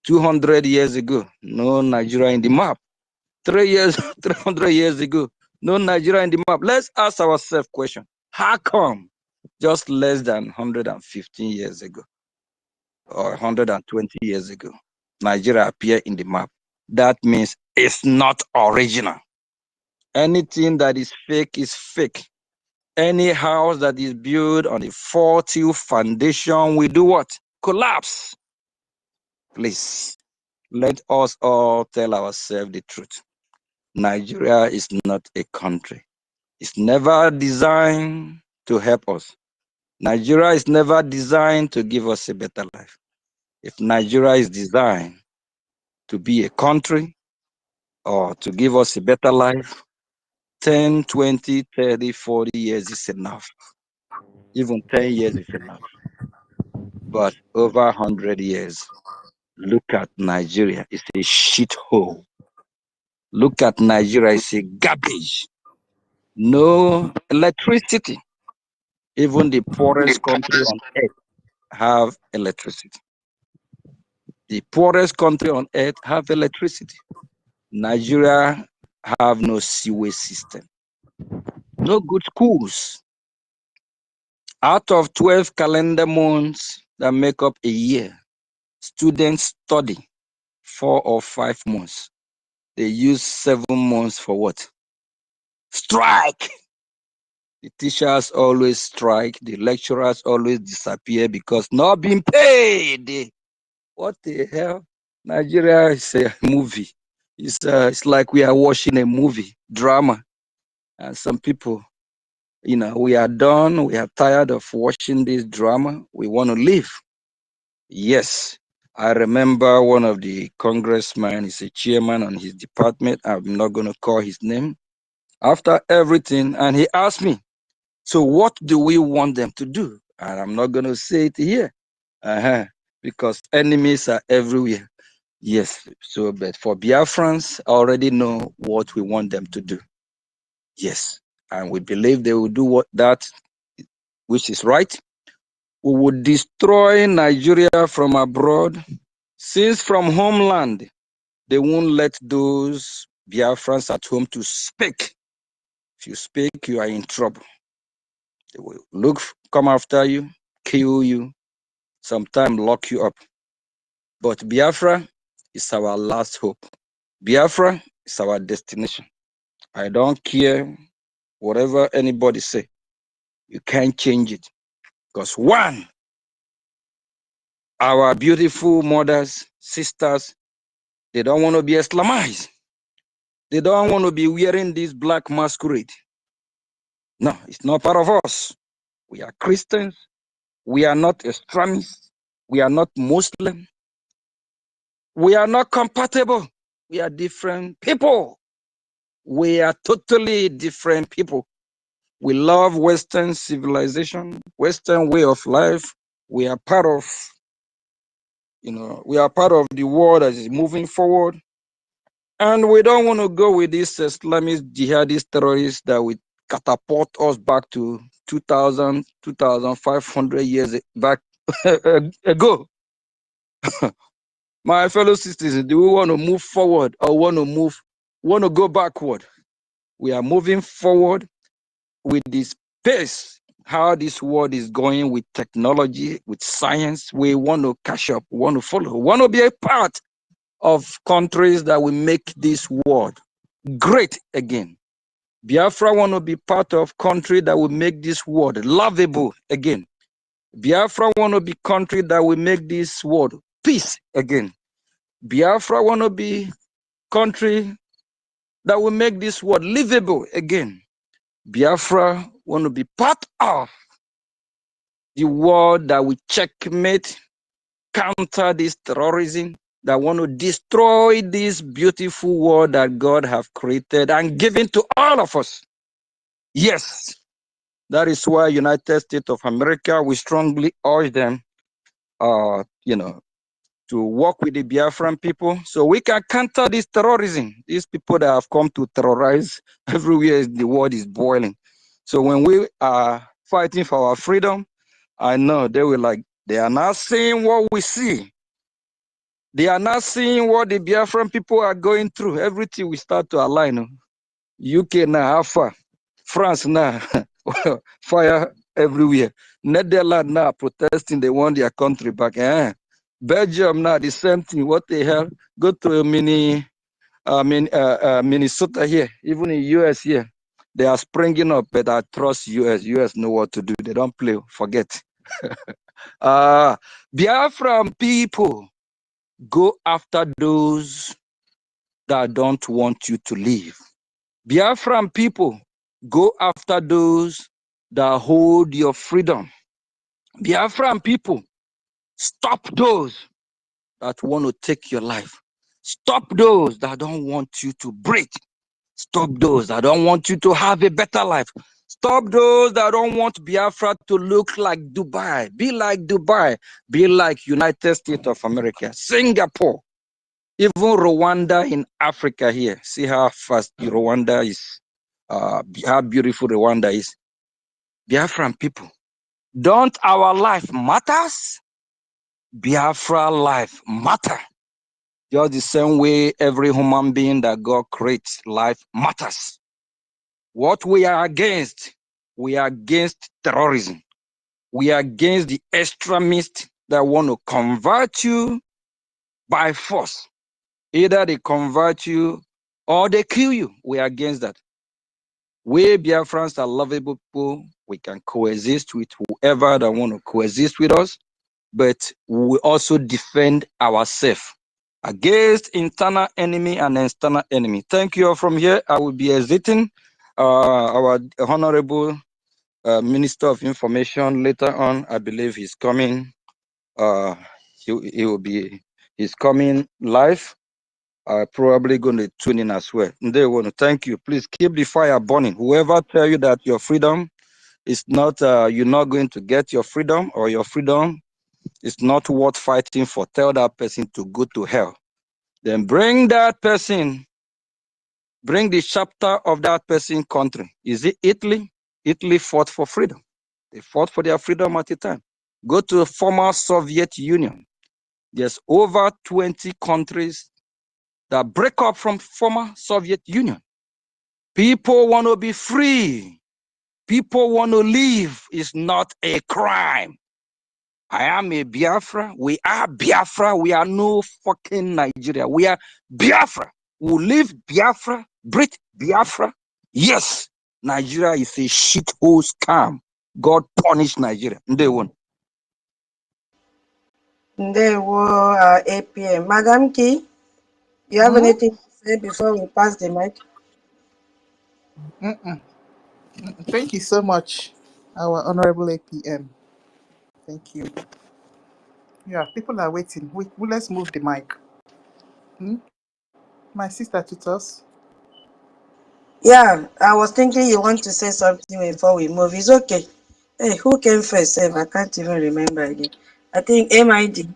200 years ago, no Nigeria in the map. 300 years ago, no Nigeria in the map. Let's ask ourselves question. How come just less than 115 years ago or 120 years ago, Nigeria appeared in the map? That means it's not original. Anything that is fake is fake. Any house that is built on a faulty foundation will do what? Collapse. Please, let us all tell ourselves the truth. Nigeria is not a country. It's never designed to help us. Nigeria is never designed to give us a better life. If Nigeria is designed to be a country or to give us a better life, 10, 20, 30, 40 years is enough. Even 10 years is enough. But over 100 years, look at Nigeria. It's a shithole. Look at Nigeria. It's a garbage. No electricity. Even the poorest country on earth have electricity. The poorest country on earth have electricity. Nigeria have no sewage system. No good schools. Out of 12 calendar months that make up a year, students study 4 or 5 months. They use 7 months for what? Strike. The teachers always strike. The lecturers always disappear because not being paid. What the hell? Nigeria is a movie. It's like we are watching a movie, drama. And some people, we are done. We are tired of watching this drama. We want to leave. Yes. I remember one of the congressmen, he's a chairman on his department. I'm not going to call his name. After everything, and he asked me, so what do we want them to do? And I'm not going to say it here because enemies are everywhere. Yes, so but for Biafrans, I already know what we want them to do. Yes, and we believe they will do that which is right. We would destroy Nigeria from abroad, since from homeland, they won't let those Biafrans at home to speak. If you speak, you are in trouble. They will come after you, kill you, sometimes lock you up. But Biafra is our last hope. Biafra is our destination. I don't care whatever anybody say. You can't change it. Because one, our beautiful mothers, sisters, they don't want to be Islamized. They don't want to be wearing this black masquerade. No, it's not part of us. We are Christians. We are not extremists. We are not Muslim. We are not compatible. We are different people. We are totally different people. We love Western civilization, Western way of life. We are part of, we are part of the world that is moving forward. And we don't want to go with these Islamist jihadist terrorists that will catapult us back to 2,000, 2,500 years back ago. My fellow sisters, do we want to move forward or want to go backward? We are moving forward with this pace, how this world is going with technology, with science. We want to catch up, we want to follow, we want to be a part of countries that will make this world great again. Biafra want to be part of country that will make this world lovable again. Biafra want to be country that will make this world peace again. Biafra want to be country that will make this world livable again. Biafra want to be part of the world that will checkmate, counter this terrorism, that want to destroy this beautiful world that God have created and given to all of us. Yes, that is why United States of America, we strongly urge them, to work with the Biafran people so we can counter this terrorism. These people that have come to terrorize everywhere the world is boiling. So when we are fighting for our freedom, I know they will like, they are not seeing what we see. They are not seeing what the Biafran people are going through. Everything we start to align. UK now, Alpha, France now, fire everywhere. Netherlands now protesting, they want their country back. Belgium now, the same thing. What the hell? Go to Minnesota here, even in US here. They are springing up, but I trust US. US know what to do. They don't play, forget. Biafran people, go after those that don't want you to leave. Biafran people, go after those that hold your freedom. Biafran people, stop those that want to take your life. Stop those that don't want you to breathe. Stop those that don't want you to have a better life. Stop those that don't want Biafra to look like Dubai. Be like Dubai. Be like United States of America, Singapore, even Rwanda in Africa here. See how fast Rwanda is, how beautiful Rwanda is. Biafran people, don't our life matters? Biafra life matter. Just the same way every human being that God creates, life matters. What we are against terrorism. We are against the extremists that want to convert you by force. Either they convert you or they kill you. We are against that. We Biafrans are lovable people. We can coexist with whoever that want to coexist with us, but we also defend ourselves against internal enemy and external enemy. Thank you all. From here, I will be exiting. Our Honorable Minister of Information later on, I believe he's coming. He's coming live. Probably going to tune in as well. And they want to thank you. Please keep the fire burning. Whoever tell you that your freedom is not, you're not going to get your freedom, or your freedom is not worth fighting for, tell that person to go to hell. Then bring that person, bring the chapter of that person's country. Is it Italy? Italy fought for freedom. They fought for their freedom at the time. Go to the former Soviet Union. There's over 20 countries that break up from former Soviet Union. People want to be free. People want to live. It's not a crime. I am a Biafra. We are Biafra. We are no fucking Nigeria. We are Biafra. We live Biafra, breathe Biafra. Yes, Nigeria is a shithole scam. God punish Nigeria. They won't. They were APM. Madam Key, you have anything to say before we pass the mic? Thank you so much, our Honorable APM. Thank you. Yeah, people are waiting. Let's move the mic. My sister Tutos. Yeah, I was thinking you want to say something before we move. It's okay. Hey, who came first? I can't even remember again. I think MID.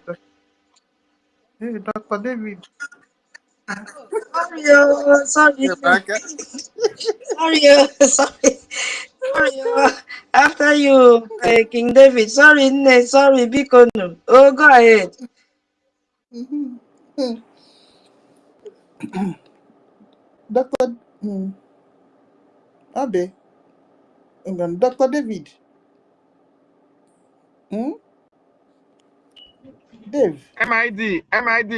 Hey, Dr. David. Sorry, oh, sorry. Sorry, oh, sorry. Sorry, oh. After you, King David. Sorry, sorry, Bikono. Oh, go ahead. Dr. Abe. Dr. David. Dave. MID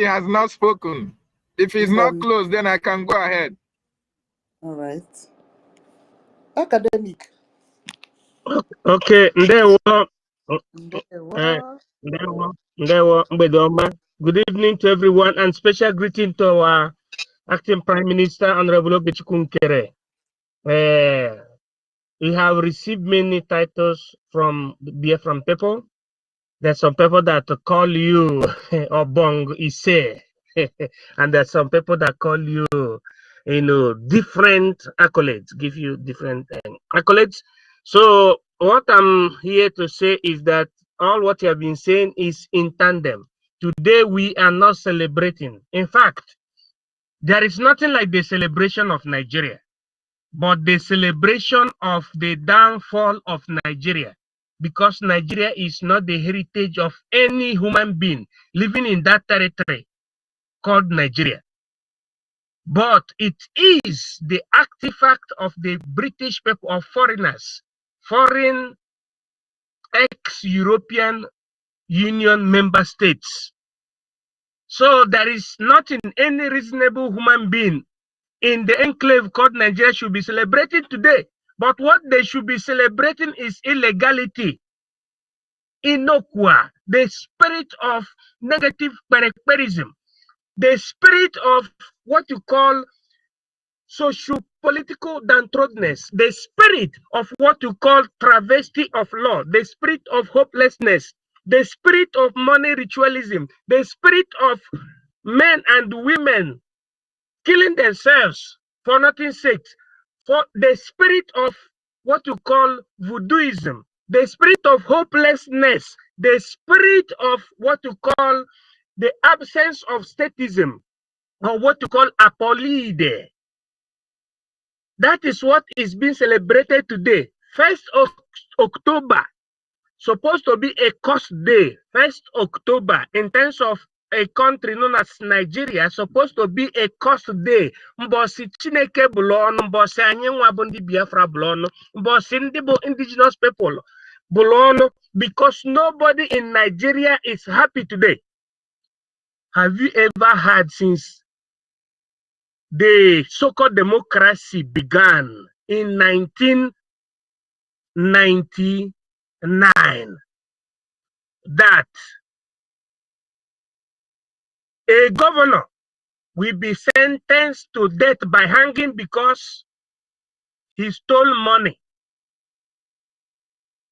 has not spoken. If he's not close, then I can go ahead. All right. Academic. Okay, good evening to everyone, and special greeting to our Acting Prime Minister, Honorable Obichukunkere. We have received many titles from the Biafran people. There's some people that call you Obong Ise, and there's some people that call you, different accolades, give you different accolades. So what I'm here to say is that all what you have been saying is in tandem. Today we are not celebrating. In fact, there is nothing like the celebration of Nigeria. but the celebration of the downfall of Nigeria, because Nigeria is not the heritage of any human being living in that territory called Nigeria, but it is the artifact of the British people, of foreigners, foreign ex-European Union member states. So there is nothing any reasonable human being in the enclave called Nigeria should be celebrating today. But what they should be celebrating is illegality, innoqua, the spirit of negative characterism, the spirit of what you call socio-political downtroddenness, the spirit of what you call travesty of law, the spirit of hopelessness, the spirit of money ritualism, the spirit of men and women killing themselves for nothing's sake, for the spirit of what you call voodooism, the spirit of hopelessness, the spirit of what you call the absence of statism, or what you call apolide. That is what is being celebrated today. 1st of October, supposed to be a cost day. 1st October, in terms of a country known as Nigeria, supposed to be a cost day. Mbosi Chineke bulono, mbosi anyenwa bundi Biafra bulono, mbosi ndibo indigenous people bulono, because nobody in Nigeria is happy today. Have you ever heard since the so-called democracy began in 1999 that a governor will be sentenced to death by hanging because he stole money?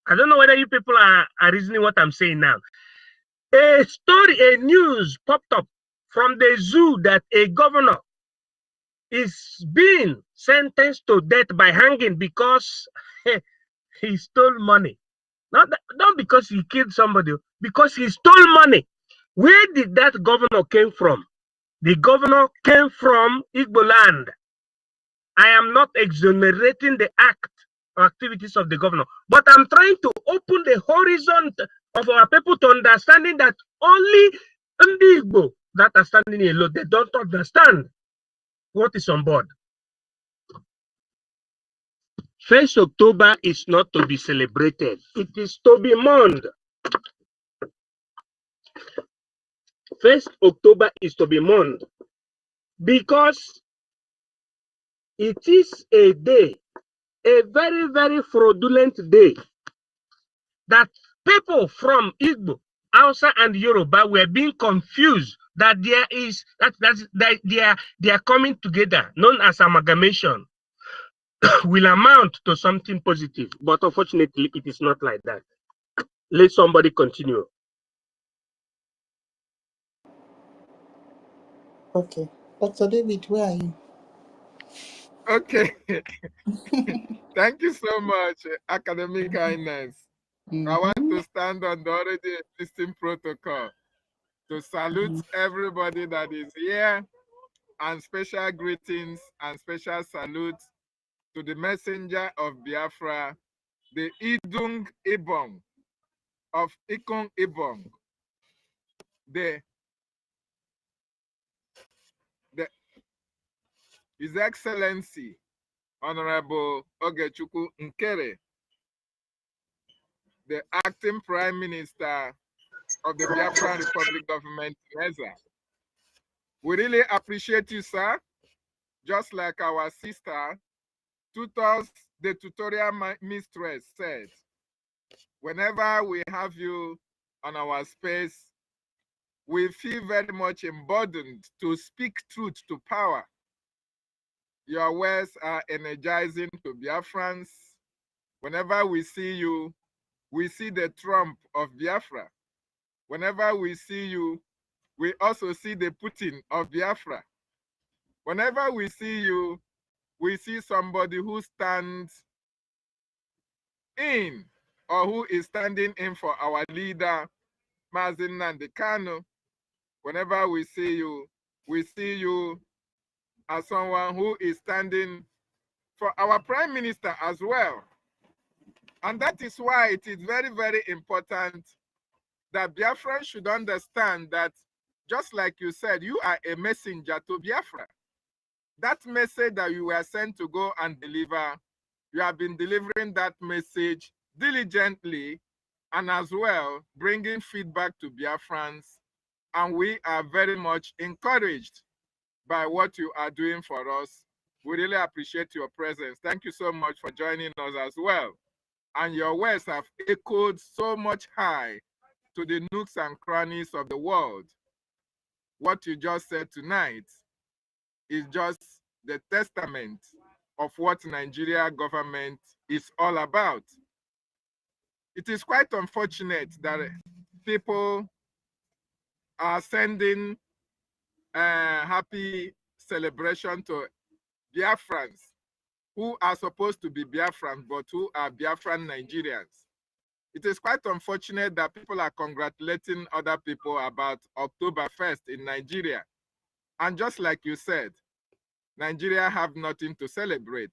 I don't know whether you people are reasoning what I'm saying now. A story, a news popped up from the zoo that a governor is being sentenced to death by hanging because he stole money. Not because he killed somebody, because he stole money. Where did that governor came from? The governor came from Igbo land. I am not exonerating the act or activities of the governor, but I'm trying to open the horizon of our people to understanding that only the Igbo that are standing alone, they don't understand what is on board. 1st October is not to be celebrated. It is to be mourned. 1st October is to be mourned because it is a day, a very, very fraudulent day, that people from Igbo, Hausa, and Yoruba were being confused that there is that they are coming together, known as amalgamation, will amount to something positive. But unfortunately, it is not like that. Let somebody continue. Okay. Dr. David, where are you? Okay. Thank you so much, Academic Highness. I want to stand on the already existing protocol to salute everybody that is here, and special greetings and special salutes to the messenger of Biafra, the Idung Ibong of IKOM Ibong, His Excellency, Honorable Ogechukwu Nkere, the acting Prime Minister of the Biafran Republic Government, Neza. We really appreciate you, sir. Just like our sister, the tutorial mistress said, whenever we have you on our space, we feel very much emboldened to speak truth to power. Your words are energizing to Biafrans. Whenever we see you, we see the Trump of Biafra. Whenever we see you, we also see the Putin of Biafra. Whenever we see you, we see somebody who stands in, or who is standing in for our leader, Mazi Nnamdi Kanu. Whenever we see you as someone who is standing for our Prime Minister as well. And that is why it is very, very important that Biafrans should understand that, just like you said, you are a messenger to Biafra. That message that you were sent to go and deliver, you have been delivering that message diligently and as well bringing feedback to Biafrans. And we are very much encouraged by what you are doing for us. We really appreciate your presence. Thank you so much for joining us as well. And your words have echoed so much high to the nooks and crannies of the world. What you just said tonight is just the testament of what Nigeria government is all about. It is quite unfortunate that people are sending happy celebration to Biafrans who are supposed to be Biafrans but who are Biafran Nigerians. It is quite unfortunate that people are congratulating other people about October 1st in Nigeria. And just like you said, Nigeria have nothing to celebrate.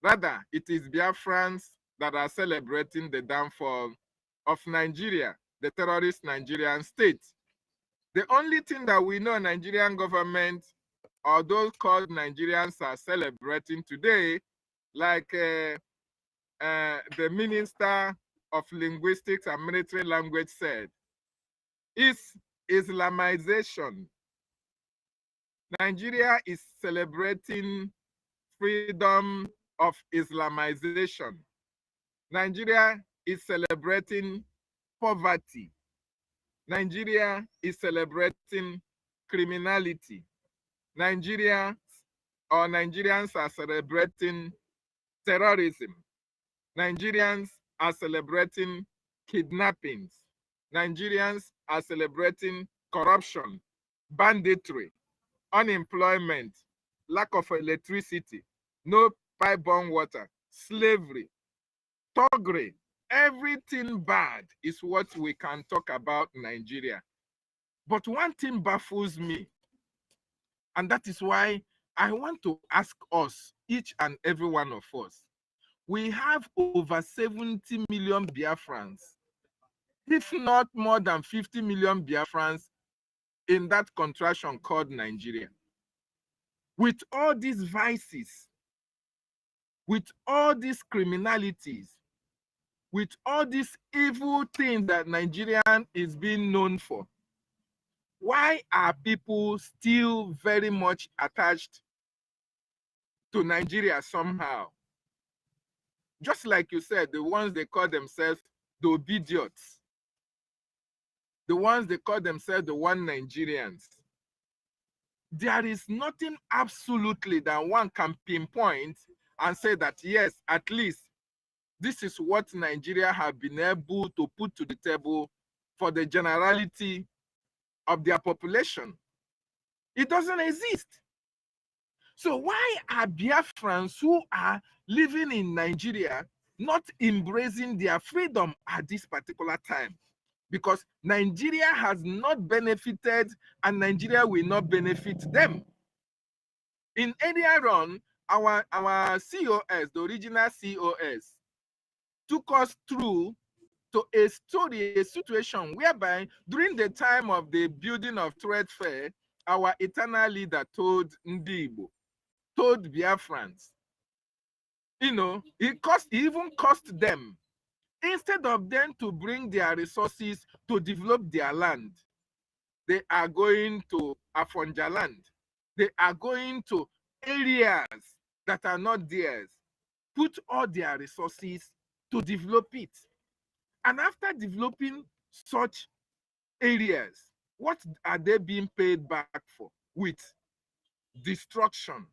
Rather, it is Biafrans that are celebrating the downfall of Nigeria, the terrorist Nigerian state. The only thing that we know Nigerian government or those called Nigerians are celebrating today, like the Minister of Linguistics and Military Language said, is Islamization. Nigeria is celebrating freedom of Islamization. Nigeria is celebrating poverty. Nigeria is celebrating criminality. Nigeria or Nigerians are celebrating terrorism. Nigerians are celebrating kidnappings. Nigerians are celebrating corruption, banditry, unemployment, lack of electricity, no pipe-borne water, slavery, thuggery. Everything bad is what we can talk about Nigeria. But one thing baffles me, and that is why I want to ask us, each and every one of us, we have over 70 million Biafrans, if not more than 50 million Biafrans in that contraction called Nigeria. With all these vices, with all these criminalities, with all these evil things that Nigerian is being known for, why are people still very much attached to Nigeria somehow? Just like you said, the ones they call themselves the obidiots, the ones they call themselves the one Nigerians. There is nothing absolutely that one can pinpoint and say that, yes, at least this is what Nigeria have been able to put to the table for the generality of their population. It doesn't exist. So why are Biafrans who are living in Nigeria not embracing their freedom at this particular time? Because Nigeria has not benefited and Nigeria will not benefit them. In earlier on, our COS, the original COS, took us through to a story, a situation whereby during the time of the building of Trade Fair, our eternal leader told Ndibo, told Biafrans, you know, it even cost them, instead of them to bring their resources to develop their land, they are going to Afonja land. They are going to areas that are not theirs, put all their resources to develop it. And after developing such areas, what are they being paid back for? With destruction.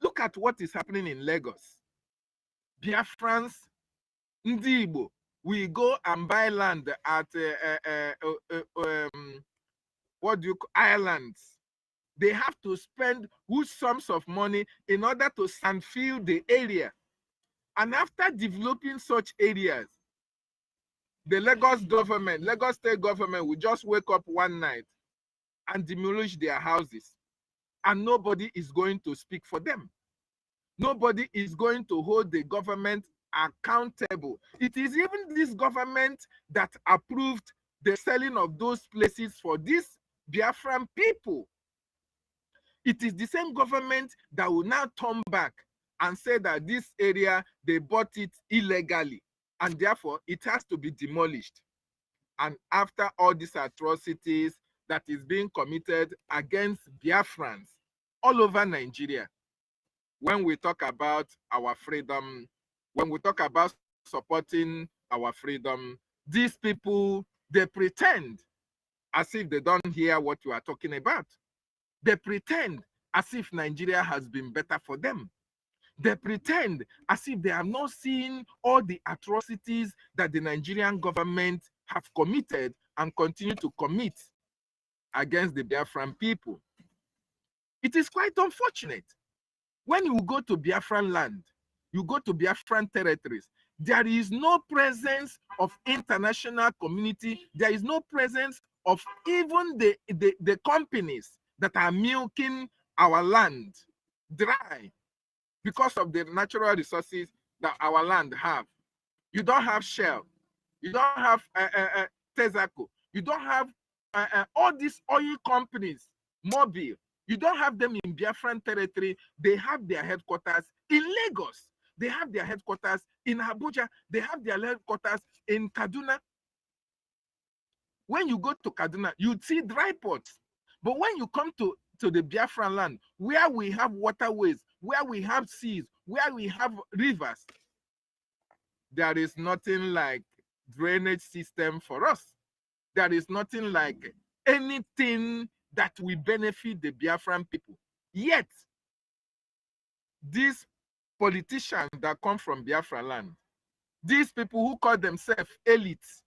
Look at what is happening in Lagos. Biafrans, Ndibo, we go and buy land at what do you call islands. They have to spend huge sums of money in order to sandfill the area. And after developing such areas, the Lagos government, Lagos state government will just wake up one night and demolish their houses. And nobody is going to speak for them. Nobody is going to hold the government accountable. It is even this government that approved the selling of those places for these Biafran people. It is the same government that will now turn back and say that this area, they bought it illegally, and therefore it has to be demolished. And after all these atrocities that is being committed against Biafrans all over Nigeria, when we talk about our freedom, when we talk about supporting our freedom, these people, they pretend as if they don't hear what you are talking about. They pretend as if Nigeria has been better for them. They pretend as if they have not seen all the atrocities that the Nigerian government have committed and continue to commit against the Biafran people. It is quite unfortunate. When you go to Biafran land, you go to Biafran territories, there is no presence of international community. There is no presence of even the companies that are milking our land dry because of the natural resources that our land have. You don't have Shell. You don't have Tesaco. You don't have all these oil companies, Mobil. You don't have them in Biafran territory. They have their headquarters in Lagos. They have their headquarters in Abuja. They have their headquarters in Kaduna. When you go to Kaduna, you see dry ports. But when you come to the Biafran land, where we have waterways, where we have seas, where we have rivers, there is nothing like drainage system for us. There is nothing like anything that will benefit the Biafran people. Yet, these politicians that come from Biafra land, these people who call themselves elites,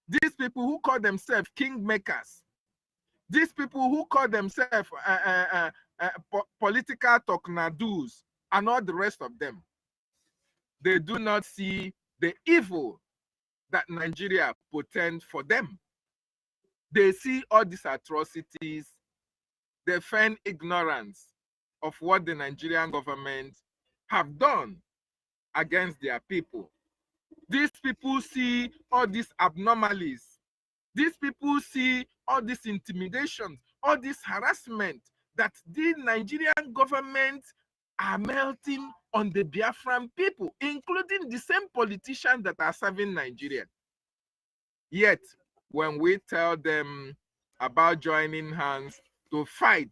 these people who call themselves kingmakers, these people who call themselves political tornadoes and all the rest of them, they do not see the evil that Nigeria portends for them. They see all these atrocities. They feign ignorance of what the Nigerian government have done against their people. These people see all these abnormalities. These people see all this intimidation, all this harassment that the Nigerian government are melting on the Biafran people, including the same politicians that are serving Nigeria. Yet, when we tell them about joining hands to fight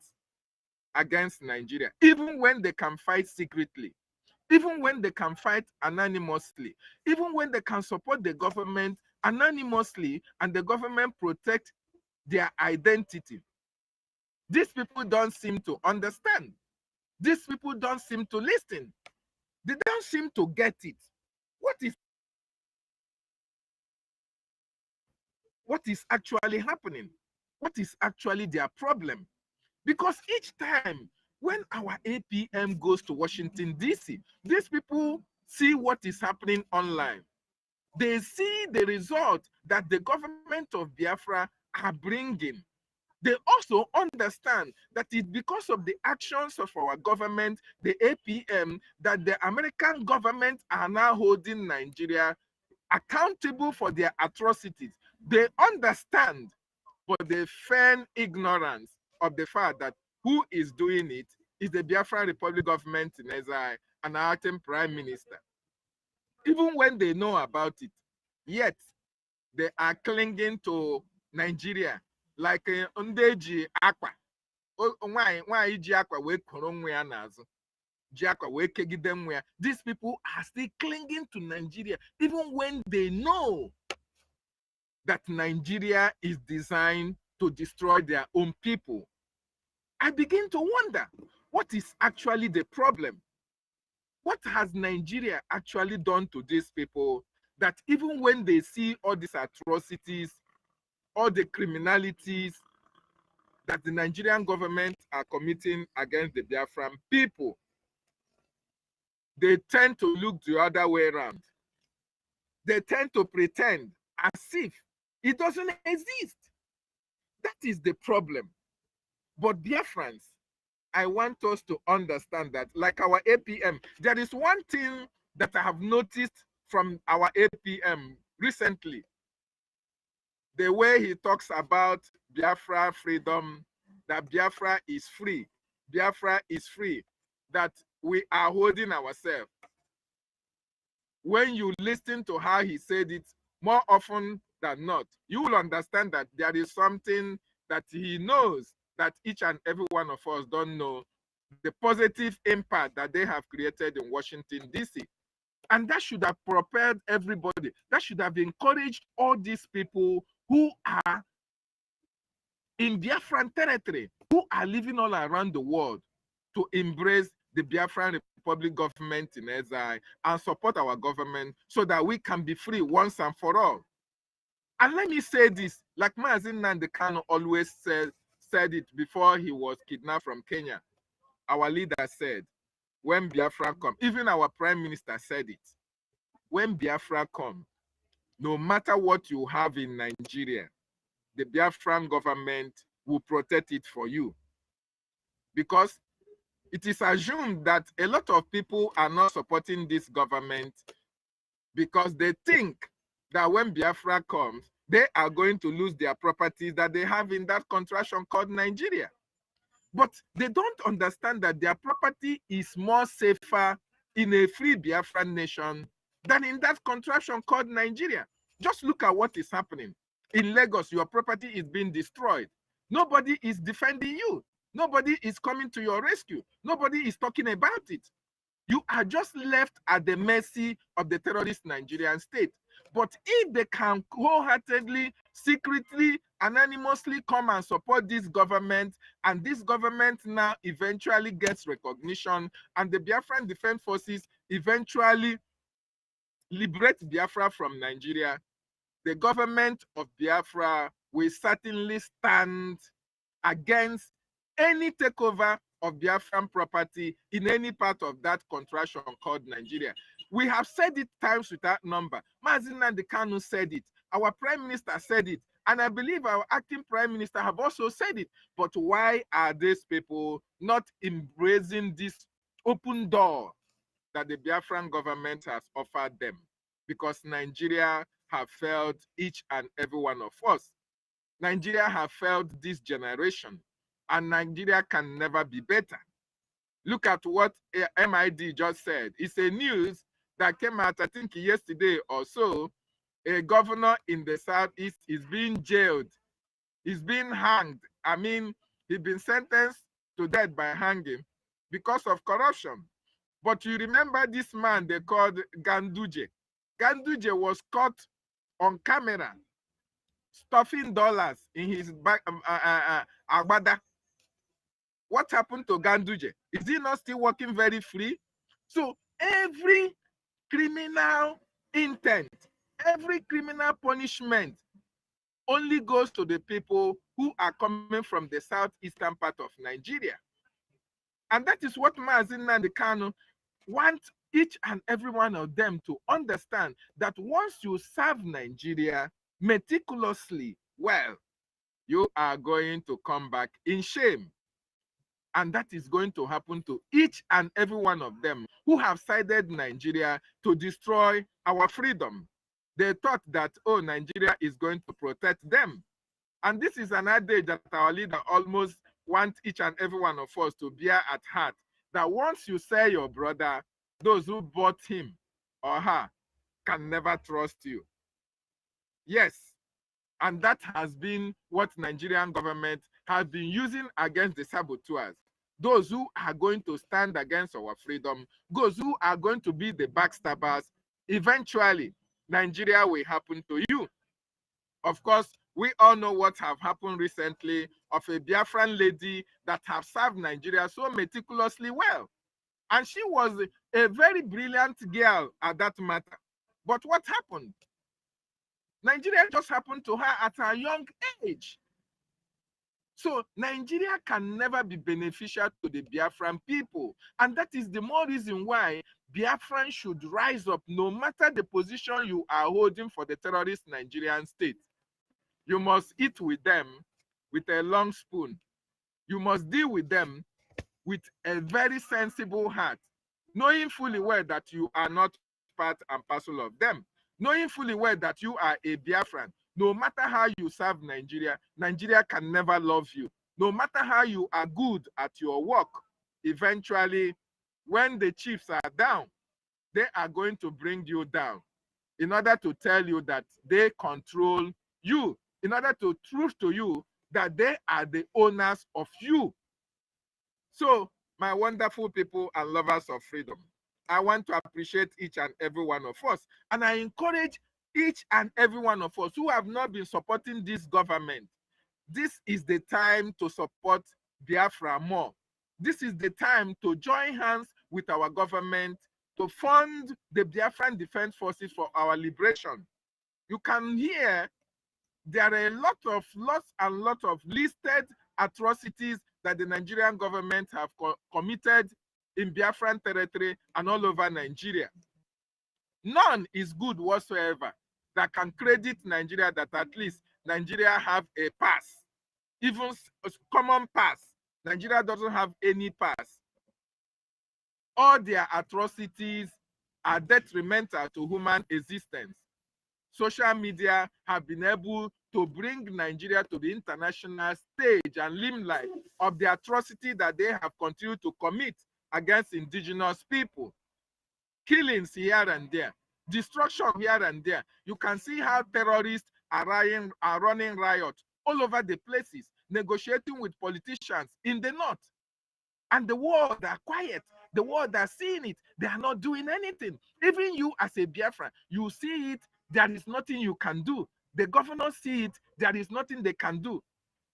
against Nigeria, even when they can fight secretly, even when they can fight anonymously, even when they can support the government anonymously and the government protect their identity, these people don't seem to understand. These people don't seem to listen. They don't seem to get it. What is actually happening? What is actually their problem? Because each time when our APM goes to Washington, D.C., these people see what is happening online. They see the result that the government of Biafra are bringing. They also understand that it's because of the actions of our government, the APM, that the American government are now holding Nigeria accountable for their atrocities. They understand, but they feign ignorance of the fact that who is doing it is the Biafran Republic government in exile and our acting prime minister. Even when they know about it, yet they are clinging to Nigeria like Ndeji Akwa. Why ji akwa we koro nwa ya n'azụ. Ji akwa we kegide nwa ya. These people are still clinging to Nigeria even when they know that Nigeria is designed to destroy their own people. I begin to wonder, what is actually the problem? What has Nigeria actually done to these people that even when they see all these atrocities, all the criminalities that the Nigerian government are committing against the Biafran people, they tend to look the other way around. They tend to pretend as if it doesn't exist. That is the problem. But Biafrans, I want us to understand that, like our APM, there is one thing that I have noticed from our APM recently. The way he talks about Biafra freedom, that Biafra is free, Biafra is free, that we are holding ourselves. When you listen to how he said it, more often than not, you will understand that there is something that he knows that each and every one of us don't know, the positive impact that they have created in Washington, D.C. And that should have propelled everybody. That should have encouraged all these people who are in Biafran territory, who are living all around the world, to embrace the Biafran Republic government in exile and support our government so that we can be free once and for all. And let me say this, like Mazin Nandekano always said it before he was kidnapped from Kenya. Our leader said, when Biafra comes, even our prime minister said it, when Biafra comes, no matter what you have in Nigeria, the Biafran government will protect it for you. Because it is assumed that a lot of people are not supporting this government because they think that when Biafra comes, they are going to lose their properties that they have in that contraction called Nigeria. But they don't understand that their property is more safer in a free Biafran nation than in that contraction called Nigeria. Just look at what is happening. In Lagos, your property is being destroyed. Nobody is defending you. Nobody is coming to your rescue. Nobody is talking about it. You are just left at the mercy of the terrorist Nigerian state. But if they can wholeheartedly, secretly, anonymously come and support this government, and this government now eventually gets recognition, and the Biafran Defense Forces eventually liberate Biafra from Nigeria, the government of Biafra will certainly stand against any takeover of Biafran property in any part of that contraction called Nigeria. We have said it times without number. Mazin Nandekano said it. Our prime minister said it. And I believe our acting prime minister have also said it. But why are these people not embracing this open door that the Biafran government has offered them? Because Nigeria have failed each and every one of us. Nigeria have failed this generation, and Nigeria can never be better. Look at what MID just said. It's a news that came out, I think, yesterday or so. A governor in the southeast is being jailed. He's being hanged. I mean, he's been sentenced to death by hanging because of corruption. But you remember this man they called Ganduje. Ganduje was caught on camera stuffing dollars in his back agbada. What happened to Ganduje? Is he not still working very free? So every criminal intent, every criminal punishment only goes to the people who are coming from the southeastern part of Nigeria. And that is what Mazin Nandekano wants each and every one of them to understand, that once you serve Nigeria meticulously well, you are going to come back in shame. And that is going to happen to each and every one of them who have sided Nigeria to destroy our freedom. They thought that, oh, Nigeria is going to protect them. And this is an adage that our leader almost wants each and every one of us to bear at heart, that once you sell your brother, those who bought him or her can never trust you. Yes, and that has been what Nigerian government has been using against the saboteurs. Those who are going to stand against our freedom, those who are going to be the backstabbers, eventually Nigeria will happen to you. Of course, we all know what have happened recently of a Biafran lady that have served Nigeria so meticulously well. And she was a very brilliant girl at that matter. But what happened? Nigeria just happened to her at a young age. So Nigeria can never be beneficial to the Biafran people. And that is the more reason why Biafran should rise up, no matter the position you are holding for the terrorist Nigerian state. You must eat with them with a long spoon. You must deal with them with a very sensible heart, knowing fully well that you are not part and parcel of them, knowing fully well that you are a Biafran. No matter how you serve Nigeria, Nigeria can never love you. No matter how you are good at your work, eventually, when the chiefs are down, they are going to bring you down in order to tell you that they control you, in order to prove to you that they are the owners of you. So, my wonderful people and lovers of freedom, I want to appreciate each and every one of us. And I encourage each and every one of us who have not been supporting this government. This is the time to support Biafra more. This is the time to join hands with our government to fund the Biafran Defense Forces for our liberation. You can hear there are lots of listed atrocities that the Nigerian government have committed in Biafran territory and all over Nigeria. None is good whatsoever that can credit Nigeria that at least Nigeria have a pass, even a common pass. Nigeria doesn't have any pass. All their atrocities are detrimental to human existence. Social media have been able to bring Nigeria to the international stage and limelight of the atrocity that they have continued to commit against indigenous people. Killings here and there, destruction here and there. You can see how terrorists are running riots all over the places, negotiating with politicians in the north. And the world are quiet. The world are seeing it. They are not doing anything. Even you as a Biafran, you see it, there is nothing you can do. The governors see it, there is nothing they can do.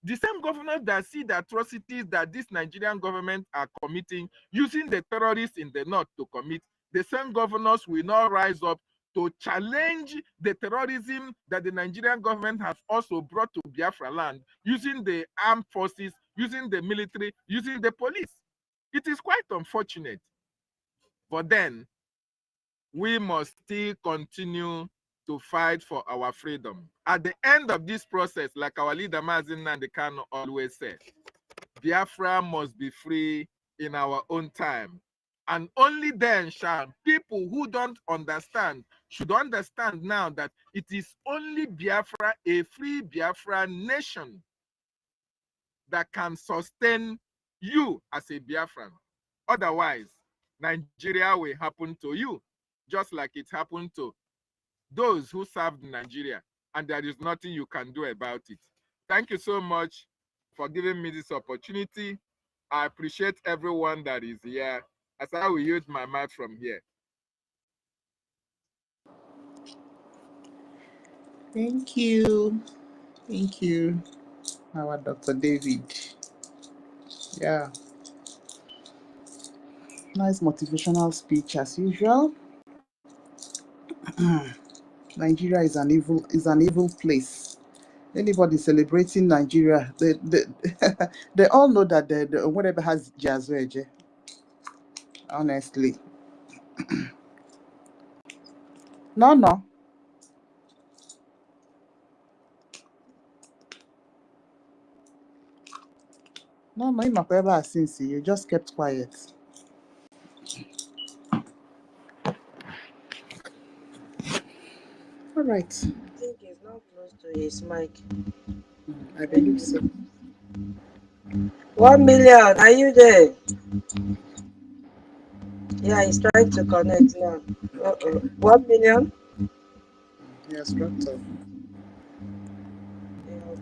The same governors that see the atrocities that this Nigerian government are committing, using the terrorists in the north to commit, the same governors will not rise up to challenge the terrorism that the Nigerian government has also brought to Biafra land, using the armed forces, using the military, using the police. It is quite unfortunate. But then, we must still continue to fight for our freedom. At the end of this process, like our leader Mazin Nandekano always said, Biafra must be free in our own time. And only then shall people who don't understand, should understand now that it is only Biafra, a free Biafra nation, that can sustain you as a Biafran. Otherwise, Nigeria will happen to you, just like it happened to those who served Nigeria, and there is nothing you can do about it. Thank you so much for giving me this opportunity. I appreciate everyone that is here, as I will use my mic from here. Thank you. Thank you, our Dr. David. Yeah. Nice motivational speech as usual. Nigeria is an evil place. Anybody celebrating Nigeria, they all know that whatever has Jazweje. Honestly. No. No, since you just kept quiet. All right. I think he's not close to his mic. I believe so. 1 million, are you there? Yeah, he's trying to connect now. 1 million? Yes, dropped off.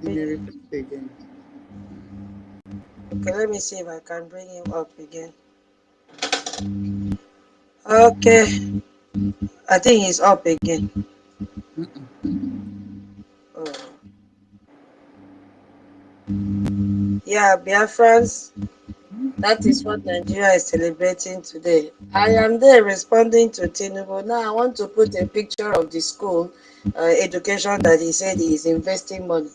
He may repeat again. Okay, let me see if I can bring him up again. Okay, I think he's up again. Oh. Yeah, Biafrans, that is what Nigeria is celebrating today. I am there responding to Tinubu. Now I want to put a picture of the school education that he said he is investing money.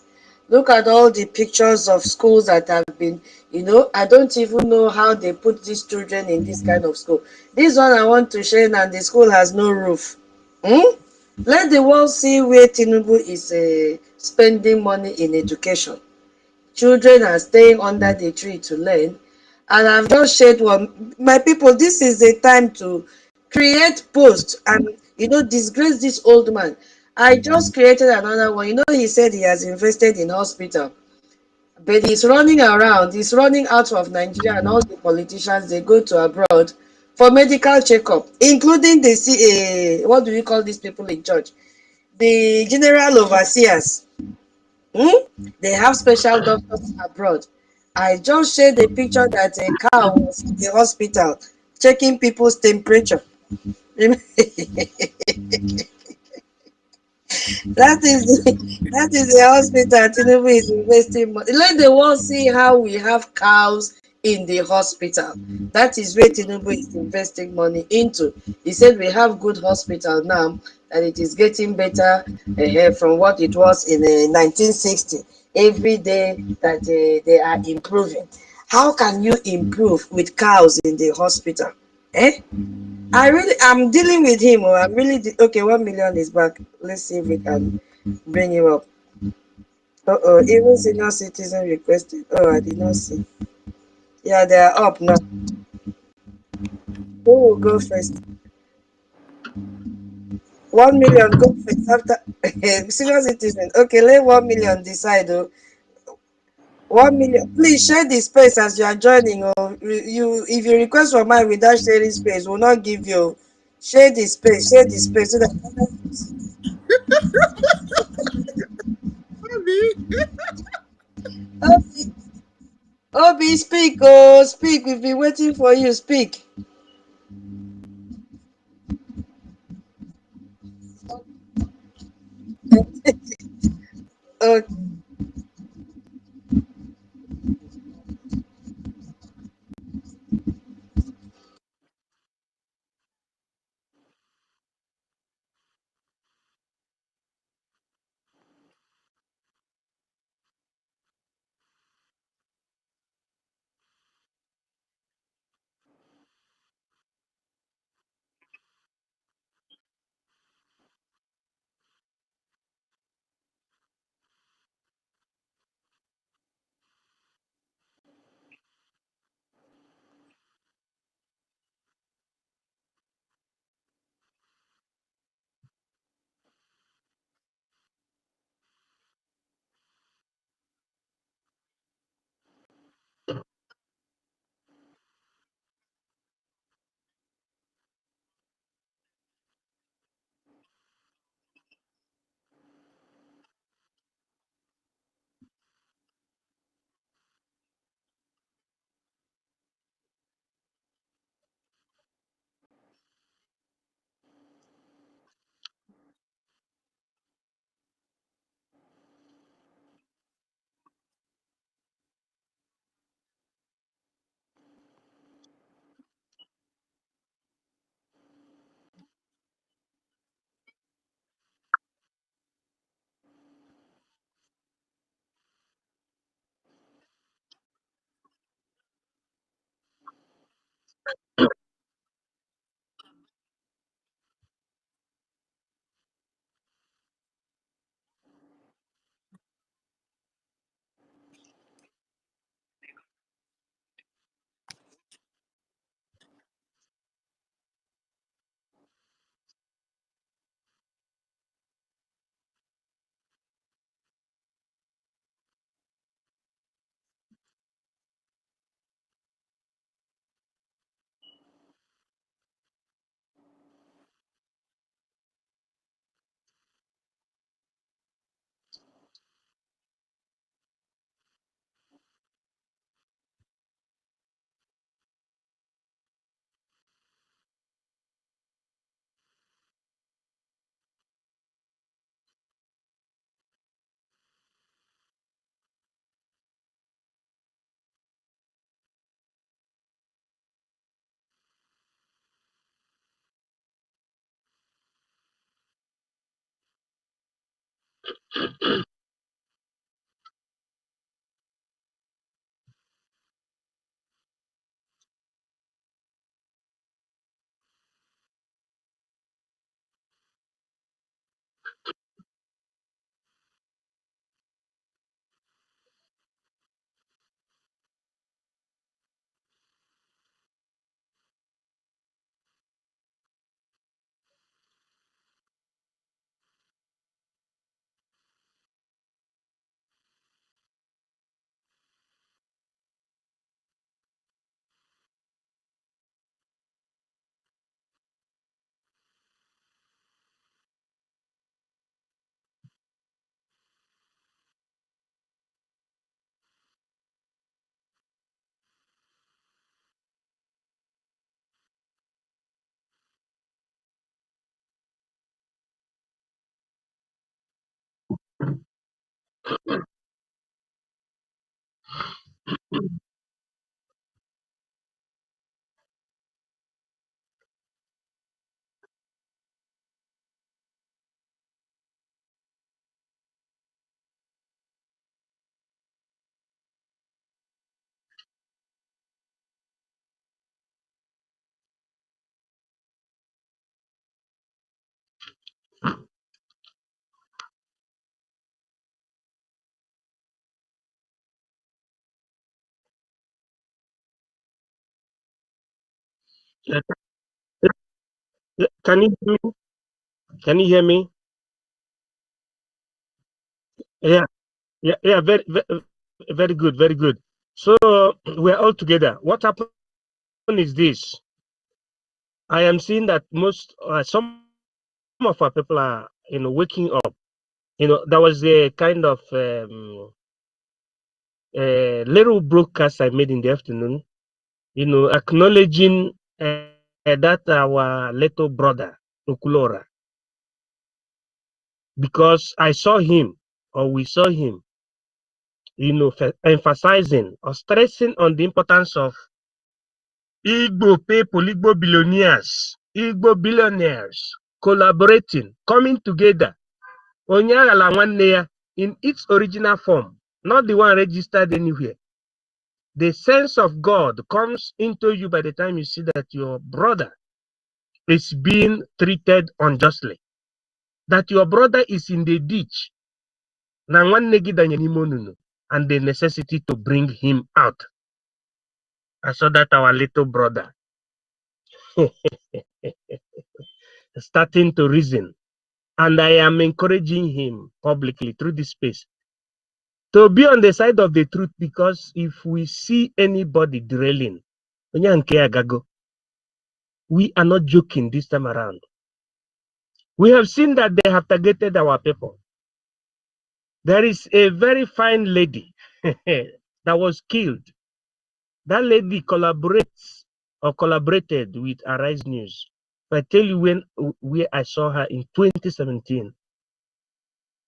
Look at all the pictures of schools that have been, I don't even know how they put these children in this kind of school. This one I want to share, and the school has no roof. Let the world see where Tinubu is spending money in education. Children are staying under the tree to learn, and I've just shared one. My people, this is the time to create posts and disgrace this old man. I just created another one. He said he has invested in hospital, but he's running around. He's running out of Nigeria, and all the politicians, they go to abroad for medical checkup, including the what do you call these people in church? The general overseers. They have special doctors abroad. I just shared a picture that a cow was in the hospital checking people's temperature. That is the hospital Tinubu is investing money. Let the world see how we have cows in the hospital. That is where Tinubu is investing money into. He said we have good hospital now, and it is getting better from what it was in 1960. Every day that they are improving. How can you improve with cows in the hospital? Eh? I'm dealing with him. I'm really okay. 1 million is back. Let's see if we can bring him up. Even senior citizen requested. Oh, I did not see. Yeah, they are up now. Who will go first? 1 million go first after senior citizen. Okay, let 1 million decide. 1 million. Please share the space as you are joining. If you request for mine without sharing space, we'll not give you. Share the space. Share the space so that Obi, Obi, speak. Oh, speak. We've been waiting for you. Speak. Okay. Yeah, can you hear me? Can you hear me? Yeah, yeah, very good, very good. So we're all together. What happened is this: I am seeing that some of our people are, waking up. There was a kind of little broadcast I made in the afternoon. Acknowledging that our little brother Okulora, because I saw him, or we saw him, emphasizing or stressing on the importance of Igbo people, Igbo billionaires collaborating, coming together. Onyagala Nwanne in its original form, not the one registered anywhere. The sense of God comes into you by the time you see that your brother is being treated unjustly, that your brother is in the ditch, and the necessity to bring him out. I saw that our little brother starting to reason, and I am encouraging him publicly through this space to be on the side of the truth, because if we see anybody derailing, we are not joking this time around. We have seen that they have targeted our people. There is a very fine lady that was killed. That lady collaborated with Arise News. If I tell you where I saw her in 2017,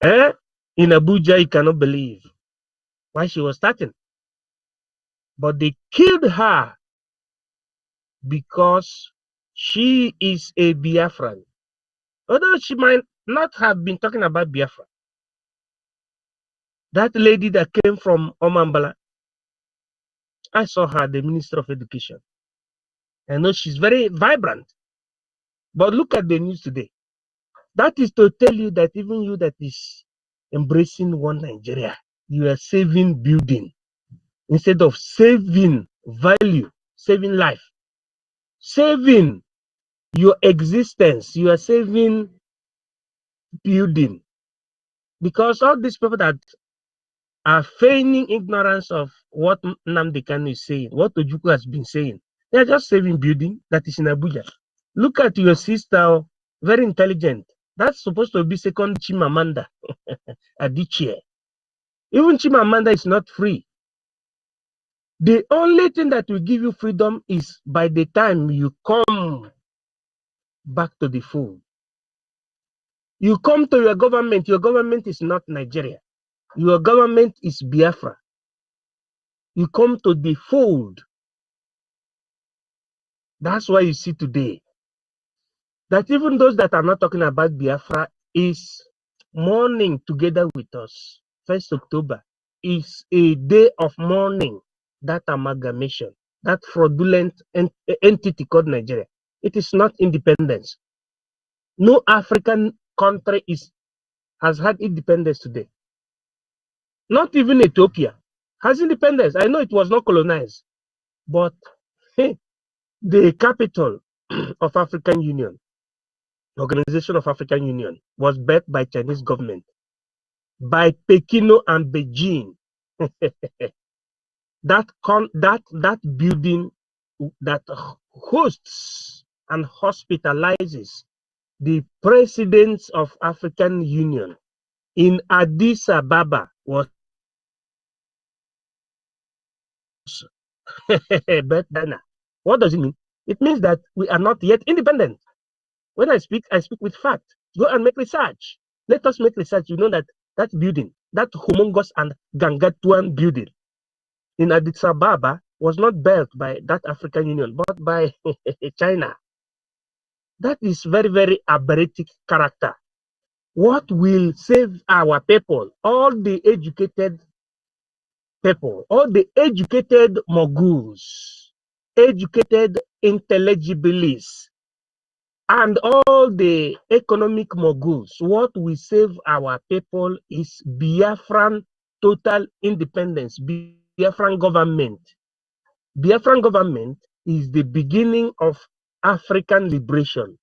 in Abuja, you cannot believe why she was starting. But they killed her because she is a Biafran. Although she might not have been talking about Biafra. That lady that came from Omambala, I saw her, the Minister of Education. I know she's very vibrant. But look at the news today. That is to tell you that even you that is embracing one Nigeria, you are saving building instead of saving value, saving life, saving your existence. You are saving building, because all these people that are feigning ignorance of what Nnamdi Kanu is saying, what Ojukwu has been saying, they are just saving building that is in Abuja. Look at your sister, very intelligent. That's supposed to be second Chimamanda Adichie. Even Chimamanda is not free. The only thing that will give you freedom is by the time you come back to the fold. You come to your government is not Nigeria. Your government is Biafra. You come to the fold. That's why you see today that even those that are not talking about Biafra is mourning together with us. 1st October is a day of mourning, that amalgamation, that fraudulent entity called Nigeria. It is not independence. No African country has had independence today. Not even Ethiopia has independence. I know it was not colonized, but the capital of African Union, Organization of African Union, was built by Chinese government, by Pekino and Beijing. that building that hosts and hospitalizes the presidents of African Union in Addis Ababa was Bethana. What does it mean? It means that we are not yet independent. When I speak with fact. Go and make research. Let us make research. You know that building that humongous and gargantuan building in Addis Ababa was not built by that African Union, but by China. That is very, very aberrating character. What will save our people, all the educated people, all the educated moguls, educated intelligibilists, and all the economic moguls, what will save our people is Biafran total independence, Biafran government. Biafran government is the beginning of African liberation.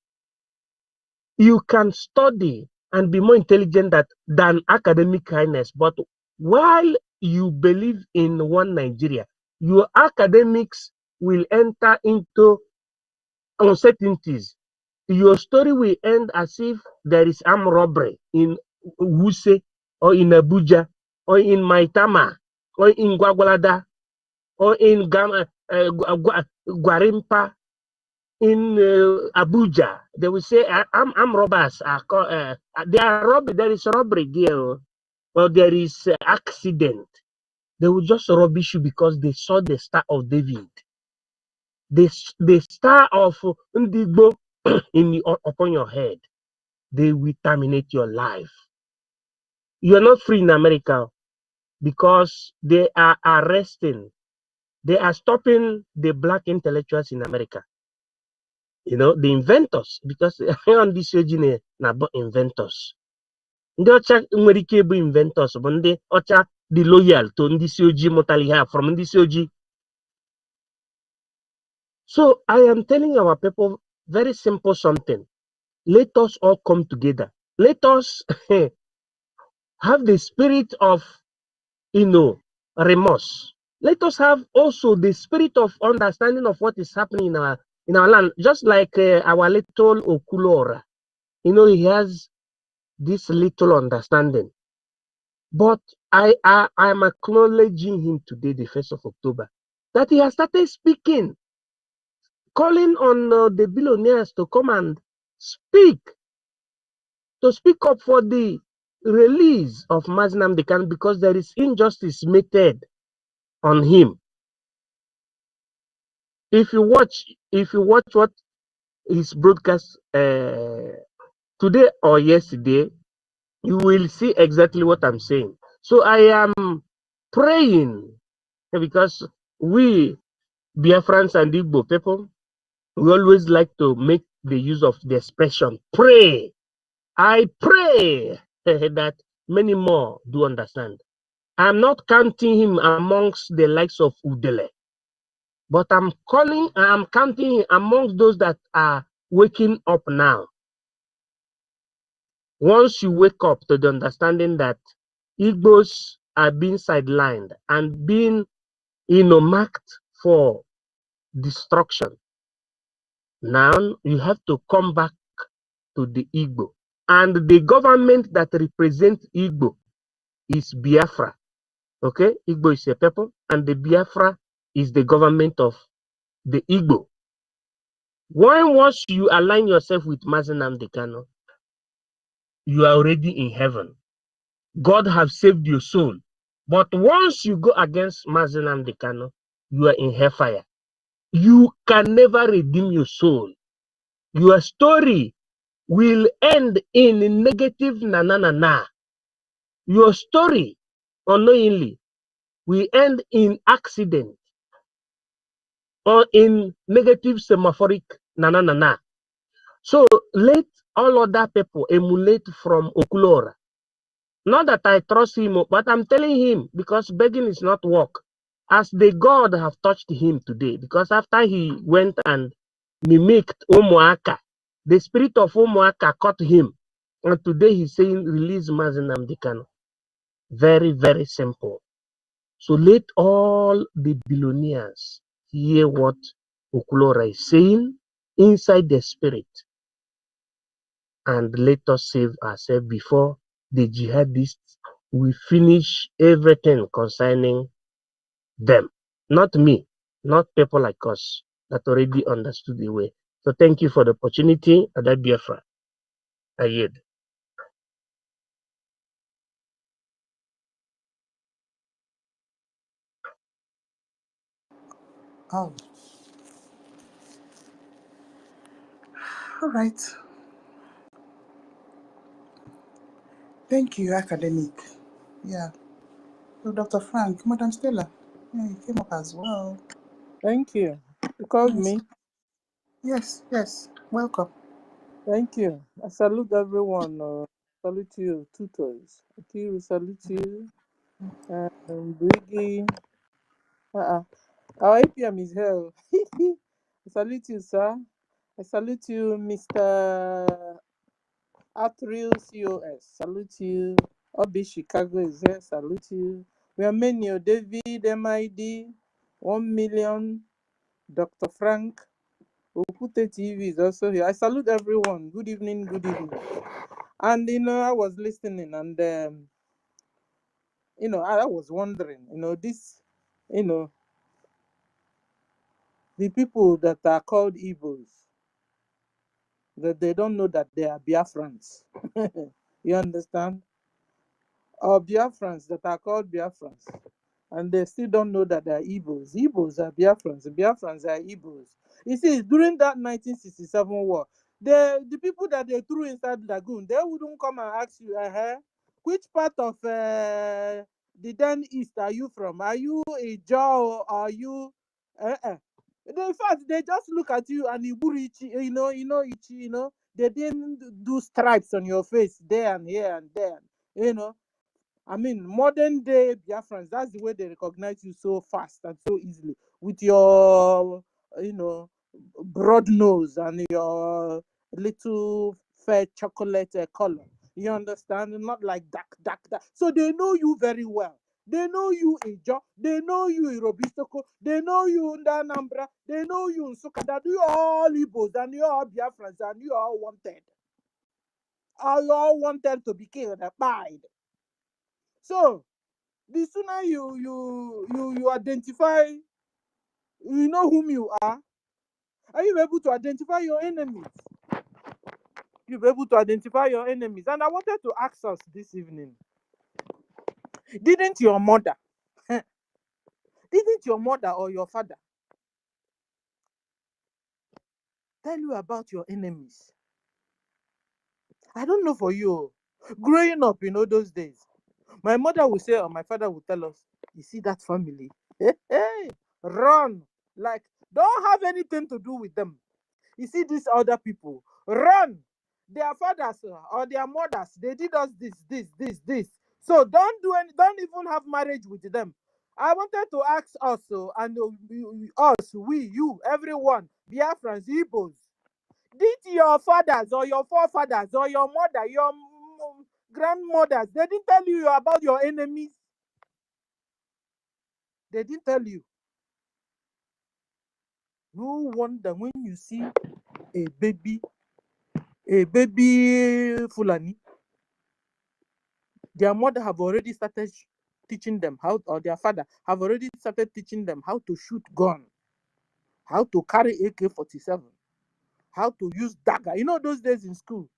You can study and be more intelligent than academic kindness, but while you believe in one Nigeria, your academics will enter into uncertainties. Your story will end as if there is armed robbery in Wuse or in Abuja or in Maitama or in Gwagwalada or in Gwarimpa in Abuja. They will say armed robbers are there is robbery there, or there is accident. They will just rubbish you because they saw the Star of David. The Star of Ndigbo upon your head. They will terminate your life. You are not free in America because they are arresting. They are stopping the black intellectuals in America. You know, the inventors, because on this inventors. Ndị ọcha nwere ike bụ inventors bụ ndị ọcha dị loyal to ndị isi ojii mụtara ihe from ndị isi ojii. So I am telling our people very simple something. Let us all come together. Let us have the spirit of, remorse. Let us have also the spirit of understanding of what is happening in our land. Just like our little Okulora, he has this little understanding. But I am acknowledging him today, the 1st of October, that he has started speaking, calling on the billionaires to come and speak up for the release of Mazi Nnamdi Kanu, because there is injustice meted on him. If you watch what his broadcast today or yesterday, you will see exactly what I'm saying. So I am praying, because we Biafrans and Igbo people, we always like to make the use of the expression pray. I pray that many more do understand. I'm not counting him amongst the likes of Udele, but I'm counting him amongst those that are waking up now. Once you wake up to the understanding that Igbos are being sidelined and being, marked for destruction, now you have to come back to the Igbo. And the government that represents Igbo is Biafra. Okay? Igbo is a people, and the Biafra is the government of the Igbo. Once you align yourself with Mazi Nnamdi Kanu, you are already in heaven. God has saved your soul. But once you go against Mazi Nnamdi Kanu, you are in hellfire. You can never redeem your soul. Your story will end in negative na. Your story, unknowingly, will end in accident or in negative semaphoric na. So let all other people emulate from Okulora. Not that I trust him, but I'm telling him, because begging is not work. As the God have touched him today, because after he went and mimicked Umuaka, the spirit of Umuaka caught him. And today he's saying, release Mazi Nnamdi Kanu. Very, very simple. So let all the billionaires hear what Okulora is saying inside the spirit. And let us save ourselves before the jihadists will finish everything concerning them. Not me, not people like us that already understood the way. So thank you for the opportunity, Ada Biafra. I yield. Oh, all right. Thank you, academic. Yeah. So, Dr. Frank, Madam Stella, yeah, you came up as well. Thank you. You called Yes, me. yes. Welcome. Thank you. I salute everyone. Salute you, tutors. Akiru, salute you. BRGIE. Our APM is hell. I salute you, sir. I salute you, Mr. Atriel COS. Salute you. Obi Chicago is here. Salute you. We are many. David MID. 1 million. Dr. Frank. Okute TV is also here. I salute everyone. Good evening. Good evening. And I was listening, and I was wondering, the people that are called Igbos, that they don't know that they are Biafrans. You understand? Or Biafrans that are called Biafrans, and they still don't know that they are Igbos. Igbos are Biafrans. Biafrans are Igbos. You see, during that 1967 war, the people that they threw inside Lagoon, they wouldn't come and ask you, which part of the then East are you from? Are you a Jaw or are you? In fact, they just look at you and they didn't do stripes on your face there and here and there, I mean, modern day Biafrans, that's the way they recognize you so fast and so easily with your, broad nose and your little fair chocolate color. You understand? Not like dark. So they know you very well. They know you in Ijo. They know you in Robistoko. They know you in Anambra. They know you in Sukada. You are all Igbos and you are all Biafrans and you are all wanted. You all wanted to be killed and died. So the sooner you identify, you know whom you are you able to identify your enemies? You'll be able to identify your enemies. And I wanted to ask us this evening, didn't your mother or your father tell you about your enemies? I don't know for you. Growing up, those days, my mother would say, or my father would tell us, you see that family? Hey, run. Like, don't have anything to do with them. You see these other people, run. Their fathers or their mothers, they did us this. So don't even have marriage with them. I wanted to ask us, and you, everyone, Biafrans, Igbos, did your fathers or your forefathers or your mother, your grandmothers, they didn't tell you about your enemies? They didn't tell you. No wonder when you see a baby Fulani, their mother have already started teaching them how, or their father have already started teaching them how to shoot gun, how to carry AK-47, how to use dagger. Those days in school,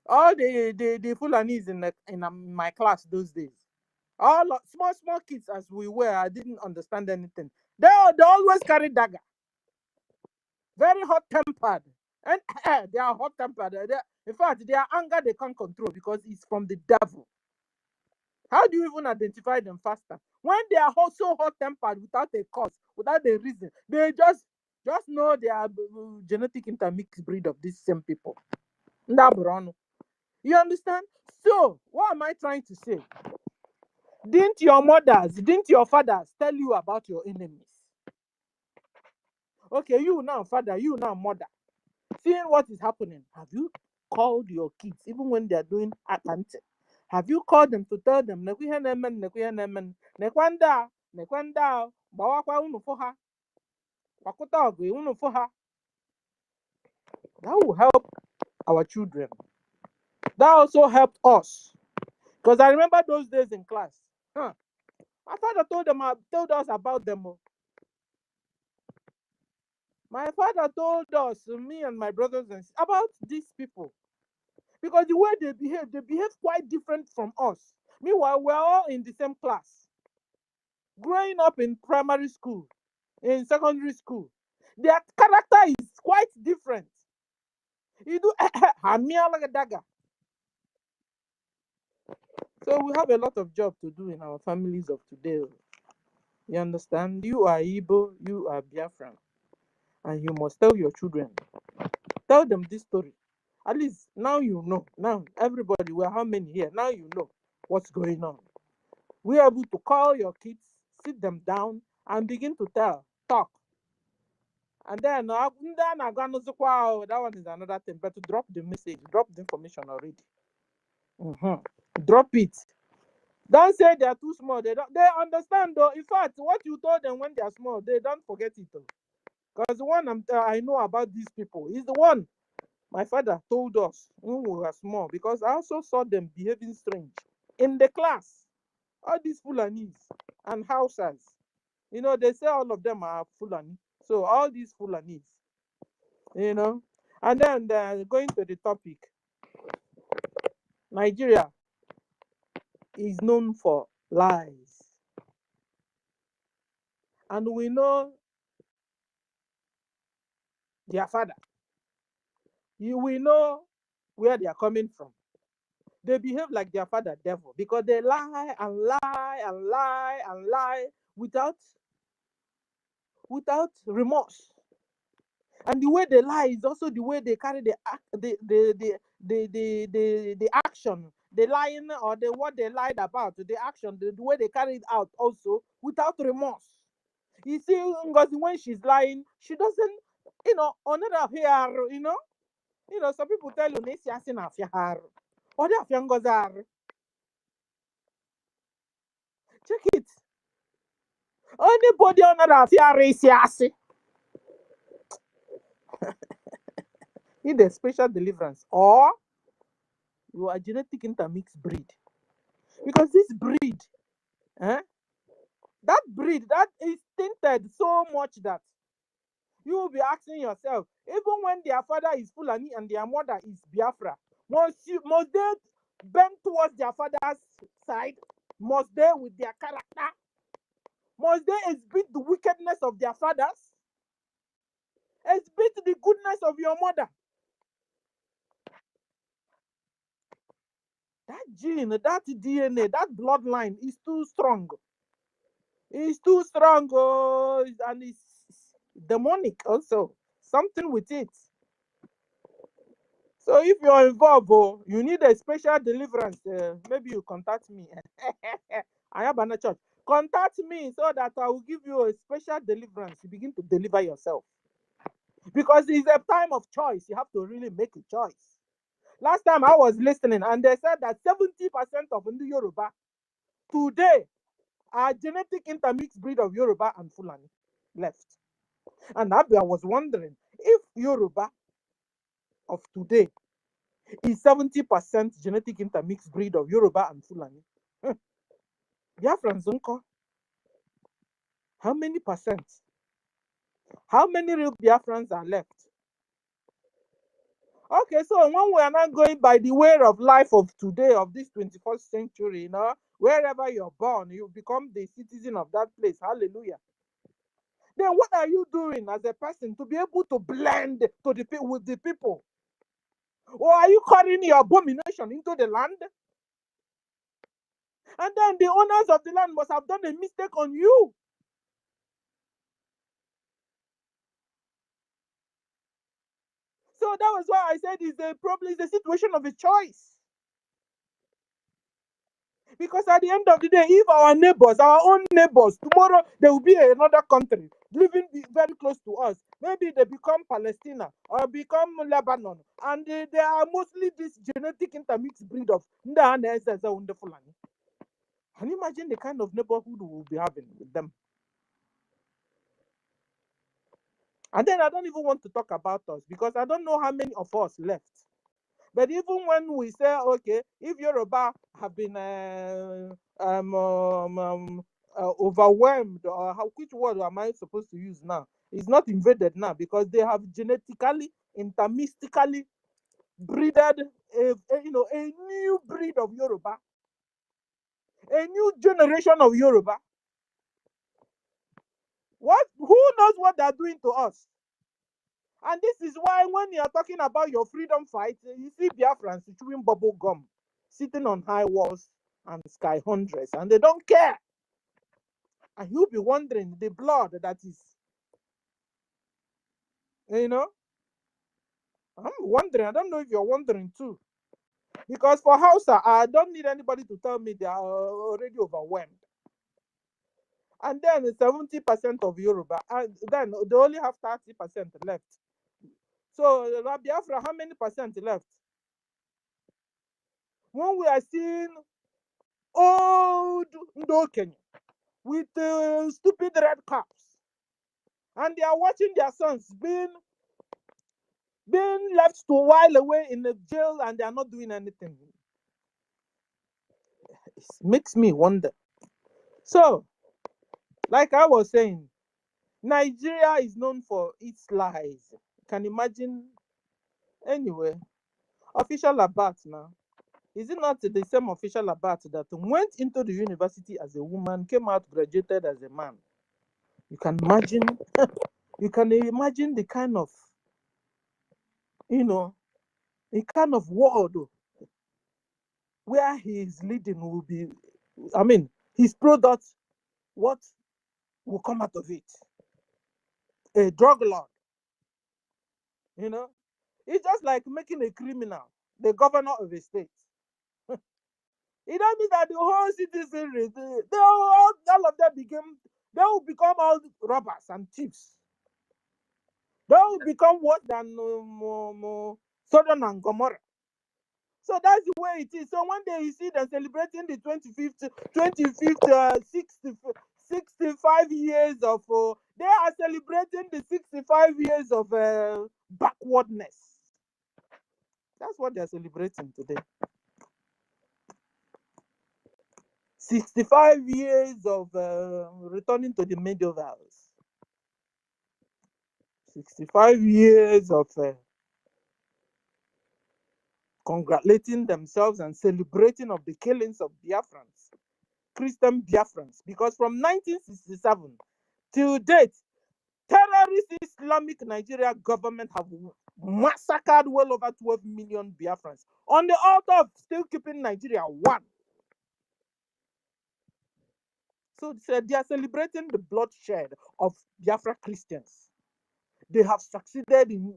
all the Fulanis in my class those days, all small kids as we were, I didn't understand anything. They always carry dagger, very hot tempered, and they are hot tempered. In fact, their anger they can't control because it's from the devil. How do you even identify them faster? When they are so hot-tempered without a cause, without a reason, they just know they are genetic intermixed breed of these same people. You understand? So, what am I trying to say? Didn't your fathers tell you about your enemies? Okay, you now father, you now mother. Seeing what is happening, have you called your kids even when they are doing accounting? Have you called them to tell them nekwanda gbawakwa unu for ha kwakuta ogu unu for ha? That will help our children. That also helped us, because I remember those days in class. My father told us about them. My father told us, me and my brothers and sisters, about these people, because the way they behave quite different from us. Meanwhile, we're all in the same class, growing up in primary school, in secondary school. Their character is quite different. You do hamia like a dagger. So we have a lot of job to do in our families of today. You understand? You are Igbo, you are Biafran, and you must tell your children. Tell them this story. At least now you know. Now everybody, we're how many here? Now you know what's going on. We are able to call your kids, sit them down, and begin to talk. And then that one is another thing. But to drop the message, drop the information already. Drop it. Don't say they are too small. They understand though. In fact, what you told them when they are small, they don't forget it. Because the one I know about these people is the one my father told us when we were small. Because I also saw them behaving strange in the class. All these Fulanis and Hausas, you know, they say all of them are Fulani. So all these Fulanis, you know. And then going to the topic, Nigeria is known for lies. And we know their father. You will know where they are coming from. They behave like their father, devil, because they lie and lie and lie and lie without remorse. And the way they lie is also the way they carry the action, the lying or the what they lied about, the action, the way they carry it out also without remorse. You see, Ngozi, when she's lying, she doesn't, you know, another here, you know, some people tell you, Nesi asin afia or the afia Ngozi. Check it. Anybody on that afia race need a special deliverance, or you are genetic intermixed breed. Because this breed, that breed, that is tainted so much that you will be asking yourself, even when their father is Fulani and their mother is Biafra, must they bend towards their father's side? Must they, with their character, must they exhibit the wickedness of their fathers? Exhibit the goodness of your mother? That gene, that DNA, that bloodline is too strong. It's too strong, and it's demonic also. Something with it. So if you're involved, you need a special deliverance, maybe you contact me. I have a church. Contact me so that I will give you a special deliverance. You begin to deliver yourself. Because it's a time of choice. You have to really make a choice. Last time I was listening, and they said that 70% of the Yoruba today are genetic intermixed breed of Yoruba and Fulani left. And I was wondering, if Yoruba of today is 70% genetic intermixed breed of Yoruba and Fulani, Biafrans, how many percent? How many real Biafrans are left? Okay, so when we are not going by the way of life of today, of this 21st century, you know, wherever you're born, you become the citizen of that place. Hallelujah. Then what are you doing as a person to be able to blend to the with the people? Or are you carrying your abomination into the land? And then the owners of the land must have done a mistake on you. So that was why I said it's a situation of a choice. Because at the end of the day, if our neighbors, our own neighbors, tomorrow there will be another country living very close to us. Maybe they become Palestine or become Lebanon. And they are mostly this genetic intermixed breed of Fulani. Can you imagine the kind of neighborhood we will be having with them? And then I don't even want to talk about us because I don't know how many of us left. But even when we say, okay, if Yoruba have been overwhelmed, or which word am I supposed to use now? It's not invaded now because they have genetically, intermystically breeded a new breed of Yoruba, a new generation of Yoruba. Who knows what they're doing to us? And this is why when you're talking about your freedom fight, you see Biafrans chewing bubble gum, sitting on high walls and sky hundreds, and they don't care. And you'll be wondering the blood that is, you know. I'm wondering. I don't know if you're wondering too. Because for Hausa, I don't need anybody to tell me they are already overwhelmed. And then 70% of Yoruba, and then they only have 30% left. So Biafra, how many percent left? When we are seeing old Ndoken with stupid red caps, and they are watching their sons being left to while away in the jail, and they are not doing anything. It makes me wonder. So, like I was saying, Nigeria is known for its lies. Can you imagine? Anyway, official Abat now. Is it not the same official Abat that went into the university as a woman, came out graduated as a man? You can imagine. You can imagine the kind of, the kind of world where he is leading will be. I mean, his product, what will come out of it? A drug lord. It's just like making a criminal the governor of a state. It don't mean that the whole citizenry, all of them they will become all robbers and thieves. They will become worse than Sodom and Gomorrah. So that's the way it is. So one day you see them celebrating the 65 years of, they are celebrating the 65 years of backwardness. That's what they're celebrating today. 65 years of returning to the medievals. 65 years of congratulating themselves and celebrating of the killings of Biafrans, Christian Biafrans. Because from 1967 till date, terrorist Islamic Nigeria government have massacred well over 12 million Biafrans on the altar of still keeping Nigeria one. So they are celebrating the bloodshed of Biafra Christians. They have succeeded in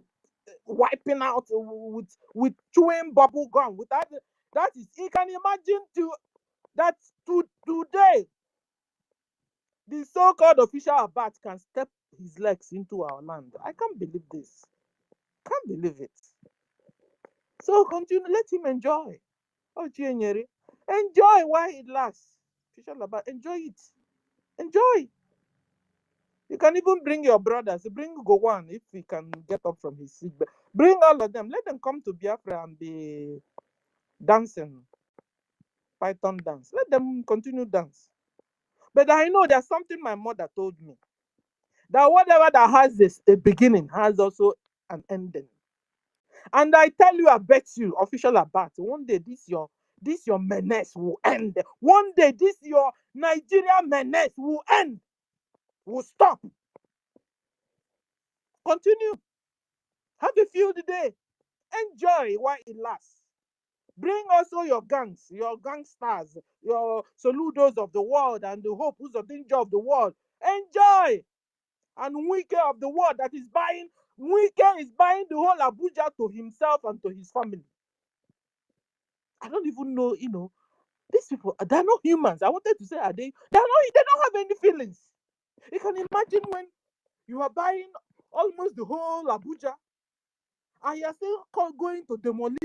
wiping out with chewing bubble gum. Without that is, you can imagine today the so-called official Abat can step his legs into our land. I can't believe this. Can't believe it. So continue, let him enjoy. Oh, Chinyere, enjoy while it lasts. Official Abat, enjoy it. Enjoy. You can even bring your brothers. Bring Gowon if he can get up from his seat. Bring all of them. Let them come to Biafra and be dancing. Python dance. Let them continue dance. But I know there's something my mother told me. That whatever that has a beginning has also an ending. And I tell you, I bet you, official Abat, one day this your menace will end. One day this your Nigeria menace will end. Will stop. Continue. Have a field day. Enjoy while it lasts. Bring also your gangs, your gangsters, your Soludos of the world, and the Hope who's of danger of the world. Enjoy. And Wike of the world that is buying. Wike is buying the whole Abuja to himself and to his family. I don't even know, these people, they're not humans. I wanted to say, they don't have any feelings. You can imagine when you are buying almost the whole Abuja and you're still going to demolish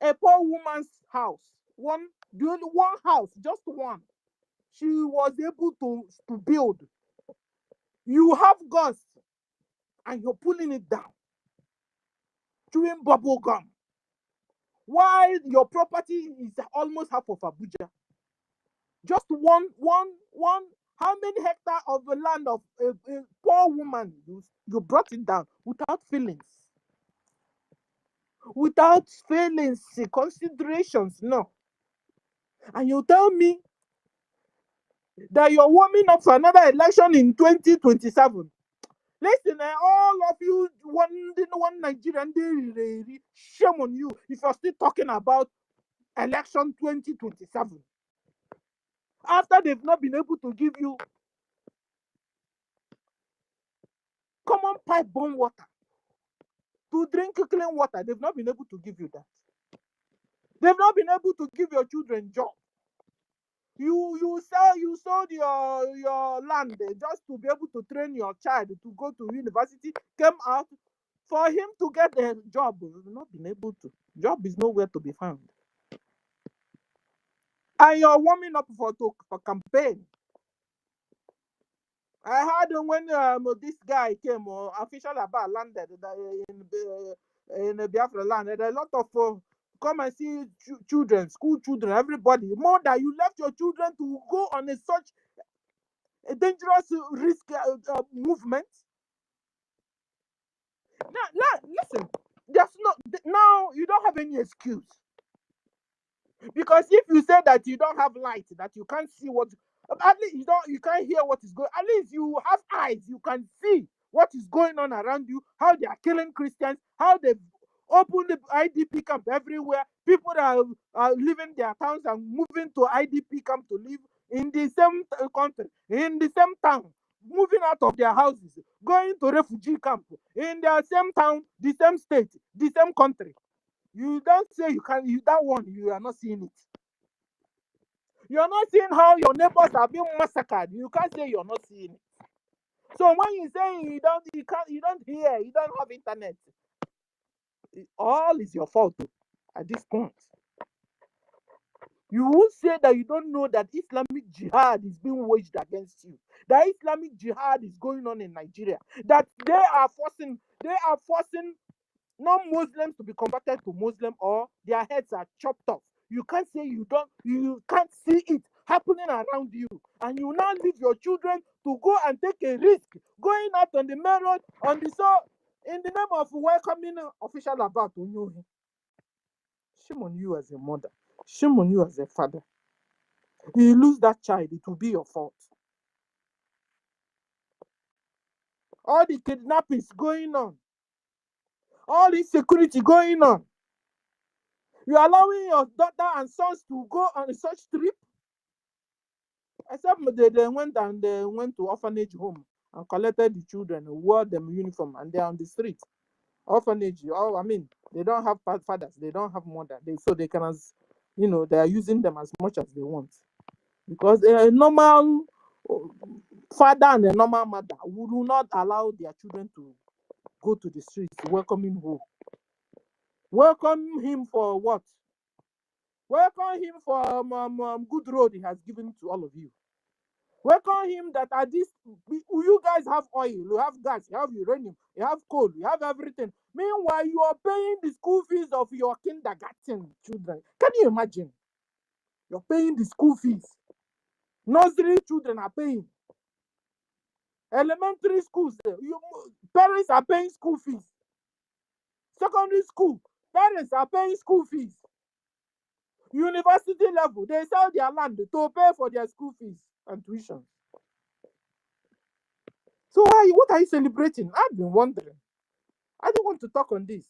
a poor woman's house. The only one house, just one. She was able to build. You have guns and you're pulling it down. Chewing bubble gum. While your property is almost half of Abuja. Just one, how many hectares of the land of a poor woman you brought it down without feelings? Without feelings, considerations, no. And you tell me that you're warming up for another election in 2027. Listen, all of you, one Nigerian, shame on you if you're still talking about election 2027. After they've not been able to give you common pipe bomb water to drink clean water, they've not been able to give you that. They've not been able to give your children jobs. You sold your land just to be able to train your child to go to university, came out for him to get a job. You've not been able to. Job is nowhere to be found. And you're warming up for campaign. I heard when this guy came, official about landed in Biafra land, and a lot of come and see children, school children, everybody. More that you left your children to go on such a dangerous risk movement. Now, listen, there's now you don't have any excuse. Because if you say that you don't have light, that you can't see what, at least you can't hear what is going. At least you have eyes, you can see what is going on around you. How they are killing Christians, how they've opened the IDP camp everywhere. People are leaving their towns and moving to IDP camp to live in the same country, in the same town, moving out of their houses, going to refugee camp in their same town, the same state, the same country. You don't say you can, that one, you are not seeing it. You are not seeing how your neighbors are being massacred. You can't say you're not seeing it. So when you say you don't hear, you don't have internet, all is your fault at this point. You will say that you don't know that Islamic jihad is being waged against you. That Islamic jihad is going on in Nigeria. That they are forcing non-Muslims to be converted to Muslim, or their heads are chopped off. You can't say you can't see it happening around you, and you now leave your children to go and take a risk going out on the main road in the name of welcoming official about Onyohi. Shame on you as a mother. Shame on you as a father. You lose that child, it will be your fault. All the kidnappings going on, all the insecurity going on. You're allowing your daughter and sons to go on such trip? Except they went to orphanage home and collected the children, wore them uniform, and they're on the street. Orphanage, they don't have fathers, they don't have mother. So they can, they are using them as much as they want. Because a normal father and a normal mother will not allow their children to go to the streets, welcoming home. Welcome him for what? Welcome him for good road he has given to all of you. Welcome him that at this, you guys have oil, you have gas, you have uranium, you have coal, you have everything. Meanwhile, you are paying the school fees of your kindergarten children. Can you imagine? You're paying the school fees. Nursery children are paying. Elementary schools, parents are paying school fees. Secondary school, parents are paying school fees. University level, they sell their land to pay for their school fees and tuition. So what are you celebrating? I've been wondering. I don't want to talk on this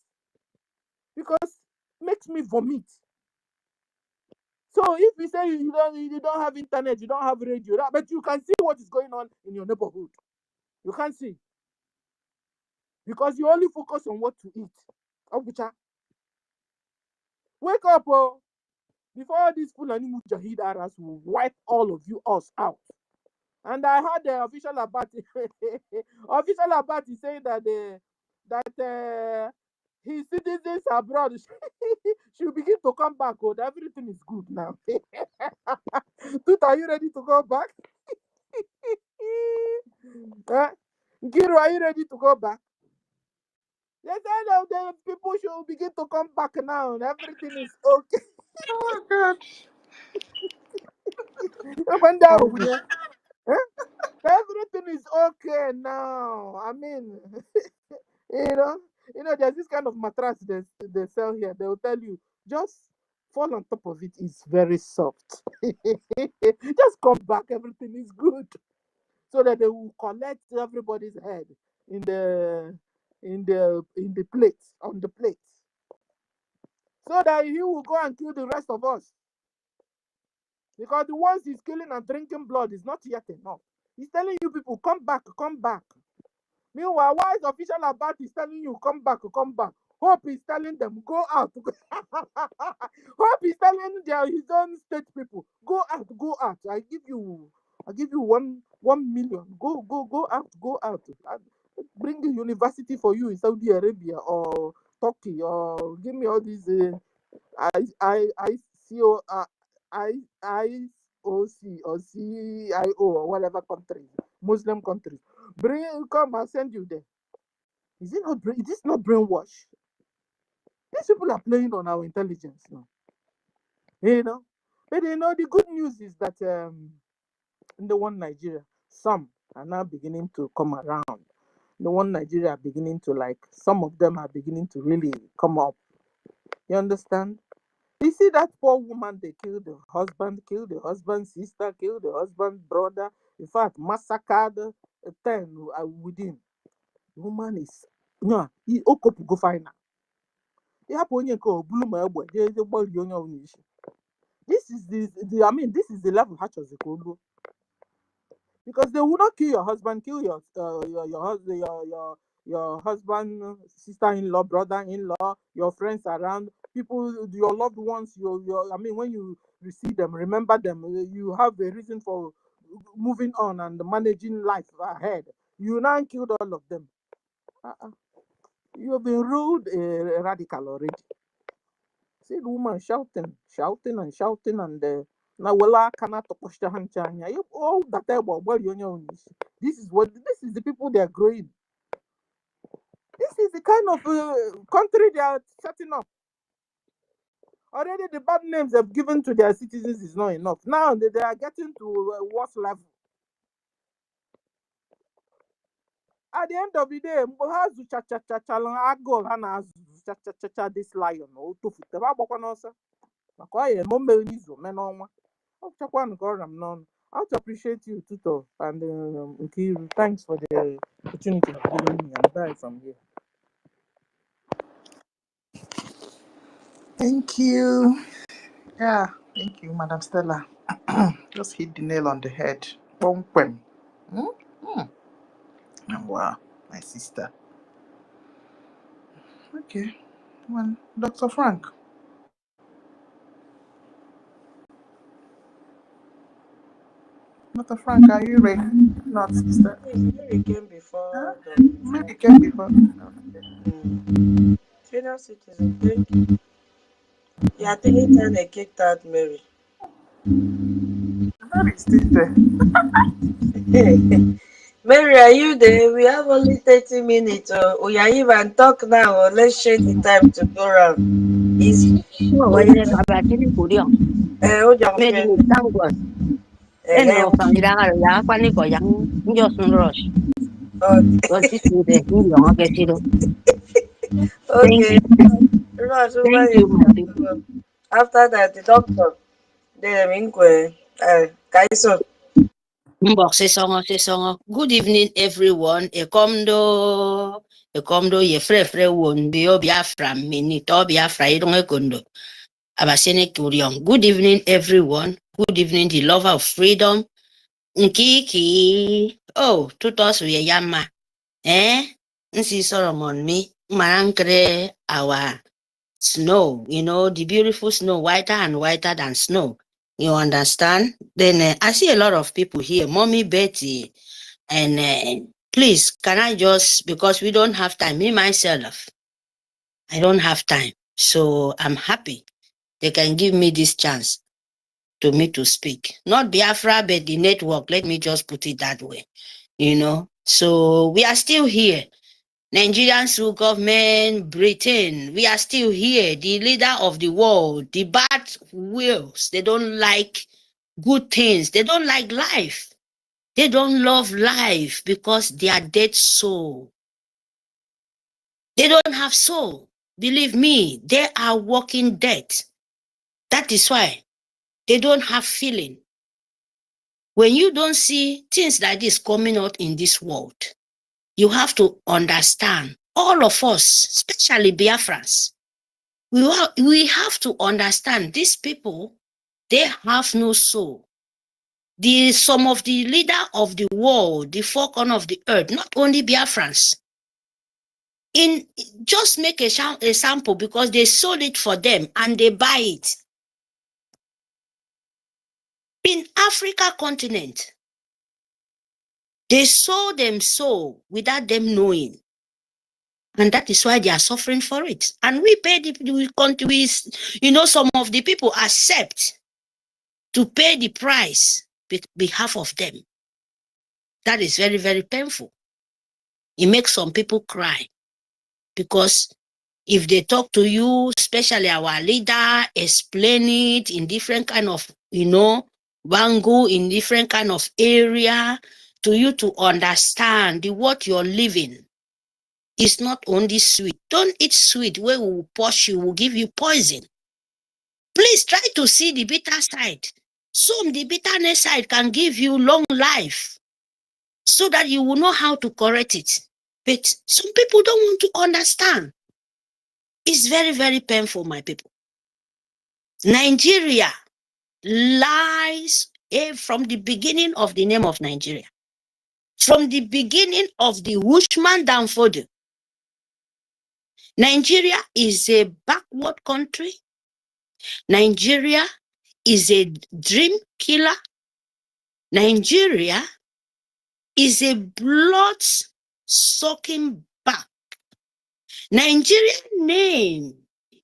because it makes me vomit. So if you say you don't have internet, you don't have radio, but you can see what is going on in your neighborhood. You can't see because you only focus on what to eat. Ogucha, wake up, before this Fulani Mujahid Aras will wipe all of you us out. And I heard the official Abati saying that his citizens abroad should begin to come back. Everything is good now. Tut, are you ready to go back? Giro, are you ready to go back? They said the people should begin to come back now. And everything is okay. Oh God. Everything is okay now. There's this kind of mattress they sell here. They will tell you, just fall on top of it is very soft. Just come back, everything is good. So that they will collect everybody's head in the plate, on the plate. So that he will go and kill the rest of us. Because the ones he's killing and drinking blood is not yet enough. He's telling you people, come back, come back. Meanwhile, why is official about is telling you, come back, come back. Hope is telling them, go out. Hope is telling his own state people, go out, go out. I give you 1 million. Go out, go out. Bring a university for you in Saudi Arabia or Turkey, or give me all these IOC or CIO or whatever countries, Muslim countries. Come and send you there. Is this not brainwash? These people are playing on our intelligence now. You know? But the good news is that in the one Nigeria, some are now beginning to come around. The one Nigeria are beginning to some of them are beginning to really come up. You understand? You see that poor woman, they killed the husband's sister, killed the husband's brother. In fact, massacred 10 within. The woman is, he go find her. This is this is the level Hachozekolo. Because they will not kill your husband, kill your husband, your husband, sister-in-law, brother-in-law, your friends around, people, your loved ones. When you receive them, remember them. You have a reason for moving on and managing life ahead. You now killed all of them. You have been ruled a radical already. See the woman shouting, and now cannot all that this is the people they are growing. This is the kind of country they are setting up. Already the bad names they've given to their citizens is not enough. Now they are getting to a worse level. At the end of the day, this lion I want to appreciate you, Tuto, and Nkiru. Thanks for the opportunity of giving me, and bye from here. Thank you. Yeah, thank you, Madam Stella. Just hit the nail on the head. Boom, boom. Wow, my sister. Okay, well, Dr. Frank. Dr. Frank, are you ready? Not, sister. Mary came before Maybe came before. senior citizen. Thank you. Yeah, taking time they kicked out Mary. Mary is still there. Mary, are you there? We have only 30 minutes. Oh, yeah, even talk now. Or let's share the time to go around. Easy. Wajine kabatini kudio. Meri ni tangwa. Eno famila ya kwani ko yang njo sunrosh. Wati tude njo ngake sido. Thank Okay. you. Right, so Thank you, my people. after that, the doctor, then Minkwe, Kaiso. Mbok sesongo. Good evening, everyone. Ekomdo ye fre won bio Biafra mini to Biafra idonge kondo. Abasene kurion. Good evening, everyone. Good evening, the lover of freedom. Nkiki. Oh, tutos we yama. Nsi Solomon me. Marankre our snow. The beautiful snow, whiter and whiter than snow. You understand? Then I see a lot of people here. Mommy Betty. And please, can I just, because we don't have time, me myself, I don't have time. So I'm happy they can give me this chance to me to speak. Not Biafra, but the network. Let me just put it that way. So we are still here. Nigerians through government, Britain, we are still here. The leader of the world, the bad wills, they don't like good things. They don't like life. They don't love life because they are dead soul. They don't have soul. Believe me, they are walking dead. That is why they don't have feeling. When you don't see things like this coming out in this world, you have to understand, all of us, especially Biafrans, we have to understand these people, they have no soul. Some of the leader of the world, the four corners of the earth, not only Biafrans, just make a sample, because they sold it for them and they buy it. In Africa continent, they sold them so without them knowing. And that is why they are suffering for it. And we pay some of the people accept to pay the price on behalf of them. That is very, very painful. It makes some people cry, because if they talk to you, especially our leader, explain it in different kind of, bango, in different kind of area, to you to understand what you're living. It's not only sweet. Don't eat sweet where we will push you, will give you poison. Please try to see the bitter side. The bitterness side can give you long life, so that you will know how to correct it. But some people don't want to understand. It's very, very painful, my people. Nigeria lies from the beginning of the name of Nigeria. From the beginning of the Wushman downfall. Nigeria is a backward country. Nigeria is a dream killer. Nigeria is a blood-sucking back. Nigerian name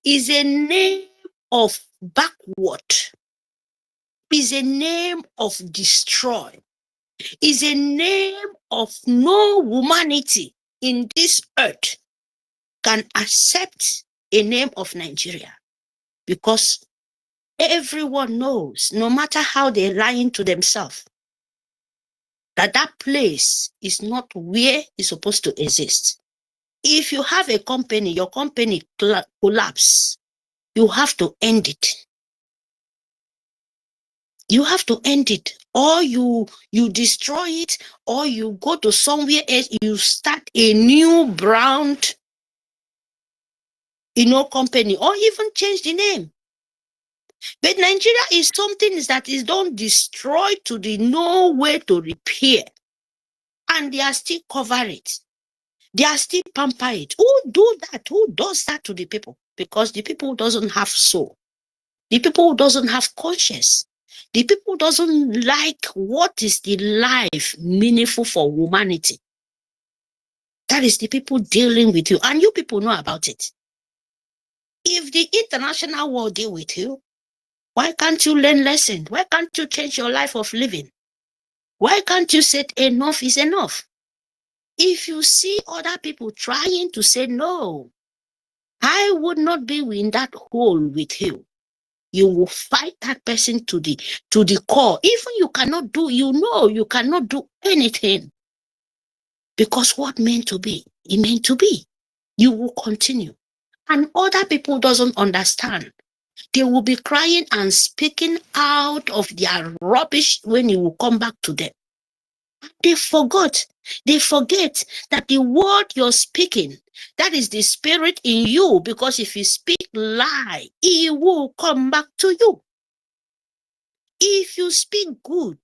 is a name of backward, is a name of destroy, is a name of no humanity in this earth can accept a name of Nigeria, because everyone knows, no matter how they're lying to themselves, that place is not where it's supposed to exist. If you have a company, your company collapse, you have to end it. You have to end it, or you destroy it, or you go to somewhere else, you start a new brand, company, or even change the name. But Nigeria is something that is don't destroy to the no way to repair, and they are still cover it. They are still pamper it. Who do that? Who does that to the people? Because the people doesn't have soul. The people doesn't have conscience. The people doesn't like what is the life meaningful for humanity. That is the people dealing with you, and you people know about it. If the international world deal with you, why can't you learn lesson? Why can't you change your life of living? Why can't you say enough is enough? If you see other people trying to say no, I would not be in that hole with you. You will fight that person to the core. Even you cannot do, you cannot do anything. Because what meant to be, it meant to be. You will continue. And other people doesn't understand. They will be crying and speaking out of their rubbish when you will come back to them. They forget that the word you're speaking, that is the spirit in you, because if you speak lie, it will come back to you. If you speak good,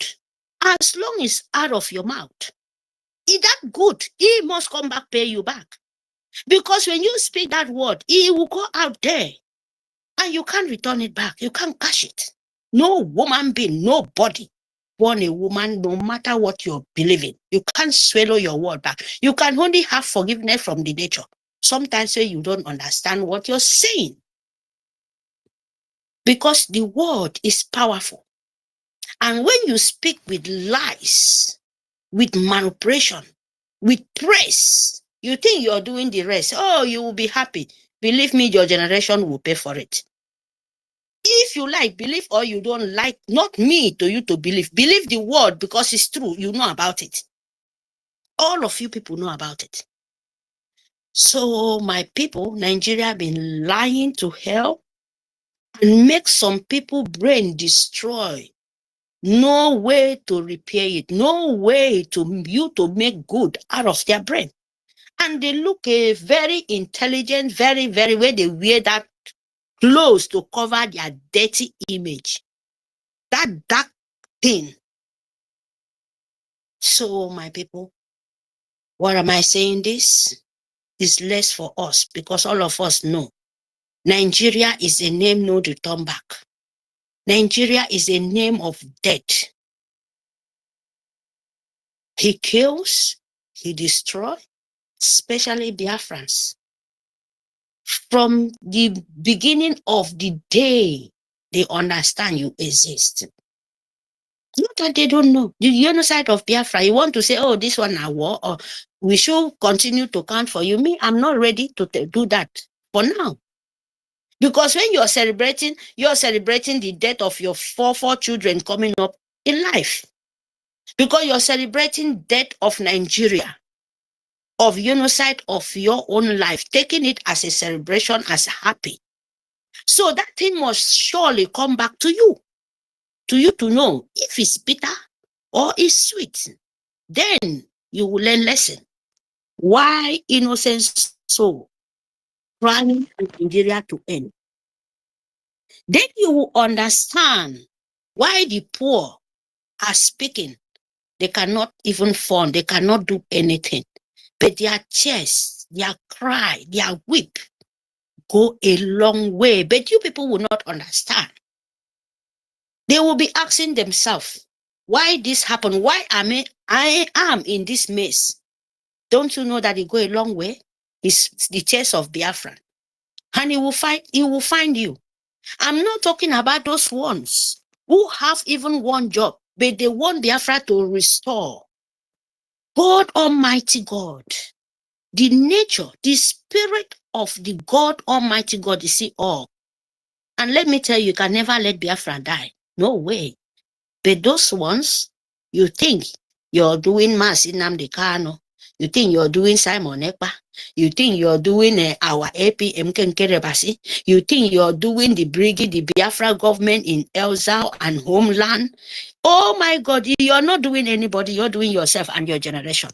as long as it's out of your mouth, is that good? It must come back, pay you back. Because when you speak that word, it will go out there and you can't return it back. You can't cash it. No woman being, nobody born a woman, no matter what you're believing, you can't swallow your word back. You can only have forgiveness from the nature. Sometimes when you don't understand what you're saying. Because the word is powerful. And when you speak with lies, with manipulation, with praise, you think you're doing the rest. Oh, you will be happy. Believe me, your generation will pay for it. If you like, believe, or you don't like, not me to you to believe. Believe the word because it's true. You know about it. All of you people know about it. So my people, Nigeria have been lying to hell. and make some people brain destroy. No way to repair it. No way to you to make good out of their brain. And they look very intelligent, very, very, where they wear that clothes to cover their dirty image. That dark thing. So, my people, what am I saying this? Is less for us because all of us know Nigeria is a name no return back. Nigeria is a name of death. He kills, he destroys, especially Biafrans. From the beginning of the day, they understand you exist. Not that they don't know. The genocide of Biafra, you want to say, oh, this one a war, or we should continue to count for you. Me, I'm not ready to do that for now. Because when you're celebrating the death of your four children coming up in life. Because you're celebrating death of Nigeria, of genocide of your own life, taking it as a celebration, as happy. So that thing must surely come back to you to know if it's bitter or it's sweet. Then you will learn lesson. Why innocent soul crying in Nigeria to end? Then you will understand why the poor are speaking. They cannot even fund, they cannot do anything. But their tears, their cry, their weep go a long way. But you people will not understand. They will be asking themselves, why this happened? Why I am in this mess? Don't you know that it go a long way? It's the tears of Biafra. And he will find you. I'm not talking about those ones who have even one job, but they want Biafra to restore. God Almighty God, the nature, the spirit of the God Almighty God is see all. And let me tell you, you can never let Biafra die. No way. But those ones, you think you're doing Mass Nnamdi Kanu, you think you're doing Simon Ekpa, you think you're doing our APM Kenkerebasi, you think you're doing the BRGIE, the Biafra government in Elzao and homeland. Oh my God, you're not doing anybody, you're doing yourself and your generation.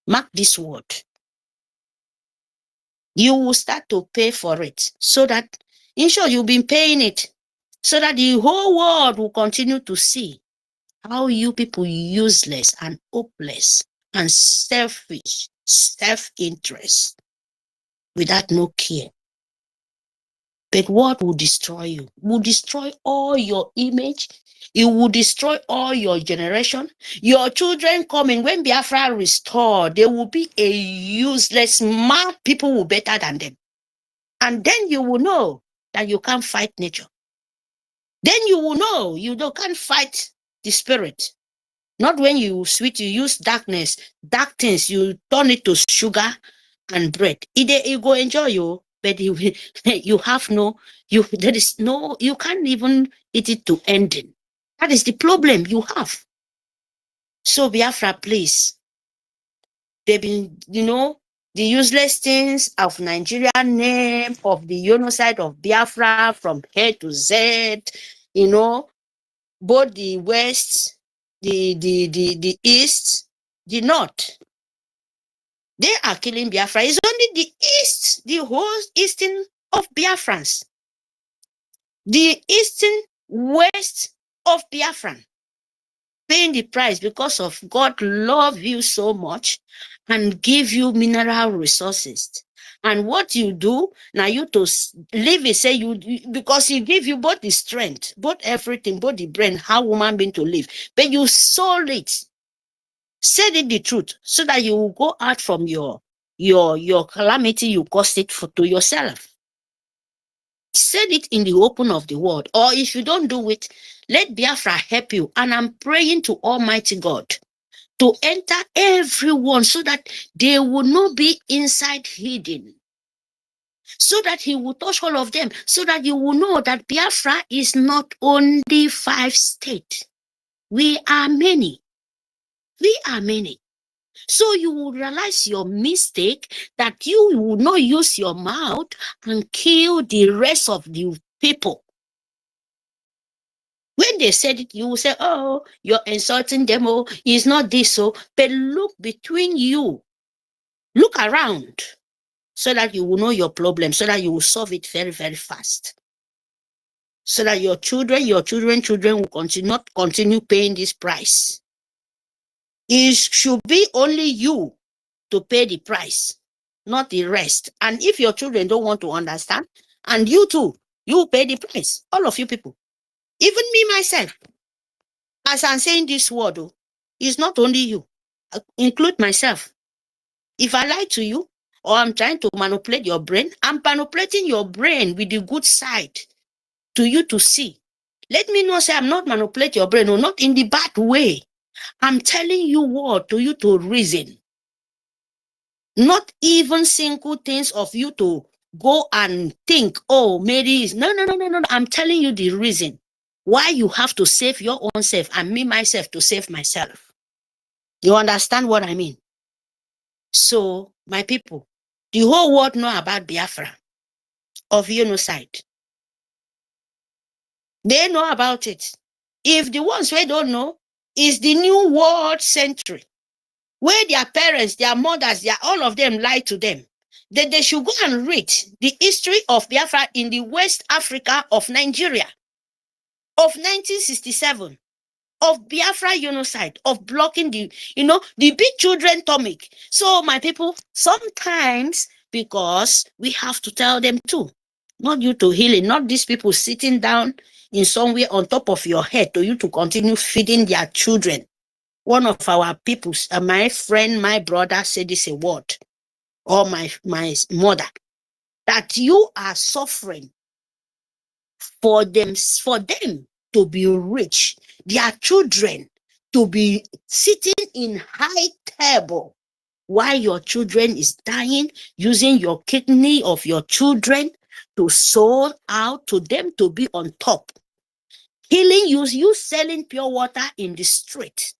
Mark this word. You will start to pay for it so that, in short, you've been paying it so that the whole world will continue to see how you people useless and hopeless and selfish, self-interest without no care. But what will destroy you? Will destroy all your image. It will destroy all your generation. Your children coming, when Biafra restored, they will be a useless mad people who better than them. And then you will know that you can't fight nature. Then you will know you can't fight the spirit. Not when you use darkness, dark things, you turn it to sugar and bread. It go enjoy you, but you have you can't even eat it to ending. That is the problem you have. So Biafra, please. They've been, the useless things of Nigerian name, of the genocide of Biafra from A to Z, both the West, the East, the North. They are killing Biafra. It's only the East, the whole Eastern of Biafrans. The Eastern West of Biafran. Paying the price because of God love you so much and give you mineral resources. And what you do, now you to live it, say you, because he give you both the strength, both everything, both the brain, how woman being to live. But you sold it. Said it the truth so that you will go out from your calamity you caused it to yourself. Said it in the open of the world. Or if you don't do it, let Biafra help you. And I'm praying to Almighty God to enter everyone so that they will not be inside hidden. So that he will touch all of them. So that you will know that Biafra is not only 5 states. We are many. We are many. So you will realize your mistake, that you will not use your mouth and kill the rest of the people When they said it, you will say, oh, you're insulting them. Oh, it's not this. So, but look between you. Look around so that you will know your problem, so that you will solve it very, very fast. So that your children will not continue paying this price. It should be only you to pay the price, not the rest. And if your children don't want to understand, and you too, you pay the price. All of you people. Even me, myself. As I'm saying this word, it's not only you. I include myself. If I lie to you, or I'm trying to manipulate your brain, I'm manipulating your brain with the good side to you to see. Let me not say I'm not manipulating your brain, or not in the bad way. I'm telling you what to you to reason. Not even single things of you to go and think, oh, maybe it's no. I'm telling you the reason why you have to save your own self and me myself to save myself. You understand what I mean? So, my people, the whole world know about Biafra of genocide. They know about it. If the ones who don't know, is the new world century, where their parents, their mothers, all of them lied to them, that they should go and read the history of Biafra in the West Africa of Nigeria of 1967, of Biafra genocide, of blocking the big children stomach. So my people, sometimes, because we have to tell them too, not you to healing, not these people sitting down in somewhere on top of your head to you to continue feeding their children. One of our people, my friend, my brother said this a word, or my mother, that you are suffering for them to be rich, their children to be sitting in high table while your children is dying, using your kidney of your children to sold out to them to be on top. Healing you selling pure water in the street,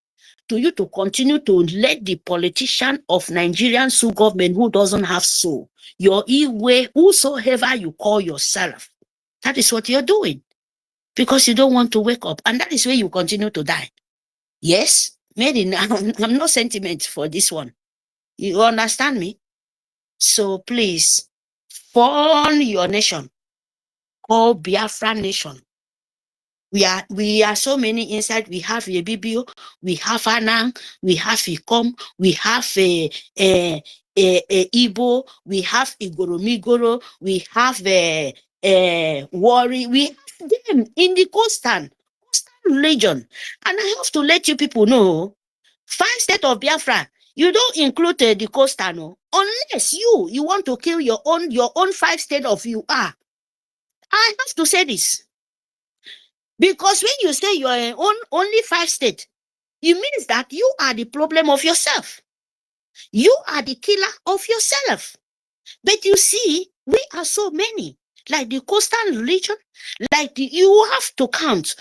to you to continue to let the politician of Nigerian government who doesn't have soul, your Iwe, whosoever you call yourself, that is what you're doing. Because you don't want to wake up. And that is where you continue to die. Yes, maybe I'm no sentiment for this one. You understand me? So please, form your nation, called Biafra nation. We are so many inside. We have EKID, we have ANNANG, we have IKOM, we have Igbo, we have Igoromigoro, we have Wari. We have them in the coastal region. And I have to let you people know, 5 states of Biafra, you don't include the coastal, no, unless you want to kill your own 5 states of you are. I have to say this. Because when you say you are only 5 states, it means that you are the problem of yourself. You are the killer of yourself. But you see, we are so many. Like the coastal region, you have to count.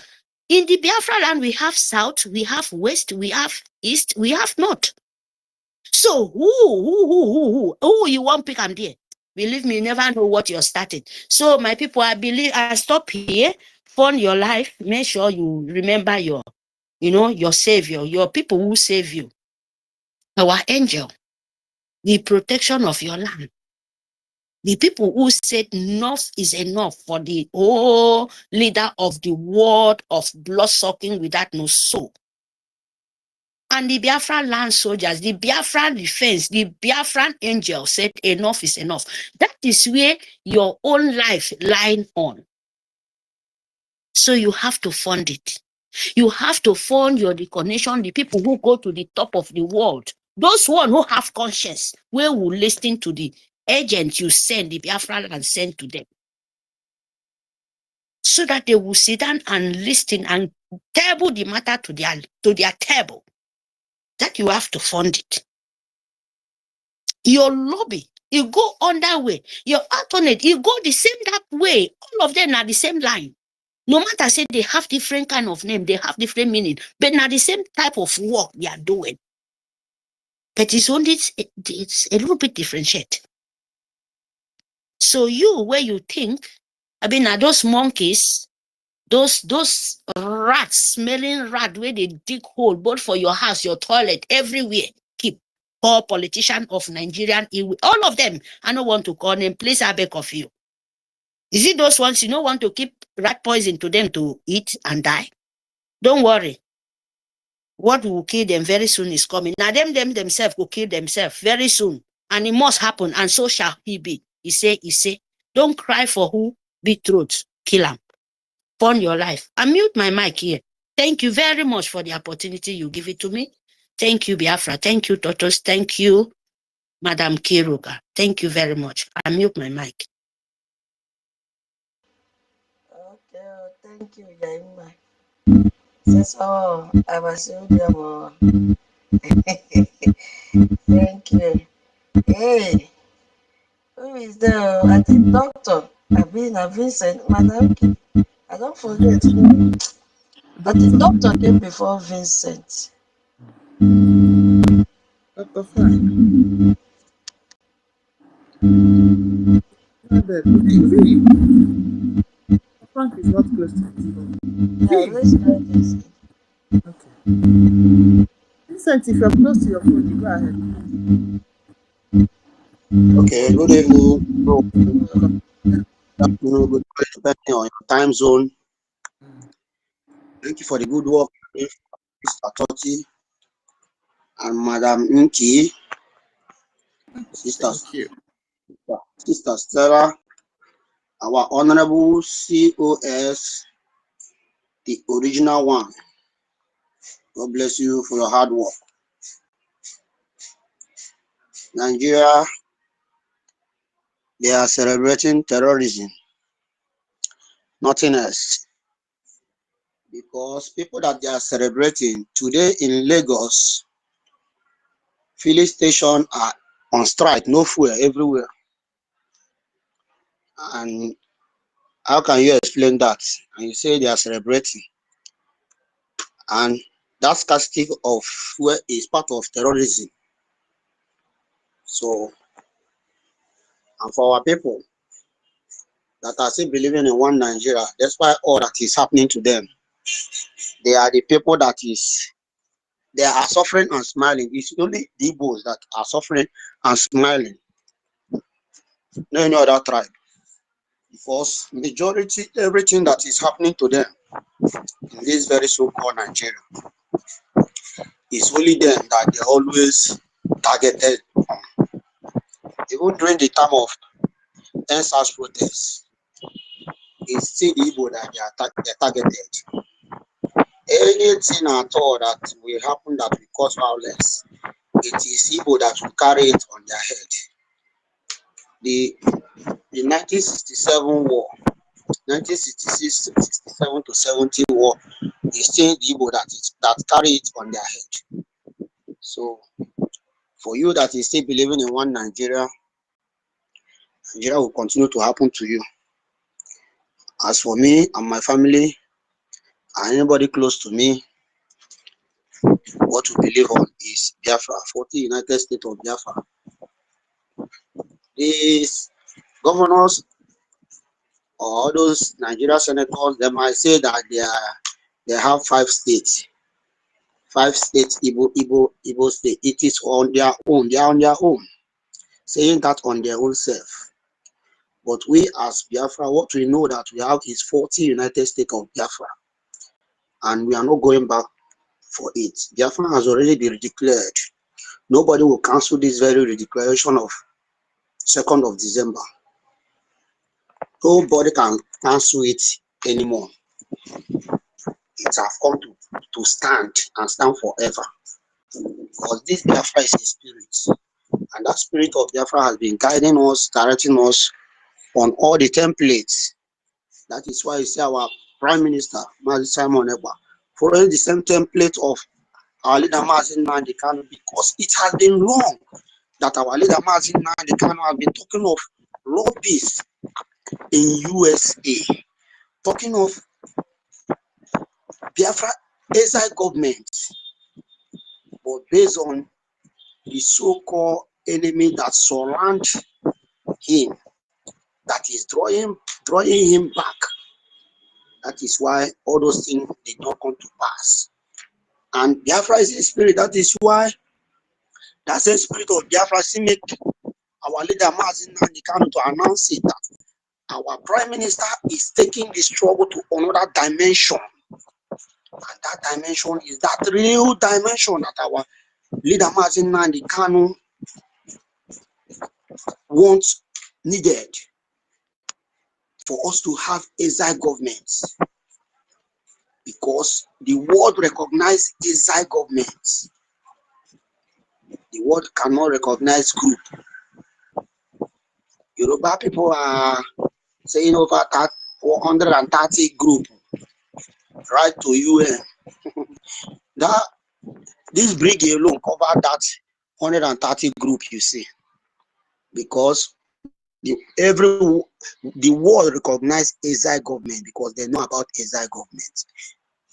In the Biafra land, we have south, we have west, we have east, we have north. So who you want pick and there? Believe me, you never know what you're starting. So my people, I stop here. Fund your life. Make sure you remember your savior, your people who save you. Our angel, the protection of your land. The people who said enough is enough for the whole leader of the world of blood sucking without no soul. And the Biafran land soldiers, the Biafran defense, the Biafran angel said enough is enough. That is where your own life lying on. So you have to fund it. You have to fund your recognition, the people who go to the top of the world. Those one who have conscience, where will listen to the agent you send, the Biafran and send to them. So that they will sit down and listen and table the matter to their table. That you have to fund it. Your lobby, you go underway. Your alternate, you go the same that way. All of them are the same line. No matter say they have different kind of name, they have different meaning, but now the same type of work they are doing. But it's a little bit differentiate. So you, where you think, are those monkeys Those rats, smelling rat, where they dig hole both for your house, your toilet, everywhere. Keep poor politician of Nigerian, all of them. I don't want to call them. Please, I beg of you. Is it those ones you don't want to keep rat poison to them to eat and die? Don't worry. What will kill them very soon is coming. Now them themselves will kill themselves very soon. And it must happen. And so shall he be. He say, don't cry for who beetroot. Kill him. Upon your life. I mute my mic here. Thank you very much for the opportunity you give it to me. Thank you, Biafra. Thank you, Totos. Thank you, Madam Kiruka. Thank you very much. I mute my mic. Okay, thank you, Yaima. So, I was thank you. Hey, who is there? I think Doctor. I've been Vincent, Madam. I don't forget. I think Doctor came before Vincent. Dr. Frank. Frank is not close to his phone. Yeah, let's try this. Okay. Vincent, if you're close to your phone, you go ahead. Okay, good evening. Good afternoon, good morning, depending on your time zone. Thank you for the good work, Mr. Toti and Madam Inki, Sister Stella, our Honorable COS, the original one. God bless you for your hard work. Nigeria, they are celebrating terrorism, nothing else. Because people that they are celebrating today in Lagos, filling stations are on strike, no fuel everywhere. And how can you explain that? And you say they are celebrating. And that scarcity of fuel is part of terrorism. So, and for our people that are still believing in one Nigeria, despite all that is happening to them, they are the people that they are suffering and smiling. It's only the Igbos that are suffering and smiling. No any other tribe. Because majority, everything that is happening to them in this very so-called Nigeria, it's only them that they always targeted. Even during the time of NSAS protests, it's still Igbo that they're targeted. Anything at all that will happen that will cause violence, it is Igbo that will carry it on their head. The 1967 war, 1966, 67 to 70 war, is still the Igbo that carry it on their head. So, for you that is still believing in one Nigeria, Nigeria will continue to happen to you. As for me and my family, and anybody close to me, what we believe on is Biafra, 40 United States of Biafra. These governors or those Nigeria senators, they might say that they have 5 states. 5 states, Igbo state. It is on their own. They are on their own, saying that on their own self. But we as Biafra, what we know that we have is 40 United States of Biafra. And we are not going back for it. Biafra has already been declared. Nobody will cancel this very declaration of 2nd of December. Nobody can cancel it anymore. It has come to stand and stand forever. Because this Biafra is a spirit. And that spirit of Biafra has been guiding us, directing us on all the templates. That is why you see our Prime Minister, Mazi Simon Ekpa, following the same template of our leader Mazi Nnamdi Kanu, because it has been long that our leader Mazi Nnamdi Kanu has been talking of lobbies in USA, talking of Biafra exile government, but based on the so-called enemy that surround him, that is drawing him back, That is why all those things did not come to pass. And Biafra is a spirit. That is why that same spirit of Biafra still make our leader Mazin Nnamdi Kanu to announce it that our prime minister is taking the struggle to another dimension. And that dimension is that real dimension that our leader Mazin Nnamdi Kanu wants, needed for us to have exile governments. Because the world recognizes exile governments. The world cannot recognize group. Yoruba people are saying over 430 group right to UN. This BRGIE alone covered that 130 group, you see, because the world recognize exile government because they know about exile government.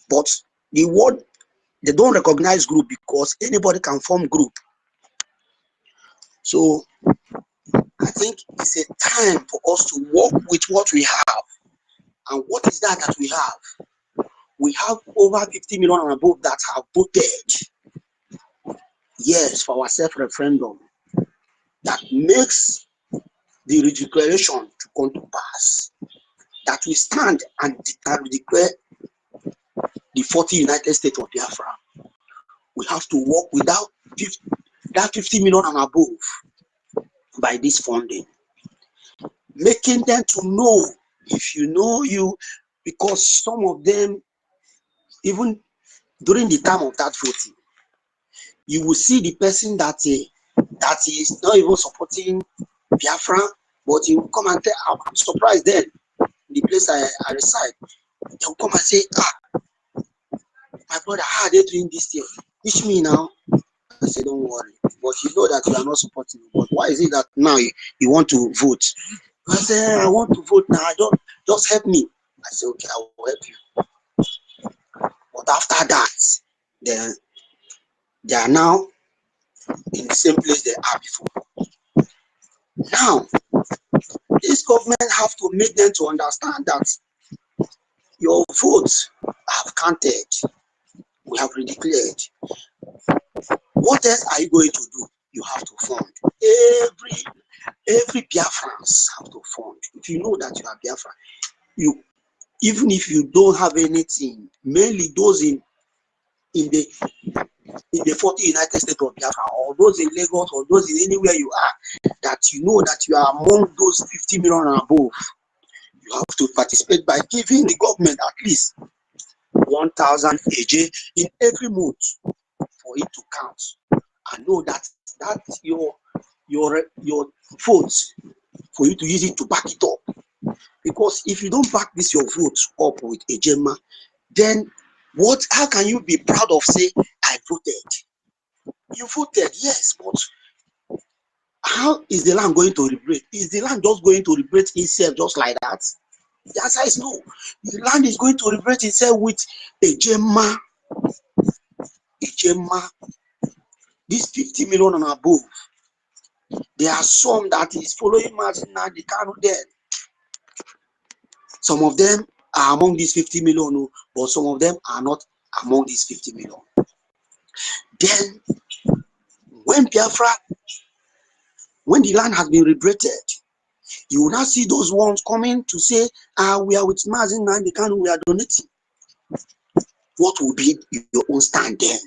But the world, they don't recognize group because anybody can form group. So I think it's a time for us to work with what we have. And what is that we have? We have over 50 million and above that have voted yes for our self-referendum that makes the declaration to come to pass. That we stand and declare the 40 United States of Biafra. We have to work without that 50 million and above by this funding. Making them to know, if you know you, because some of them, even during the time of that voting, you will see the person that is not even supporting Biafra, but he will come and tell, I'm surprised then, the place I reside, they will come and say, my brother, how are they doing this thing? Teach me now. I said, don't worry, but you know that you are not supporting me. But why is it that now you want to vote? I said, I want to vote now. Just help me. I said, okay, I will help you. But after that, then they are now in the same place they are before. Now, this government have to make them to understand that your votes have counted. We have declared. What else are you going to do? You have to fund. Every Biafrans have to fund. If you know that you are Biafra, even if you don't have anything, mainly those in the 40 United States of Biafra, or those in Lagos, or those in anywhere you are, that you know that you are among those 50 million and above, you have to participate by giving the government at least 1,000 AJ in every month for it to count. And know that your votes, for you to use it to back it up. Because if you don't back this your votes up with a gemma, then how can you be proud of say I voted? You voted, yes, but how is the land going to liberate? Is the land just going to liberate itself just like that? The answer is no. The land is going to liberate itself with a gemma. A gemma. This 50 million and above. There are some that is following Mazin Nnamdi Kanu there. Some of them are among these 50 million, but some of them are not among these 50 million. Then, when the land has been liberated, you will not see those ones coming to say, we are with Mazin Nnamdi Kanu, we are donating. What will be your own stand then?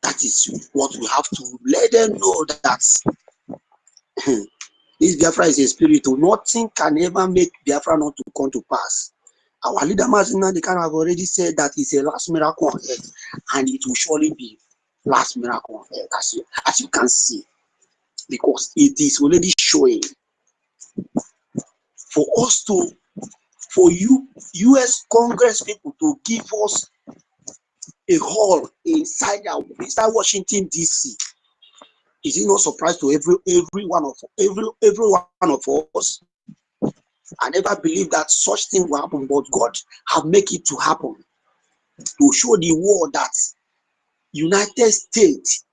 That is what we have to let them know, that this Biafra is a spirit. Nothing can ever make Biafra not to come to pass. Our leader Mazin Nnamdi Kanu have already said that it's a last miracle on earth, and it will surely be last miracle on earth, as you can see, because it is already showing. For you US Congress people to give us a hall inside Washington DC. Is it not surprise to every one of us? I never believed that such thing will happen, but God have make it to happen to show the world that United States,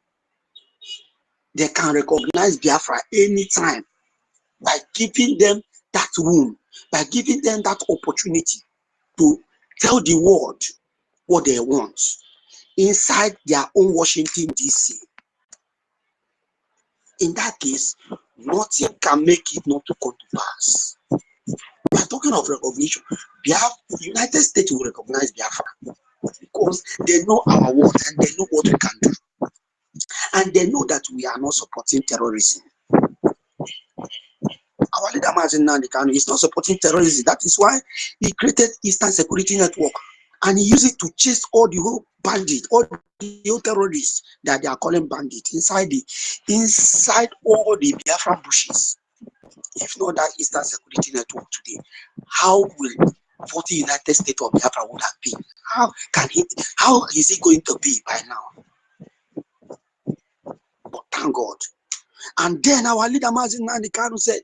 they can recognize Biafra anytime by giving them that room by giving them that opportunity to tell the world what they want inside their own Washington, D.C. In that case, nothing can make it not to come to pass. We are talking of recognition. United States will recognize Biafra because they know our word and they know what we can do. And they know that we are not supporting terrorism. Our leader, Mazin Nandekano, is not supporting terrorism. That is why he created Eastern Security Network. And he used it to chase all the whole bandits, all the whole terrorists that they are calling bandits inside all the Biafran bushes. If not that Eastern Security Network today, how will 40 United States of Biafra would have been? How is it going to be by now? But thank God. And then our leader Mazin Nandekano said,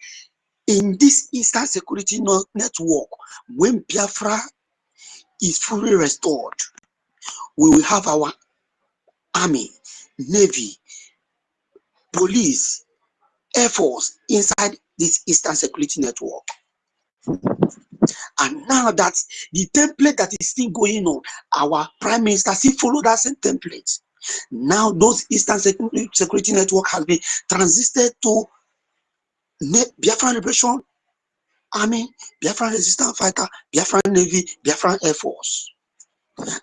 in this Eastern Security Network, when Biafra is fully restored, we will have our army, navy, police, air force inside this Eastern Security Network. And now that the template that is still going on, our prime minister still follow that same template. Now those Eastern Security Network has been transited to Biafran Liberation Army, Biafran Resistance Fighter, Biafran Navy, Biafran Air Force.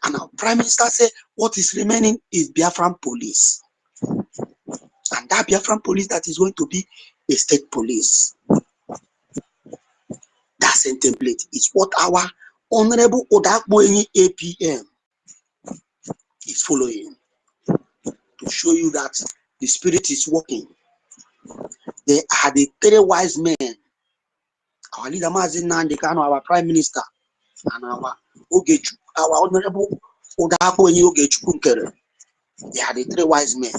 And our prime minister said what is remaining is Biafran police. And that Biafran police that is going to be a state police. That same template is what our Honorable Odakboeni APM is following to show you that the spirit is working. They are the three wise men. Our leader Mazin Nandekano, our prime minister, and our Ogeju, our Honorable Odakboeni Ogeju. They are the three wise men.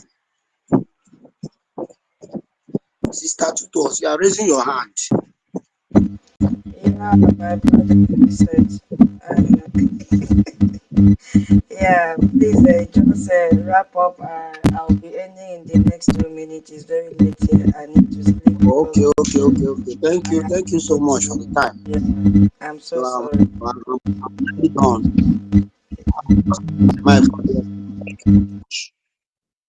Sister Tutos, you are raising your hand. Yeah, my brother said, yeah, please just wrap up. I'll be ending in the next 2 minutes. It's very late here. I need to sleep. Okay. Thank you so much for the time. Yeah, I'm so sorry.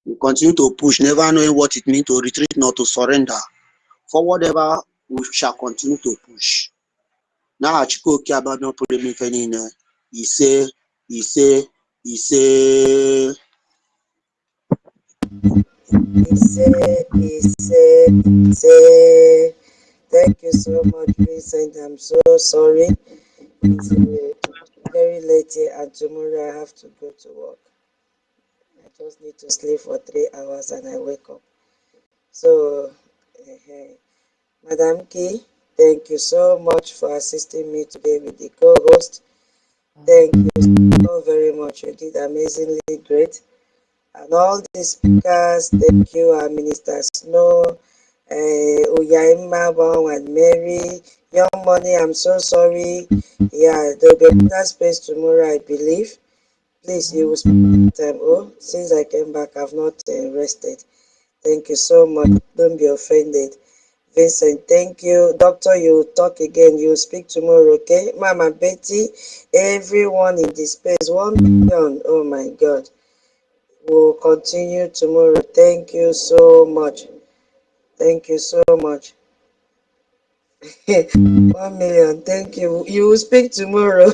We continue to push, never knowing what it means to retreat, not to surrender. For whatever, we shall continue to push. Now, Chiko about no problem if any. He say. Thank you so much, Vincent. I'm so sorry. It's very late here, and tomorrow I have to go to work. I just need to sleep for 3 hours and I wake up. So, Madam Key, thank you so much for assisting me today with the co-host. Thank you so very much. You did amazingly great. And all the speakers, thank you, our Minister Snow, Uyaima, Bon, and Mary, Young Money, I'm so sorry. Yeah, there'll be another space tomorrow, I believe. Please, you will spend time. Oh, since I came back, I've not rested. Thank you so much. Don't be offended. Vincent, thank you. Doctor, you will talk again. You will speak tomorrow, okay? Mama Betty, everyone in this space, 1 million. Oh my God. We'll continue tomorrow. Thank you so much. Thank you so much. 1 million. Thank you. You will speak tomorrow.